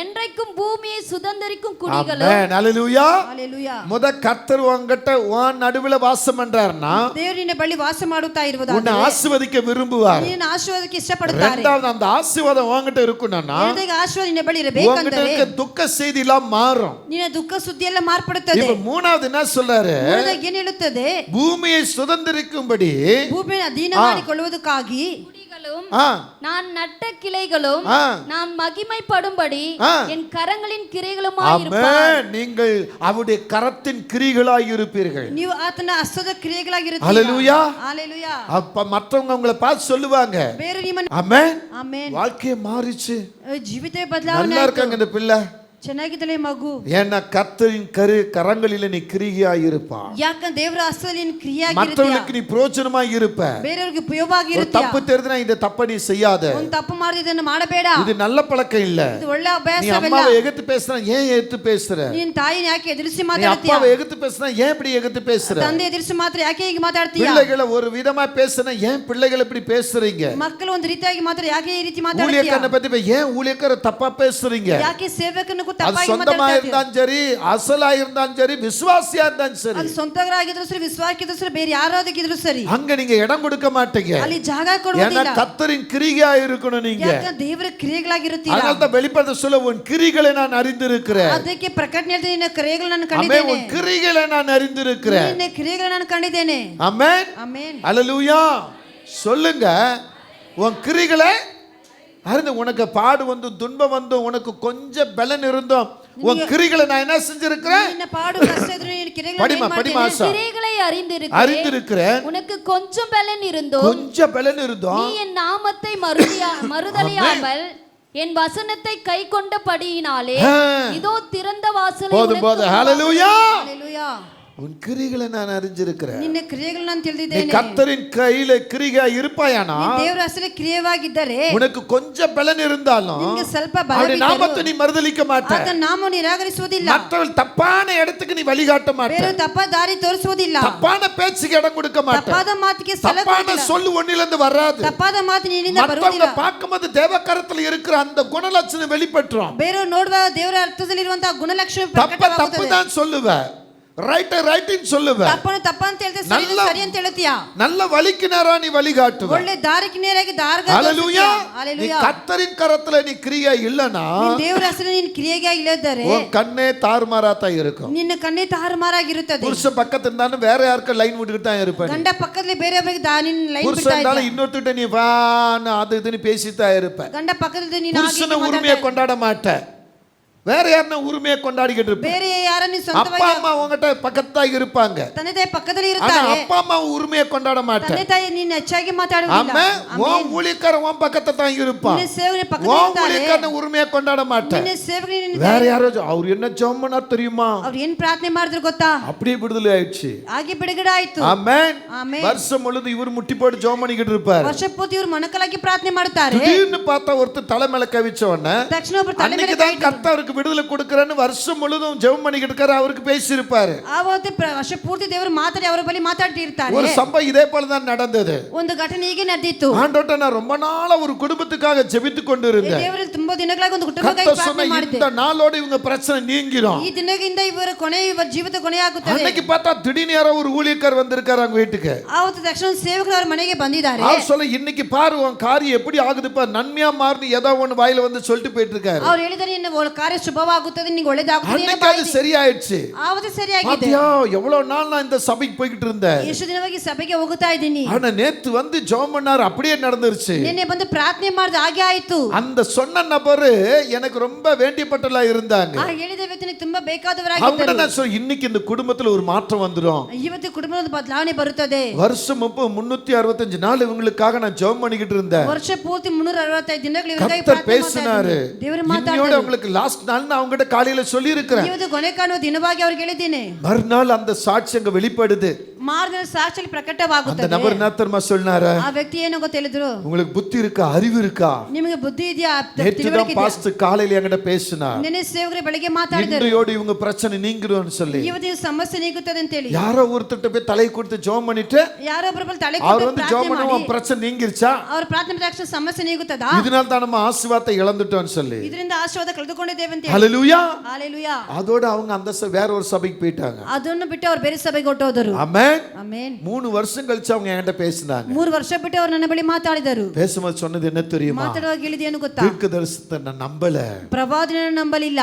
என்றைக்கும் பூமியை சுதந்தரிக்கும் குடிகளும். ஆமென். ஹல்லேலூயா. ஹalleluya. முத கர்த்தர் உன்கிட்ட உன் நடுவுல வாசம் பண்றாருன்னா ದೇವರು ನಿನ್ನ ಬಳಿ ವಾಸ ಮಾಡುತ್ತಾ ಇರುವುದಾದರೆ உன்னை ஆசீர்வதிக்க விரும்புவார். ನಿನ್ನ ಆಶೀರ್ವಾದಕ್ಕೆ ಇಷ್ಟಪಡುತ್ತಾರೆ. இரண்டாவது அந்த ஆசீர்வாதம் உன்கிட்ட இருக்கணும்னா ಎರಡನೇ ಆಶೀರ್ವಾದ ನಿನ್ನ ಬಳಿ உன்கிட்ட ಇರಬೇಕಂದ್ರೆ இருக்க துக்க செய்தி எல்லாம் மாறும். ನಿನ್ನ ದುಃಖ ಸುದ್ದಿ ಎಲ್ಲ ಮಾರ್ಪಡುತ್ತದೆ. இப்ப மூணாவது என்ன சொல்றாரு? ಮೂರನೇದಾಗಿ ಏನು ಹೇಳುತ್ತದೆ? பூமியை சுதந்தரிக்கும்படி ಭೂಮಿಯನ್ನು ಅಧೀನ ಮಾಡಿಕೊಳ್ಳುವುದಕ್ಕಾಗಿ நான் நட்ட கிளைகளும் நான் மகிமைப்படும்படி என் கரங்களின் கிரைகளுமாய் இருப்பார். ஆமென். நீங்கள் அவருடைய கரத்தின் கிரிகளாய் இருப்பீர்கள். ನೀವು ಆತನ ಹಸ್ತದ ಕ್ರಿಯೆಗಳಾಗಿರುತ್ತೀರಾ. ஹல்லேலூயா. ஹalleluya. அப்ப மற்றவங்க உங்களை பார்த்து சொல்லுவாங்க. ಬೇರೆ ನಿಮ್ಮನ್ನು ஆமென். ಆಮೆನ್. வாழ்க்கையே மாறிச்சு. ಜೀವಿತವೇ ಬದಲಾವಣೆ நல்லா இருக்காங்க இந்த பிள்ளை. ಚೆನ್ನಾಗಿದ್ದಲೇ ಮಗು. ஏன்னா கர்த்தரின் கரங்களில நீ கிரியாய் இருப்பா. ಯಾಕಂದ್ರೆ ದೇವರ ಹಸ್ತದಲ್ಲಿ ನೀನು ಕ್ರಿಯೆಯಾಗಿರುತ್ತೀಯ. மற்றவங்களுக்கு நீ பிரயோஜனமாய் இருப்ப. ಬೇರೆಯವರಿಗೆ ಉಪಯೋಗವಾಗಿರುತ್ತೀಯ. தப்பு தெரிஞ்சா இந்த தப்பை நீ செய்யாத. ಒಂದು ತಪ್ಪು ಮಾಡಿದನ್ನು ಮಾಡಬೇಡ. இது நல்ல பழக்கம் இல்ல. ಇದು ಒಳ್ಳೆ ಅಭ್ಯಾಸವಲ್ಲ. நீ அம்மாவை எதிர்த்து பேசுற ஏன் எதிர்த்து பேசுற? ನೀನು ತಾಯಿನ ಯಾಕೆ ಎದುರಿಸಿ நீ ಮಾತಾಡ್ತೀಯ? அப்பாவை எதிர்த்து பேசுற ஏன் இப்படி எதிர்த்து பேசுற? ತಂದೆ ಎದುರಿಸಿ ಮಾತ್ರ ಯಾಕೆ ಹೀಗೆ ಮಾತಾಡ್ತೀಯ? பிள்ளைகளை ஒரு விதமா பேசுற ஏன் பிள்ளைகளை இப்படி பேசுறீங்க? ಮಕ್ಕಳು ಒಂದು ರೀತಿಯಾಗಿ ಮಾತ್ರ ಯಾಕೆ ಈ ರೀತಿ ಮಾತಾಡ್ತೀಯ? ஊழியக்காரனை பத்தி ஏன் ஊழியக்கார தப்பா பேசுறீங்க? ಯಾಕೆ ಸೇವಕನನ್ನು அது ತಪ್ಪಾಗಿ சொந்தமா ಮಾತಾಡ್ತೀಯ? இருந்தாலும் சரி அசலா இருந்தாலும் சரி விசுவாசியா இருந்தாலும் சரி ಅದು ಸ್ವಂತರಾಗಿದ್ರು ಸರಿ ವಿಶ್ವಾಸಕ್ಕಿದ್ರು ಸರಿ ಬೇರೆ ಯಾರಾದಕ್ಕಿದ್ರು ಸರಿ அங்க நீங்க இடம் கொடுக்க மாட்டீங்க. ಅಲ್ಲಿ ಜಾಗ ஏன்னா ಕೊಡುವುದಿಲ್ಲ. கர்த்தரின் கிரியா இருக்கணும் நீங்க. ಯಾಕಂದ್ರೆ ದೇವರ ಕ್ರಿಯೆಗಳಾಗಿರುತ್ತೀರಾ. அதனால தான் வெளிப்படுத்த சொல்ல உன் கிரிகளை நான் அறிந்திருக்கிறேன். ಅದಕ್ಕೆ ಪ್ರಕಟಣೆ ಹೇಳ್ತೀನಿ ನಿನ್ನ ಕ್ರಿಯೆಗಳನ್ನು ನಾನು ஆமென். ಕಂಡಿದ್ದೇನೆ. உன் கிரிகளை நான் அறிந்திருக்கிறேன். ನಿನ್ನ ಕ್ರಿಯೆಗಳನ್ನು ನಾನು ಕಂಡಿದ್ದೇನೆ. ஆமென். ಆಮೆನ್. ஹல்லேலூயா. சொல்லுங்க உன் கிரிகளை அறிந்து உனக்கு பாடு வந்து துன்பம் வந்து உனக்கு கொஞ்சம் பலன் இருந்தோம் உன் கிரிகளை நான் என்ன செஞ்சிருக்கிறேன்? ನಿನ್ನ ಪಾಡು ಕಷ್ಟ ಇದ್ರೂ ನಿನ್ನ ಕ್ರಿಯೆಗಳನ್ನು படிமா ಏನು படிமா ಮಾಡ್ತೇನೆ? ஆசா. கிரைகளை அறிந்திருக்கிறேன். உனக்கு கொஞ்சம் பலன் இருந்தோம், கொஞ்சம் பலன் இருந்தோம், நீ என் நாமத்தை மறுதலியாமல் என் வசனத்தை கை கொண்டபடியினாலே இதோ திறந்த வாசலை போதும் போதும். ஹல்லேலூயா. ஹalleluya. உன் கிரிகளை நான் அறிஞ்சிருக்கிறேன். ನಿನ್ನ ಕ್ರಿಯೆಗಳನ್ನು ನಾನು நீ ತಿಳಿದಿದ್ದೇನೆ. கர்த்தரின் கையில கிரியா இருப்பாயானா ದೇವರ ಹೆಸರಲ್ಲಿ ಕ್ರಿಯೆವಾಗಿದ್ದರೆ உனக்கு கொஞ்சம் பலன் இருந்தாலும் ನಿಮಗೆ ಸ್ವಲ್ಪ அவருடைய நாமத்தை நீ மறுதலிக்க மாட்ட. ಆತನ ನಾಮವನ್ನು ನಿರಾಕರಿಸುವುದಿಲ್ಲ. மற்றவர்கள் தப்பான இடத்துக்கு நீ வழிகாட்ட மாட்ட. ಬೇರೆ ತಪ್ಪ ದಾರಿ ತೋರಿಸುವುದಿಲ್ಲ. தப்பான பேச்சுக்கு இடம் கொடுக்க மாட்ட. ತಪ್ಪಾದ ಮಾತಿಗೆ ಸ್ಥಳ தப்பான ಕೊಡುವುದಿಲ್ಲ. சொல்லு ஒண்ணிலிருந்து வராது. ತಪ್ಪಾದ ಮಾತು ನಿನ್ನಿಂದ மற்றவங்க ಬರುವುದಿಲ್ಲ. பார்க்கும்போது தேவக்கரத்துல இருக்கிற அந்த குணலட்சணம் வெளிப்பட்டுரும். ಬೇರೆಯವರು ನೋಡುವಾಗ ದೇವರ ಅರ್ಥದಲ್ಲಿರುವಂತಹ ಗುಣಲಕ್ಷಣ தப்பு ಪ್ರಕಟವಾಗುತ್ತದೆ. தான் சொல்லுவ, ரைட் ரைட்னு சொல்லுவ. ತಪ್ಪನ್ನು ತಪ್ಪ ಅಂತ ಹೇಳ್ತೀಯ, ಸರಿ ಅಂತ ಹೇಳ್ತೀಯ. நல்ல வழிக்கு நேரா நீ வழிகாட்டுவ. ಒಳ್ಳೆ ದಾರಿಗೆ ನೇರಾಗಿ ஹல்லேலூயா. நீ ஹalleluya. கர்த்தரின் கரத்துல நீ கிரியா இல்லனா ದೇವರ ಹೆಸರಲ್ಲಿ ನೀನು ಕ್ರಿಯೆಗೆ ಇಲ್ಲದರೆ உன் கண்ணே தாறுமாறாத்தான் இருக்கும். ನಿನ್ನ ಕಣ್ಣೇ ತಾರುಮಾರಾಗಿರುತ್ತದೆ. புருஷ பக்கத்துல இருந்தாலும் வேற யாருக்கு லைன் விட்டுக்கிட்டு தான் இருப்ப. ಗಂಡ ಪಕ್ಕದಲ್ಲಿ ಬೇರೆಯವರಿಗೆ ನಿನ್ನ ಲೈನ್ புருஷ ಬಿಡ್ತಾ இருந்தாலும் ಇದ್ದೀಯ. இன்னொருத்திட்ட நீ வான்னு அது இதுன்னு பேசித்தான் இருப்ப. ಗಂಡ ಪಕ್ಕದಲ್ಲಿ ನೀನು புருஷன உரிமையை கொண்டாட மாட்ட. வேற யாருன்னா உரிமையை கொண்டாடிக்கிட்டு இருப்ப. ಬೇರೆ ಯಾರನ್ನ அப்பா ಸ್ವಂತವಾಗಿ அம்மா உங்ககிட்ட பக்கத்தா இருப்பாங்க. ತಂದೆ ತಾಯಿ ಪಕ್ಕದಲ್ಲಿ ஆனா ಇರ್ತಾರೆ. அப்பா அம்மா உரிமையை கொண்டாட மாட்டேன். ತಂದೆ ತಾಯಿ ನೀನು ಹೆಚ್ಚಾಗಿ ಮಾತಾಡುವುದಿಲ್ಲ. ஆமென். உன் ஊழியக்காரன் உன் பக்கத்துல தான் இருப்பான். ನಿನ್ನ ಸೇವಕನ ಪಕ್ಕದಲ್ಲಿ உன் ಇರ್ತಾರೆ. ஊழியக்காரன் உரிமையை கொண்டாட மாட்டேன். ನಿನ್ನ ಸೇವಕನ ನಿನ್ನ வேற யாரோ அவர் என்ன ஜெபம் பண்ணார் தெரியுமா? ಅವ್ರು ಏನ್ ಪ್ರಾರ್ಥನೆ ಮಾಡಿದ್ರು ಗೊತ್ತಾ? அப்படியே விடுதலை ஆயிடுச்சு. ಹಾಗೆ ಬಿಡುಗಡೆ ಆಯ್ತು. ஆமென். ಆಮೆನ್. வருஷம் முழுது இவர் முட்டி போட்டு ஜெபம் பண்ணிக்கிட்டு இருப்பார். ವರ್ಷ ಪೂರ್ತಿ ಇವರು ಮೊಣಕಾಲಾಗಿ ಪ್ರಾರ್ಥನೆ ಮಾಡುತ್ತಾರೆ. திடீர்னு பார்த்தா ஒருத்தர் தலை மேல கவிச்ச உடனே ತಕ್ಷಣ ಒಬ್ಬರು ತಲೆ ಮೇಲೆ அன்னைக்கு தான் கர்த்தருக்கு விடுதலை கொடுக்கறேன்னு வருஷம் முழுதும் ஜெபம் பண்ணிக்கிட்டு இருக்காரு. அவருக்கு பேசி இருப்பாரு. ಆವತ್ತು ವರ್ಷ ಪೂರ್ತಿ ದೇವರು ಮಾತಾಡಿ ಅವರ ಬಳಿ ಮಾತಾಡ್ತಿರ್ತಾರೆ. ஒரு சம்பவம் இதே போல தான் நடந்தது. ಒಂದು ಘಟನೆ ಹೀಗೆ ನಡೆದಿತ್ತು. ஆண்டவர்ட்ட நான் ரொம்ப நாளா ஒரு குடும்பத்துக்காக ஜெபித்து கொண்டிருந்தேன். ದೇವರಲ್ಲಿ ತುಂಬಾ ದಿನಗಳಾಗಿ ಒಂದು ಕುಟುಂಬಕ್ಕಾಗಿ கர்த்தர் ಪ್ರಾರ್ಥನೆ சொன்ன ಮಾಡಿದೆ. இந்த நாளோட இவங்க பிரச்சனை நீங்கிரும். ಈ ದಿನದಿಂದ ಇವರ ಕೊನೆ ಇವರ ಜೀವಿತ ಕೊನೆಯಾಗುತ್ತದೆ. அன்னைக்கு பார்த்தா திடீர்னு யாரோ ஒரு ஊழியக்காரர் வந்திருக்காரு அவங்க வீட்டுக்கு. ಆವತ್ತು ತಕ್ಷಣ ಸೇವಕರು ಅವರ ಮನೆಗೆ ಬಂದಿದ್ದಾರೆ. அவர் சொல்ல இன்னைக்கு பாரு உன் காரியம் எப்படி ஆகுதுப்பா நன்மையா மாறுன்னு ஏதோ ஒன்னு வாயில வந்து சொல்லிட்டு போயிட்டு இருக்காரு. ಅವ್ರು ಹೇಳಿದರೆ ನಿನ್ನ ಕಾರ್ಯ ಶುಭವಾಗುತ್ತದೆ ನಿನಗೆ ಒಳ್ಳೆಯದಾಗುತ್ತದೆ. அன்னைக்கு அது சரியாயிடுச்சு. ಆವತ್ತು ಸರಿಯಾಗಿದೆ. பாத்தியா எவ்வளவு நாள் நான் இந்த சபைக்கு போயிட்டு இருந்தேன். ಎಷ್ಟು ದಿನವಾಗಿ ಸಭೆಗೆ ಹೋಗುತ್ತಾ ಇದ್ದೀನಿ. ஆனா நேத்து வந்து ஜெபம் பண்ணாரு அப்படியே நடந்துருச்சு. ನಿನ್ನೆ ಬಂದು ಪ್ರಾರ್ಥನೆ ಮಾಡಿದ ಹಾಗೆ ಆಯ್ತು. அந்த சொன்ன நபரு எனக்கு ரொம்ப வேண்டியப்பட்டலா இருந்தாங்க. ಆ ಹೇಳಿದ ವ್ಯಕ್ತಿಗೆ ತುಂಬಾ அவங்க ಬೇಕಾದವರಾಗಿದ್ದರು. நான் சொல்ல இன்னைக்கு இந்த குடும்பத்துல ஒரு மாற்றம் வந்துரும். ಇವತ್ತು ಕುಟುಂಬದ ಬದಲಾವಣೆ ಬರುತ್ತದೆ. வருஷம் 365 நாள் இவங்களுக்காக நான் ஜெபம் பண்ணிக்கிட்டு இருந்தேன். ವರ್ಷ ಪೂರ್ತಿ 365 ದಿನಗಳು ಇವರಿಗಾಗಿ கர்த்தர் ಪ್ರಾರ್ಥನೆ பேசினாரு. ಮಾಡ್ತಾರೆ. ದೇವರು இன்னையோட ಮಾತಾಡಿದರು. உங்களுக்கு லாஸ்ட் நாள் நான் அவங்ககிட்ட காலையில சொல்லி இருக்கிறேன். ಇವತ್ತು ಕೊನೆ ಕಾಣುವ ದಿನವಾಗಿ ಅವ್ರಿಗೆ ಹೇಳಿದ್ದೀನಿ. மறுநாள் அந்த சாட்சி அங்க வெளிப்படுது. ಮಾರ್ಗದ ಸಾಕ್ಷಿಯಲ್ಲಿ அந்த ಪ್ರಕಟವಾಗುತ್ತದೆ. நபர் என்ன தெரியுமா சொன்னாரு? ಆ ವ್ಯಕ್ತಿ ಏನು ಗೊತ್ತ ಹೇಳಿದ್ರು? உங்களுக்கு புத்தி இருக்கா, அறிவு இருக்கா? ನಿಮಗೆ ಬುದ್ಧಿ ಇದೆಯಾ, நேற்று ತಿಳುವಳಿಕೆ தான் ಇದೆಯಾ? பாஸ்டர் காலையில என்கிட்ட பேசினார். ನೆನ್ನೆ ಸೇವಕರು ಬೆಳಿಗ್ಗೆ ಮಾತಾಡಿದರು. இன்றையோடு இவங்க பிரச்சனை நீங்கிரும்னு சொல்லி. ಇವತ್ತು ಈ ಸಮಸ್ಯೆ ನೀಗುತ್ತದೆ ಅಂತ ಹೇಳಿ. யாரோ ஒருத்தர்ட்ட போய் தலை கொடுத்து ஜெபம் பண்ணிட்டு ಯಾರೊಬ್ಬರ ಬಳಿ ತಲೆ அவர் ಕೊಟ್ಟು வந்து ಪ್ರಾರ್ಥನೆ ஜெபம் ಮಾಡಿ பண்ணுவோம் பிரச்சனை நீங்கிருச்சா? ಅವ್ರ ಪ್ರಾರ್ಥನೆ ಮಾಡಿದ ತಕ್ಷಣ ಸಮಸ್ಯೆ ನೀಗುತ್ತದಾ? இதனால தான் நம்ம ஆசீர்வாதத்தை இழந்துட்டோம்னு சொல்லி. ಇದರಿಂದ ಆಶೀರ್ವಾದ ಕಳೆದುಕೊಂಡಿದ್ದೇವೆ ಅಂತ ಹೇಳಿ. ஹalleluya. ಹಾಲೆಲೂಯಾ. அதோட அவங்க அந்த வேற ஒரு சபைக்கு போயிட்டாங்க. ಅದನ್ನು ಬಿಟ್ಟು ಅವ್ರು ಬೇರೆ ಸಭೆಗೆ ಹೊರಟೋದರು. ஆமென். ಆಮೆನ್. 3 வருஷம் கழிச்சு அவங்க என்கிட்ட பேசினாங்க. 3 ವರ್ಷ ಬಿಟ್ಟು ಅವ್ರು ನನ್ನ ಬಳಿ ಮಾತಾಡಿದರು. பேசும்போது சொன்னது என்ன தெரியுமா? ಮಾತಾಡುವಾಗ ಹೇಳಿದೇನು ಗೊತ್ತಾ? தீர்க்கதரிசனத்தை நான் நம்பல. ಪ್ರವಾದನೆಯನ್ನು ನಂಬಲಿಲ್ಲ.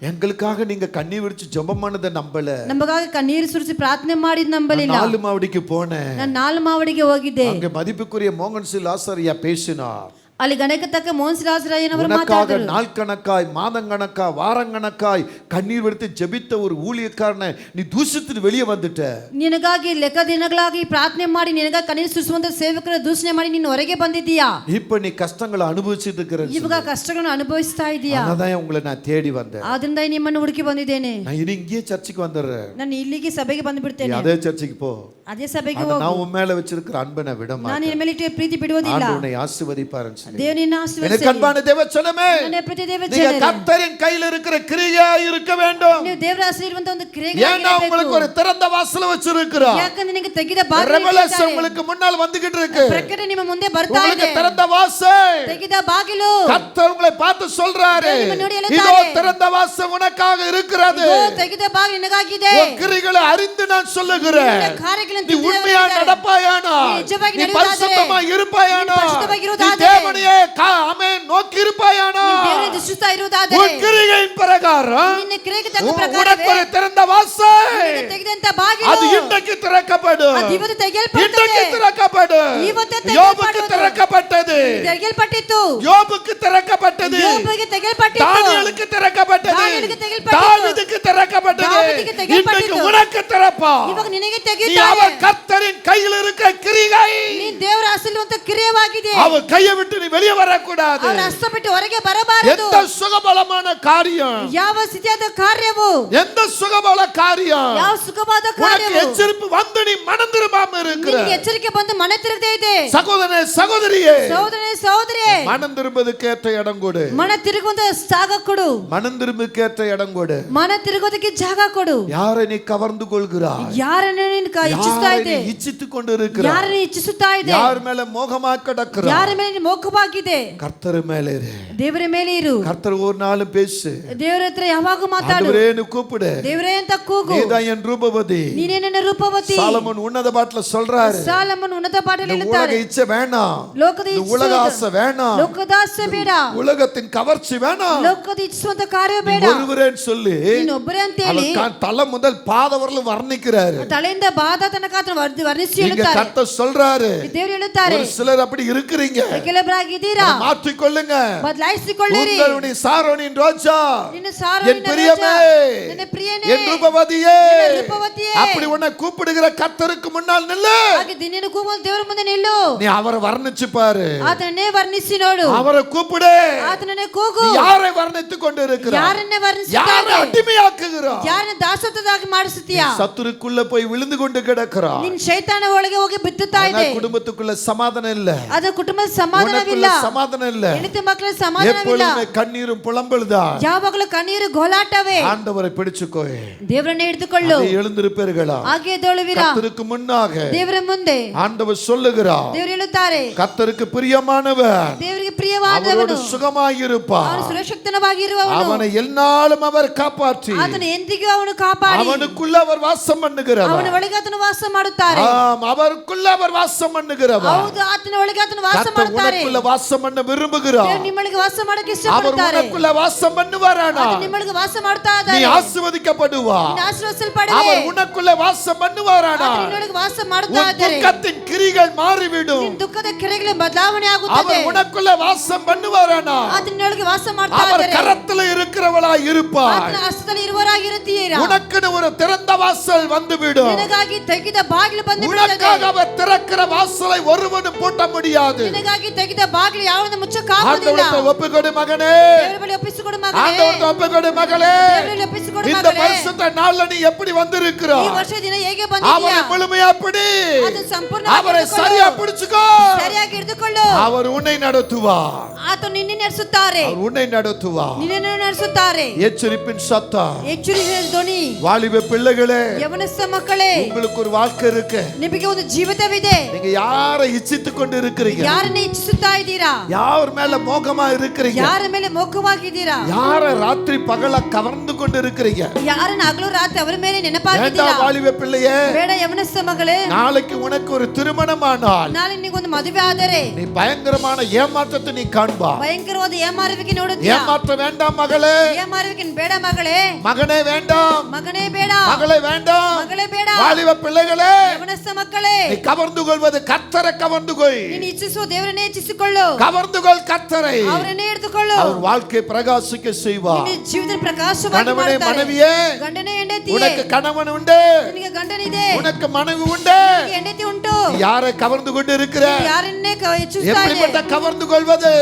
எங்களுக்காக நீங்க கண்ணீர் விடிச்சு ஜெபம் பண்ணதை நம்பல. ನಮಗಾಗಿ ಕಣ್ಣೀರು ಸುರಿಸಿ ಪ್ರಾರ್ಥನೆ ಮಾಡಿದ್ ನಂಬಲಿಲ್ಲ. 4 மாவடிக்கு போனேன். ನಾನು 4 ಮಾವಡಿಗೆ ಹೋಗಿದ್ದೆ. அங்க மதிப்புக்குரிய மோகன் சி லாசரியா பேசினார். ಅಲ್ಲಿ ಗಣಕ ತಕ್ಕ ಮೋಹನ್ ಸಿರಾಜರಾಯನವರು உனக்காக ಮಾತಾಡಿದರು. நாள் கணக்காய் மாதங்கணக்காய் வாரங்கணக்காய் கண்ணீர் விடுத்து ஜெபித்த ஒரு ஊழியக்காரனை நீ தூஷித்து வெளியே வந்துட்ட. ನಿನಗಾಗಿ ಲೆಕ್ಕ ದಿನಗಳಾಗಿ ಪ್ರಾರ್ಥನೆ ಮಾಡಿ ನಿನಗಾಗಿ ಕಣ್ಣೀರು ಸುರಿಸುವಂತ ಸೇವಕರ ದೂಷಣೆ ಮಾಡಿ ನೀನು ಹೊರಗೆ ಬಂದಿದ್ದೀಯಾ? இப்ப நீ ಕಷ್ಟங்களை ಅನುಭವಿಸಿட்டு இருக்கிற. ಇವಾಗ ಕಷ್ಟಗಳನ್ನು ಅನುಭವಿಸ್ತಾ ಇದೀಯಾ? அதான் உங்களை நான் தேடி வந்தேன். ಆದ್ರಿಂದ ನಿಮ್ಮನ್ನು ಹುಡುಕಿ ಬಂದಿದ್ದೇನೆ. நான் இனி இங்கே சர்ச்சுக்கு வந்துடுறேன். ನಾನು ಇಲ್ಲಿಗೆ ಸಭೆಗೆ ಬಂದು நீ ಬಿಡ್ತೇನೆ. அதே சர்ச்சுக்கு போ. ಅದೇ ಸಭೆಗೆ ஆனா ಹೋಗು. நான் உன் மேல வச்சிருக்கிற அன்பை நான் விட ನಾನು மாட்டேன். ನಿನ್ನ ಮೇಲೆ ಇಟ್ಟ ಪ್ರೀತಿ ಬಿಡುವುದಿಲ್ಲ. ஆண்டவர் உன்னை ஆசீர்வதிப்பார்னு சொல்லி. ದೇವರು ನಿನ್ನ எனக்கு ಆಶೀರ್ವದಿಸಲಿ. அன்பான தேவச்சனமே, ನನ್ನ ಪ್ರೀತಿ நீங்க ದೇವಜನರೇ, கர்த்தரின் கையில இருக்கிற கிரியா இருக்க வேண்டும். ನೀವು ದೇವರ ಆಶೀರ್ವಾದ ಒಂದು ஏன்னா ಕ್ರಿಯೆಗಳಾಗಿರಬೇಕು. உங்களுக்கு ஒரு திறந்த வாசல் வச்சிருக்கிறார். ಯಾಕಂದ್ರೆ ನಿನಗೆ ತೆಗೆದ ಬಾಗಿಲು ரெவலேஷன் உங்களுக்கு முன்னால் வந்துகிட்டு இருக்கு. ಪ್ರಕಟಣೆ ನಿಮ್ಮ ಮುಂದೆ ಬರ್ತಾ உங்களுக்கு ಇದೆ. திறந்த வாசல். ತೆಗೆದ ಬಾಗಿಲು. கர்த்தர் உங்களை பார்த்து சொல்றாரு, ನಿಮ್ಮ ನೋಡಿ ಹೇಳುತ್ತಾರೆ, இதோ திறந்த வாசல் உனக்காக இருக்கிறது. இதோ ತೆಗೆದ ಬಾಗಿಲು ನಿನಗಾಗಿದೆ. உன் கிரிகளை அறிந்து நான் சொல்லுகிறேன். ನಿನ್ನ ಕಾರ್ಯಗಳನ್ನು நீ உண்மையா நடப்பாயானா, நீ நிஜವಾಗಿ நீ ನಡೆಯುವುದಾದರೆ, பரிசுத்தமா இருப்பாயானா, நீ பரிசுத்தವಾಗಿ நீ ಇರುವುದಾದರೆ, தேவனையே ஆமென் நோக்கி இருப்பாயானா, ನೀನು ದೇವರನ್ನು ದೃಷ್ಟಿಸ್ತಾ ಇರುವುದಾದರೆ, உன் கிரிகளின் பிரகாரம் ನಿನ್ನ ಕ್ರಿಯೆಗೆ ತಕ್ಕ உனக்கு ಪ್ರಕಾರವೇ ஒரு திறந்த வாசல் ನಿನಗೆ ತೆಗೆದಂತ ಬಾಗಿಲು அது இன்றைக்கு திறக்கப்படும். ಅದು ಇವತ್ತು ತೆಗೆಯಲ್ಪಡುತ್ತದೆ. இன்றைக்கு திறக்கப்படும். ಇವತ್ತು யோபுக்கு ತೆಗೆಯಲ್ಪಡುವುದು. திறக்கப்பட்டது. ತೆಗೆಯಲ್ಪಟ್ಟಿತ್ತು. யோபுக்கு திறக்கப்பட்டது. யோபுಗೆ ತೆಗೆಯಲ್ಪಟ್ಟಿತ್ತು. தானியேலுக்கு திறக்கப்பட்டது. தானியேலுக்கு ತೆಗೆಯಲ್ಪಟ್ಟಿತ್ತು. தாவீதுக்கு திறக்கப்பட்டது. தாவீதுக்கு ತೆಗೆಯಲ್ಪಟ್ಟಿತ್ತು. இன்றைக்கு உனக்கு திறப்பா. ಇವಾಗ ನಿನಗೆ நீ ತೆಗೆಯುತ್ತಾರೆ. அவர் கர்த்தரின் கையில் இருக்கிற கிரியை ನೀ ದೇವರ ಆಶೀರ್ವಾದ ಕ್ರಿಯೆವಾಗಿದೆ. அவர் கையை விட்டு நீ வெளியே வரக்கூடாது. ಅವರ ಹಸ್ತ ಬಿಟ್ಟು ಹೊರಗೆ ಬರಬಾರದು. எந்த சுகபலமான காரியம், ಯಾವ ಸ್ಥಿತಿಯಾದ ಕಾರ್ಯವು, எந்த சுகபல காரியம் ಯಾವ ಸುಖವಾದ உனக்கு ಕಾರ್ಯವು எச்சரிப்பு வந்து நீ மனம் திரும்பாம இருக்கிற ನಿನಗೆ ಎಚ್ಚರಿಕೆ ಬಂದು ಮನೆ ತಿರುಗದೇ ಇದೆ. சகோதரனே சகோதரியே, ಸಹೋದರನೇ ಸಹೋದರಿಯೇ, மனம் திரும்புவதற்கு ஏற்ற இடம் கொடு. ಮನ ತಿರುಗುವಂತ ಜಾಗ ಕೊಡು. மனம் திரும்புவதற்கு ஏற்ற இடம் கொடு. ಮನ ತಿರುಗೋದಕ್ಕೆ ಜಾಗ ಕೊಡು. யாரை நீ கவர்ந்து கொள்கிறாய், ಯಾರನ್ನು ನೀನು ಇಚ್ಛಿಸ್ತಾ யாரை ಇದೆ, நீ இச்சித்துக் கொண்டு இருக்கிறாய், ಯಾರನ್ನು ಇಚ್ಛಿಸುತ್ತಾ ಇದೆ, யார் மேல மோகமா கிடக்கிறாய், ಯಾರ ಮೇಲೆ ನೀನು ಮೋಹವಾಗಿದೆ, கர்த்தர் மேல இரு. ದೇವರ ಮೇಲೆ ಇರು. கர்த்தர் ஒரு நாளும் பேசு. ದೇವರ ಹತ್ರ ಯಾವಾಗ ಮಾತಾಡು. ஆண்டவரேன்னு கூப்பிடு. ದೇವರೇ ಅಂತ ಕೂಗು. நீதான் என் ரூபவதி. ನೀನೇ ನನ್ನ ರೂಪವತಿ. சாலமோன் உன்னத பாட்டுல சொல்றாரு, ಸಾಲಮನ್ ಉನ್ನತ ಪಾಠದಲ್ಲಿ இந்த ಹೇಳುತ್ತಾರೆ, உலக இச்சை வேணாம், ಲೋಕದ இந்த உலக ஆசை வேணாம், ಲೋಕದ ಆಸೆ ಬೇಡ, உலகத்தின் கவர்ச்சி வேணாம், ಲೋಕದ ಇಚ್ಛಿಸುವಂತ ಕಾರ್ಯ ಬೇಡ, ஒருவரேன்னு சொல்லி ನೀನೊಬ್ಬರೇ ಅಂತ ಹೇಳಿ அவர் தான் தலை முதல் பாத வரலும் வர்ணிக்கிறாரு. ತಲೆಯಿಂದ ಬಾದ ತನಕ ಆತನ ವರ್ಣಿಸಿ இங்க ಹೇಳುತ್ತಾರೆ. கர்த்தர் சொல்றாரு, ದೇವರು ಹೇಳುತ್ತಾರೆ, ஒரு சிலர் அப்படி இருக்கிறீங்க, ಕೆಲವರಾಗಿದ್ದೀರಾ, மாற்றிக்கொள்ளுங்க. ಬದಲಾಯಿಸಿಕೊಳ್ಳಿರಿ. உங்களுடைய சாரோனின் ரோஜா, ನಿನ್ನ ಸಾರೋನಿನ என் பிரியமே, ರೋಜಾ, ನಿನ್ನ ಪ್ರಿಯನೇ, என் ரூபவதியே, ನಿನ್ನ ರೂಪವತಿಯೇ, அப்படி உன்னை கூப்பிடுகிற கர்த்தருக்கு முன்னால் நில்லு. ಹಾಗೆ ದಿನನ ಕೂಗುವ ದೇವರ ಮುಂದೆ ನಿಲ್ಲು. நீ அவரை வர்ணிச்சு பாரு, ಆತನನ್ನೇ ವರ್ಣಿಸಿ ನೋಡು, அவரை கூப்பிடு. ಆತನನ್ನೇ ಕೂಗು. நீ யாரை வர்ணித்துக் கொண்டு இருக்கிறாய்? ಯಾರನ್ನೇ யாரை ವರ್ಣಿಸುತ್ತೀಯ? அடிமையாக்குகிறாய்? ಯಾರನ್ನ ದಾಸತ್ವದಾಗಿ ಮಾಡಿಸುತ್ತೀಯಾ? சத்துருக்குள்ள போய் விழுந்து கொண்டு கிடக்கிறாய். ನಿನ್ನ ಶೈತಾನ ಒಳಗೆ ಹೋಗಿ ಬಿತ್ತುತ್ತಾ ಇದೆ. குடும்பத்துக்குள்ள சமாதானம் இல்ல, ಅದ ಕುಟುಂಬದ ಸಮಾಧಾನವಿಲ್ಲ, சமாதானம் இல்ல, ಹೆಂಡತಿ ಮಕ್ಕಳ ಸಮಾಧಾನವಿಲ್ಲ, எப்பொழுதுமே கண்ணீரும் புலம்பல்தான். ಯಾವಾಗಲೂ ಕಣ್ಣೀರು ಗೋಲಾಟವೇ. ஆண்டவரை பிடிச்சுக்கோ, ದೇವರನ್ನ ಹಿಡಿದುಕೊಳ್ಳು, எழுந்திருப்பீர்களா? ಹಾಗೆ ಎದ್ದೇಳುವಿರಾ? கர்த்தருக்கு முன்னாக ದೇವರ ಮುಂದೆ ஆண்டவர் சொல்லுகிறார், ದೇವರು ಹೇಳುತ್ತಾರೆ, கர்த்தருக்கு பிரியமானவர், ದೇವರಿಗೆ ಪ್ರಿಯವಾದವನು, அவரோடு சுகமாயிருப்பார், ಅವನು ಸುರಕ್ಷಿತವಾಗಿರುವವನು, அவனை எந்நாளும் அவர் காப்பாற்றி ಆತನ ಎಂದಿಗೂ ಅವನು ಕಾಪಾಡಿ, அவனுக்குள்ள அவர் வாசம் பண்ணுகிறவர். ಅವನ ಒಳಗೆ ಆತನು ವಾಸ ಮಾಡುತ್ತಾರೆ. ஆம், அவருக்குள்ள அவர் வாசம் பண்ணுகிறவர். ಹೌದು, ಆತನ ಒಳಗೆ ಆತನು ವಾಸ கர்த்தர் ಮಾಡುತ್ತಾರೆ. உனக்குள்ள வாசம் பண்ண விரும்புகிறார். ದೇವರು ನಿಮ್ಮೊಳಗೆ ವಾಸ ಮಾಡಕ್ಕೆ அவர் ಇಷ್ಟಪಡುತ್ತಾರೆ. உனக்குள்ள வாசம் பண்ணுவாரானா ಆತನು ನಿಮ್ಮೊಳಗೆ ವಾಸ ಮಾಡ್ತಾ நீ ಇದ್ದಾನೆ. ஆசீர்வதிக்கப்படுவா. ನೀನು ಆಶೀರ್ವದಿಸಲ್ಪಡುವೆ. அவர் உனக்குள்ள வாசம் பண்ணுவாரானா ಆತನು ನಿನ್ನೊಳಗೆ ವಾಸ ಮಾಡುತ್ತಾ உன் ಇದ್ದಾರೆ. துக்கத்தின் கிரிகள் மாறிவிடும். ನಿನ್ನ ದುಃಖದ ಕೆರೆಗಳ ಬದಲಾವಣೆ ಆಗುತ್ತದೆ. அவர் உனக்குள்ள வாசம் பண்ணுவாரானா ಆತನ ನಿನ್ನೊಳಗೆ ವಾಸ ಮಾಡ್ತಾ அவர் ಇದ್ದಾರೆ. கரத்துல இருக்கிறவளாய் இருப்பார். ಆತನ ಹಸ್ತದಲ್ಲಿ ಇರುವವರಾಗಿರುತ್ತೀರಾ. உனக்குன்னு ஒரு திறந்த வாசல் வந்துவிடும். ನಿನಗಾಗಿ ತೆಗೆದ ಬಾಗಿಲು ಬಂದು உனக்காக ಬಿಡುತ್ತದೆ. அவர் திறக்கிற வாசலை ஒருவனும் பூட்ட முடியாது. ನಿನಗಾಗಿ ತೆಗೆದ ಬಾಗಿಲು ಯಾವನು ಮುಚ್ಚಕ್ಕಾಗುವುದಿಲ್ಲ. ஆண்டவரே ஒப்புக்கொடு மகனே, ದೇವರ ಬಳಿ ಒಪ್ಪಿಸಿಕೊಡು ಮಗನೇ. ஆண்டவரே ஒப்புக்கொடு மகளே. ದೇವರ ಬಳಿ ಒಪ್ಪಿಸಿಕೊಡು இந்த ಮಗನೇ. பரிசுத்த நாள்ல நீ எப்படி ಈ வந்திருக்கிறாய்? ವರ್ಷ ದಿನ ಹೇಗೆ ಬಂದಿದ್ದೀಯಾ? அவரை முழுமையா பிடி, ಆತನ ಸಂಪೂರ್ಣವಾಗಿ அவரை ಹಿಡಿದುಕೊಳ್ಳು. சரியா பிடிச்சுக்கೋ. ಸರಿಯಾಗಿ ಹಿಡಿದುಕೊಳ್ಳು. அவர் உன்னை நடத்துவார். ಆತನು ನಿನ್ನ ನಡೆಸುತ್ತಾರೆ. அவர் உன்னை நடத்துவார். ನಿನ್ನನ್ನು ನಡೆಸುತ್ತಾರೆ. எச்சரிப்பின் சத்தம். ಎಚ್ಚರಿಸಿದ ಧ್ವನಿ. வாலிப பிள்ளைகளே, ಯವನಸ್ಥ ಮಕ್ಕಳೇ, உங்களுக்கு ஒரு வாழ்க்கை இருக்கு. ನಿಮಗೆ ಒಂದು ಜೀವಿತವಿದೆ. நீங்க யாரை இச்சித்துக் கொண்டு இருக்கிறீங்க? ಯಾರನ್ನ ಇಚ್ಛಿಸುತ್ತಾ ಇದ್ದೀರಾ? யார் மேல மோகமா இருக்கிறீங்க? ಯಾರ ಮೇಲೆ ಮೋಹವಾಗಿದ್ದೀರಾ? யாரை ராத்திரி பகல கவர்ந்து கொண்டு இருக்கிறீங்க? ಯಾರನ್ನ ಹಗಲು ರಾತ್ರಿ ಅವರ ಮೇಲೆ வேண்டாம் ನೆನಪಾಗಿದ್ದೀರಾ? வாலிப பிள்ளையே, ಬೇಡ ಯವನಸ್ಥ ಮಗಳೇ. நாளைக்கு உனக்கு ஒரு திருமணமானால் ನಾಳೆ ನಿನಗೊಂದು ಮದುವೆ ಆದರೆ நீ பயங்கரமான ஏமாற்றத்தை நீ காண்பா. ಭಯಂಕರವಾದ ಏಮಾರುವಿಕೆ ನೋಡುತ್ತೀಯಾ? ஏமாற்ற வேண்டாம் மகளே, ಏಮಾರುವಿಕೆ ಬೇಡ ಮಗಳೇ. மகனே வேண்டாம், ಮಗನೇ ಬೇಡ, மகளே வேண்டாம், ಮಗಳೇ ಬೇಡ. வாலிப பிள்ளைகளே, ಯವನಸ್ಥ ಮಕ್ಕಳೇ, நீ கவர்ந்து கொள்வது கர்த்தரை கவர்ந்து கொள். ನೀನು ಇಚ್ಛಿಸುವ ದೇವರನ್ನೇ ಇಚ್ಛಿಸಿಕೊಳ್ಳು. கவர்ந்து கொள் கர்த்தரை. ಅವರನ್ನೇ ಹಿಡಿದುಕೊಳ್ಳು. அவர் வாழ்க்கை பிரகாசிக்க செய்வார். ನಿನ್ನ ಜೀವಿತ ಪ್ರಕಾಶವಾಗಿ கணவனே ಮಾಡುತ್ತಾರೆ. மனைவியே, ಗಂಡನೇ ಹೆಂಡತಿಯೇ, உனக்கு கணவன் உண்டு, ನಿನಗೆ ಗಂಡನಿದೆ, உனக்கு மனைவி உண்டு. ನಿನಗೆ ಹೆಂಡತಿ ಉಂಟು. நீ யாரை கவர்ந்து கொண்டு இருக்கிற? ನೀನು ಯಾರನ್ನೇ ಇಚ್ಛಿಸ್ತಾ ಇದೆ? எப்படிப்பட்ட கவர்ந்து கொள்வது?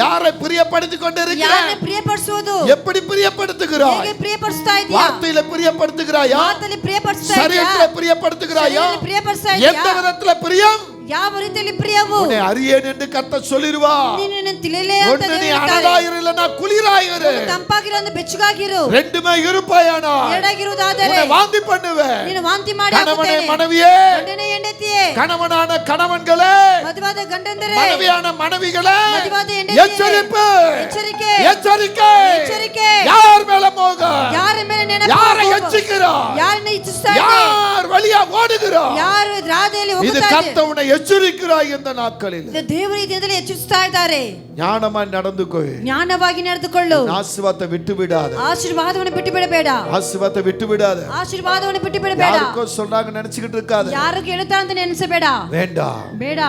யாரை பிரியப்படுத்திக் கொண்டு இருக்கிற? ಯಾರನ್ನೇ ಪ್ರಿಯಪಡಿಸುವುದು? எப்படி பிரியப்படுத்துகிறாய்? ಹೇಗೆ ಪ್ರಿಯಪಡಿಸ್ತಾ ಇದೀಯಾ? வார்த்தையில பிரியப்படுத்துகிறாயா? ಮಾತಲ್ಲಿ ಪ್ರಿಯಪಡಿಸ್ತಾ ಇದೀಯಾ? சரீரத்துல பிரியப்படுத்துகிறாயா? ಶರೀರದಲ್ಲಿ ಪ್ರಿಯಪಡಿಸ್ತಾ ಇದೀಯಾ? எந்த விதத்துல பிரியம்? ಯಾವ ರೀತಿಯಲ್ಲಿ ಪ್ರಿಯವು? உன்னை அறியேன் என்று கர்த்தர் சொல்லிருவா. ನಿನ್ನನ್ನು ತಿಳಿಯಲೇ ಅಂತ ஒன்று நீ ಹೇಳ್ತಾರೆ. அனலாயிரு இல்லனா குளிராயிரு. ತಂಪಾಗಿರೋ ಒಂದು ಬೆಚ್ಚಗಾಗಿರು. ரெண்டுமே இருப்பாயானா ಎರಡಾಗಿರುವುದಾದರೆ உன்னை வாந்தி பண்ணுவே. ನೀನು ವಾಂತಿ ಮಾಡಿ கணவனே ಹಾಕುತ್ತೇನೆ. மனைவியே, ಗಂಡನೇ ಹೆಂಡತಿಯೇ, கணவனான கணவன்களே, ಮದುವಾದ ಗಂಡಂದರೆ, மனைவியான மனைவிகளே, ಮದುವಾದ ಹೆಂಡತಿಯೇ, எச்சரிப்பு, ಎಚ್ಚರಿಕೆ, எச்சரிக்கை. ಎಚ್ಚರಿಕೆ. யார் மேல மோகம்? ಯಾರ ಮೇಲೆ ನೆನಪು? யாரை எச்சிக்கிறாய்? ಯಾರನ್ನ ಇಚ್ಛಿಸ್ತಾ ಇದೆ? யார் வழியா ஓடுகிறாய்? ಯಾರು ರಾಧೆಯಲ್ಲಿ இது ಹೋಗುತ್ತಾ ಇದೆ? கர்த்தர் உன்னை எச்சரிக்கிறாய் இந்த நாட்களில். ಇದು ದೇವರು ಈ ದಿನದಲ್ಲಿ ಎಚ್ಚರಿಸ್ತಾ ಇದ್ದಾರೆ. ஞானமா நடந்துக்கோ. ಜ್ಞಾನವಾಗಿ ನಡೆದುಕೊಳ್ಳು. ஆசீர்வாதத்தை விட்டு விடாத. ಆಶೀರ್ವಾದವನ್ನು ಬಿಟ್ಟು ಬಿಡಬೇಡ. ஆசீர்வாதத்தை விட்டு விடாத. ಆಶೀರ್ವಾದವನ್ನು ಬಿಟ್ಟು ಬಿಡಬೇಡ. யாருக்கோ சொல்றாங்க நினைச்சிட்டு இருக்காத. ಯಾರು ಕೇಳುತ್ತಾರೆ ಅಂತ ನೆನೆಸಬೇಡ. வேண்டாம், ಬೇಡ,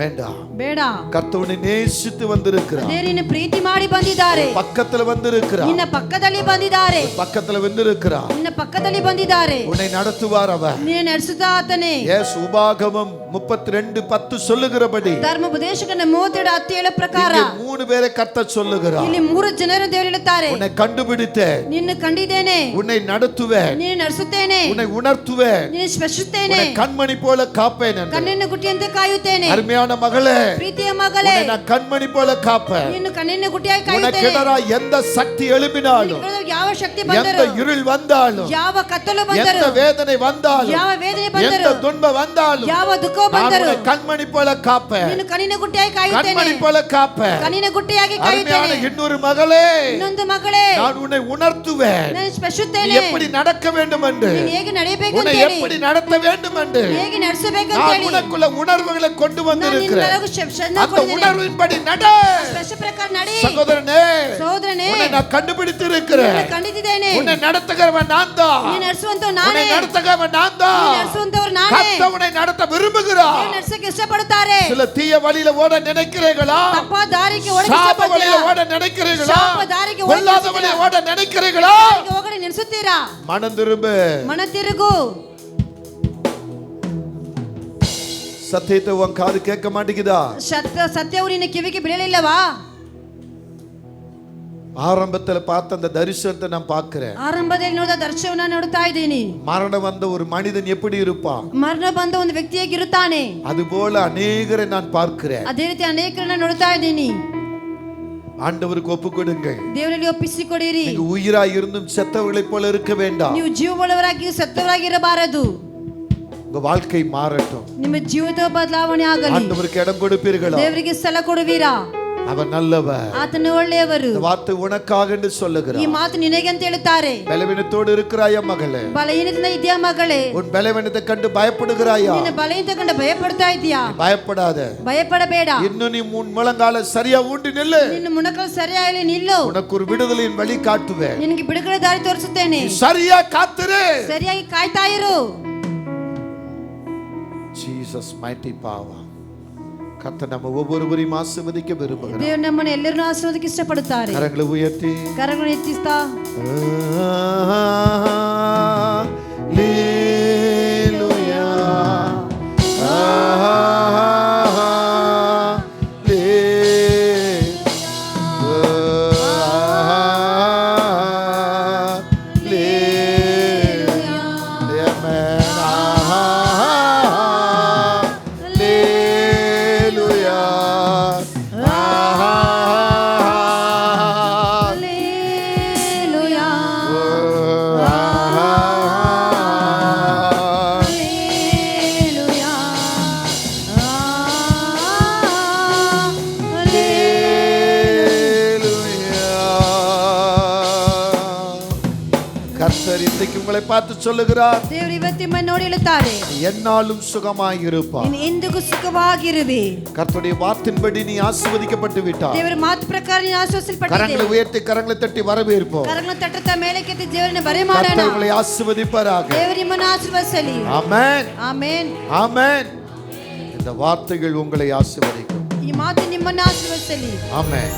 வேண்டாம். ಬೇಡ. கர்த்தர் உன்னை நேசித்து வந்திருக்கிறார். ಅದೇ ನಿನ್ನ ಪ್ರೀತಿ ಮಾಡಿ ಬಂದಿದ್ದಾರೆ. பக்கத்துல வந்திருக்கிறார். ನಿನ್ನ ಪಕ್ಕದಲ್ಲಿ ಬಂದಿದ್ದಾರೆ. பக்கத்துல வந்திருக்கிறார். ನಿನ್ನ ಪಕ್ಕದಲ್ಲಿ ಬಂದಿದ್ದಾರೆ. உன்னை நடத்துவார் அவர். ನೀನು ನಡೆಸುತ್ತಾ ಆತನೇ. எஸ் உபாகமம் 32:10 சொல்லுகிறபடி ಧರ್ಮೋಪದೇಶಕನ 32:10 ಪ್ರಕಾರ இங்கே 3 பேரை கர்த்தர் சொல்லுகிறார். ಇಲ್ಲಿ 3 ಜನರು ದೇವರು ಹೇಳುತ್ತಾರೆ. உன்னை கண்டுபிடித்தேன், ನಿನ್ನ ಕಂಡಿದ್ದೇನೆ, உன்னை நடத்துவேன், ನೀನು ನಡೆಸುತ್ತೇನೆ, உன்னை உணர்த்துவேன், ನೀನು ಸ್ಪರ್ಶಿಸುತ್ತೇನೆ, உன்னை கண்மணி போல காப்பேன் என்று. ಕಣ್ಣಿನ ಗುಟ್ಟಿಯಂತೆ ಕಾಯುತ್ತೇನೆ. அருமையான மகளே, ಪ್ರೀತಿಯ ಮಗಳೇ, உன்னை நான் கண்மணி போல காப்பேன். ನೀನು ಕಣ್ಣಿನ ಗುಟ್ಟಿಯಾಗಿ உனக்கு ಕಾಯುತ್ತೇನೆ. எதிரா எந்த சக்தி எழும்பினாலும், ಯಾವ ಶಕ್ತಿ எந்த ಬಂದರು, இருள் வந்தாலும், ಯಾವ ಕತ್ತಲು எந்த ಬಂದರು, வேதனை வந்தாலும், ಯಾವ ವೇದನೆ எந்த ಬಂದರು, துன்பம் வந்தாலும், ಯಾವ ದುಃಖ ಎಲ್ಲಿಗೋ நான் ಬಂದರು உன்னை கண்மணி போல காப்பேன், ನೀನು ಕಣ್ಣಿನ ಗುಟ್ಟಿಯಾಗಿ ಕಾಯುತ್ತೇನೆ, கண்மணி போல காப்பேன். ಕಣ್ಣಿನ ಗುಟ್ಟಿಯಾಗಿ அருமையான ಕಾಯುತ್ತೇನೆ. இன்னொரு மகளே, ಇನ್ನೊಂದು ಮಗಳೇ, நான் உன்னை உணர்த்துவேன் ನಾನು நீ ಸ್ಪರ್ಶಿಸುತ್ತೇನೆ, எப்படி நடக்க வேண்டும் என்று, ನೀನು ಹೇಗೆ ನಡೆಯಬೇಕು உன்னை ಅಂತ ಹೇಳಿ, எப்படி நடத்த வேண்டும் என்று ಹೇಗೆ ನಡೆಸಬೇಕು ಅಂತ நான் ಹೇಳಿ உனக்குள்ள உணர்வுகளை கொண்டு ನಾನು வந்திருக்கிறேன். ನಿನ್ನೊಳಗೆ ಶಬ್ದವನ್ನು அந்த ಕೊಟ್ಟಿದ್ದೇನೆ. உணர்வின்படி நட. ಸ್ಪರ್ಶ ಪ್ರಕಾರ ನಡಿ. சகோதரனே, ಸಹೋದರನೇ, உன்னை நான் கண்டுபிடித்து இருக்கிறேன். ನಿನ್ನನ್ನು ಕಂಡಿದ್ದೇನೆ. உன்னை நடத்துகிறவன் நான் தான். ನೀನು ನಡೆಸುವಂತವ உன்னை ನಾನೇ. நடத்துகிறவன் நான் ನೀನು தான். ನಡೆಸುವಂತವರು ನಾನೇ. கர்த்தர் உன்னை நடத்த விரும்புகிறார். ನೀನು ನಡೆಸಕ್ಕೆ ಇಷ್ಟಪಡುತ್ತಾರೆ. சில தீய வழியில ஓட நினைக்கிறீர்களா? ತಪ್ಪಾದ ದಾರಿಗೆ ಓಡಕ್ಕೆ சாப ಇಷ್ಟಪಡ್ತೀರಾ? வழியில ஓட நினைக்கிறீர்களா? ಶಾಪ ದಾರಿಗೆ ಓಡಕ್ಕೆ பொல்லாத வழியில ஓட நினைக்கிறீர்களா? ದಾರಿಗೆ ಹೋಗಲು ನಿಲ್ಲಿಸುತ್ತೀರಾ? மனம் திரும்பு. ಮನ ತಿರುಗು. சத்தியத்தை உன் காது கேட்க மாட்டேங்குதா? ಸತ್ಯವು ನಿನ್ನ ಕಿವಿಗೆ ಬೀಳಲಿಲ್ಲವಾ? ஆரம்பத்துல பார்த்த அந்த தரிசனத்தை நான் பார்க்கிறேன். ಆರಂಭದಲ್ಲಿ ನೋಡಿದ ದರ್ಶನವನ್ನು ನೋಡ್ತಾ ಇದ್ದೀನಿ. மரணம் வந்த ஒரு மனிதன் எப்படி இருப்பான், ಮರಣ ಬಂದ ಒಂದು ವ್ಯಕ್ತಿಯಾಗಿರುತ್ತಾನೆ. அதுபோல அநேகரை நான் பார்க்கிறேன். ಅದೇ ರೀತಿ ಅನೇಕರನ್ನ ನೋಡ್ತಾ ಇದ್ದೀನಿ. ஆண்டவருக்கு ஒப்பு கொடுங்கள். ದೇವರಲ್ಲಿ ಒಪ್ಪಿಸಿಕೊಡಿರಿ. நீங்க உயிராய் இருந்தும் செத்தவர்களைப் போல இருக்க வேண்டாம். ನೀವು ಜೀವವುಳ್ಳವರಾಗಿ ಸತ್ತವರಾಗಿರಬಾರದು. உங்க வாழ்க்கை மாறட்டும். ನಿಮ್ಮ ಜೀವಿತ ಬದಲಾವಣೆ ಆಗಲಿ. ஆண்டவருக்கு இடம் கொடுப்பீர்களா? ದೇವರಿಗೆ ಸ್ಥಳ ಕೊಡುವೀರಾ? அவர் நல்லவர். ಆತನು ಒಳ್ಳೆಯವರು. இந்த வார்த்தை உனக்காக என்று ಈ சொல்லுகிறார். ಮಾತು ನಿನಗೆ ಅಂತ ಹೇಳುತ್ತಾರೆ. பலவீனத்தோடு இருக்கிறாயா மகளே? ಬಲಹೀನದಿಂದ ಇದೆಯಾ ಮಗಳೇ? உன் பலவீனத்தை கண்டு பயப்படுகிறாயா? ನೀನು ಬಲಹೀನತೆ ಕಂಡು ಭಯಪಡ್ತಾ ಇದೆಯಾ? பயப்படாத. ಭಯಪಡಬೇಡ. இன்னும் நீ உன் முழங்கால சரியா ஊண்டி நில்லு. ನಿನ್ನ ಮೊಣಕಾಲು ಸರಿಯಾಗಿ ನಿಲ್ಲು. உனக்கு ஒரு விடுதலையின் வழி காட்டுவேன். ನಿನಗೆ ಬಿಡುಗಡೆ ದಾರಿ ತೋರಿಸುತ್ತೇನೆ. சரியா காத்துரு. ಸರಿಯಾಗಿ ಕಾಯ್ತಾ ಇರು. Jesus mighty power. கர்த்தர் நம்ம ஒவ்வொருவரையும் ஆசீர்வதிக்க விரும்புகிறார். ದೇವರು ನಮ್ಮನ್ನು ಎಲ್ಲರನ್ನೂ ಆಶೀರ್ವದಿಸಕ್ಕೆ ಇಷ್ಟಪಡುತ್ತಾರೆ. கரங்களை உயர்த்தி ಕರಗಳನ್ನು ಎತ್ತಿಸ್ತಾ Hallelujah. கர்த்தர் இன்றைக்கு உங்களை பார்த்து சொல்லுகிறார், ದೇವರು ಇವತ್ತು ನಿಮ್ಮನ್ನು ನೋಡಿ ಹೇಳುತ್ತಾರೆ, என்னாலும் சுகமாய் இருப்பாய். ನೀನು ಎಂದಿಗೂ ಸುಖವಾಗಿರುವೆ. கர்த்தருடைய வார்த்தையின்படி நீ ஆசீர்வதிக்கப்பட்டு விட்டாய். ದೇವರ ಮಾತು ಪ್ರಕಾರ ನೀನು ಆಶೀರ್ವದಿಸಲ್ಪಟ್ಟಿದ್ದೀಯ. கரங்களை உயர்த்தி கரங்களை தட்டி வரவேற்போம். ಕರಗಳನ್ನು ತಟ್ಟುತ್ತಾ ಮೇಲಕ್ಕೆತ್ತಿ ದೇವರನ್ನ ಬರಮಾಡೋಣ. கர்த்தர் உங்களை ஆசீர்வதிப்பாராக. ದೇವರು ನಿಮ್ಮನ್ನು ಆಶೀರ್ವದಿಸಲಿ. ஆமென். ಆಮೆನ್. ஆமென். இந்த வார்த்தைகள் உங்களை ஆசீர்வதிக்கும். ಈ ಮಾತು ನಿಮ್ಮನ್ನು ಆಶೀರ್ವದಿಸಲಿ. ஆமென்.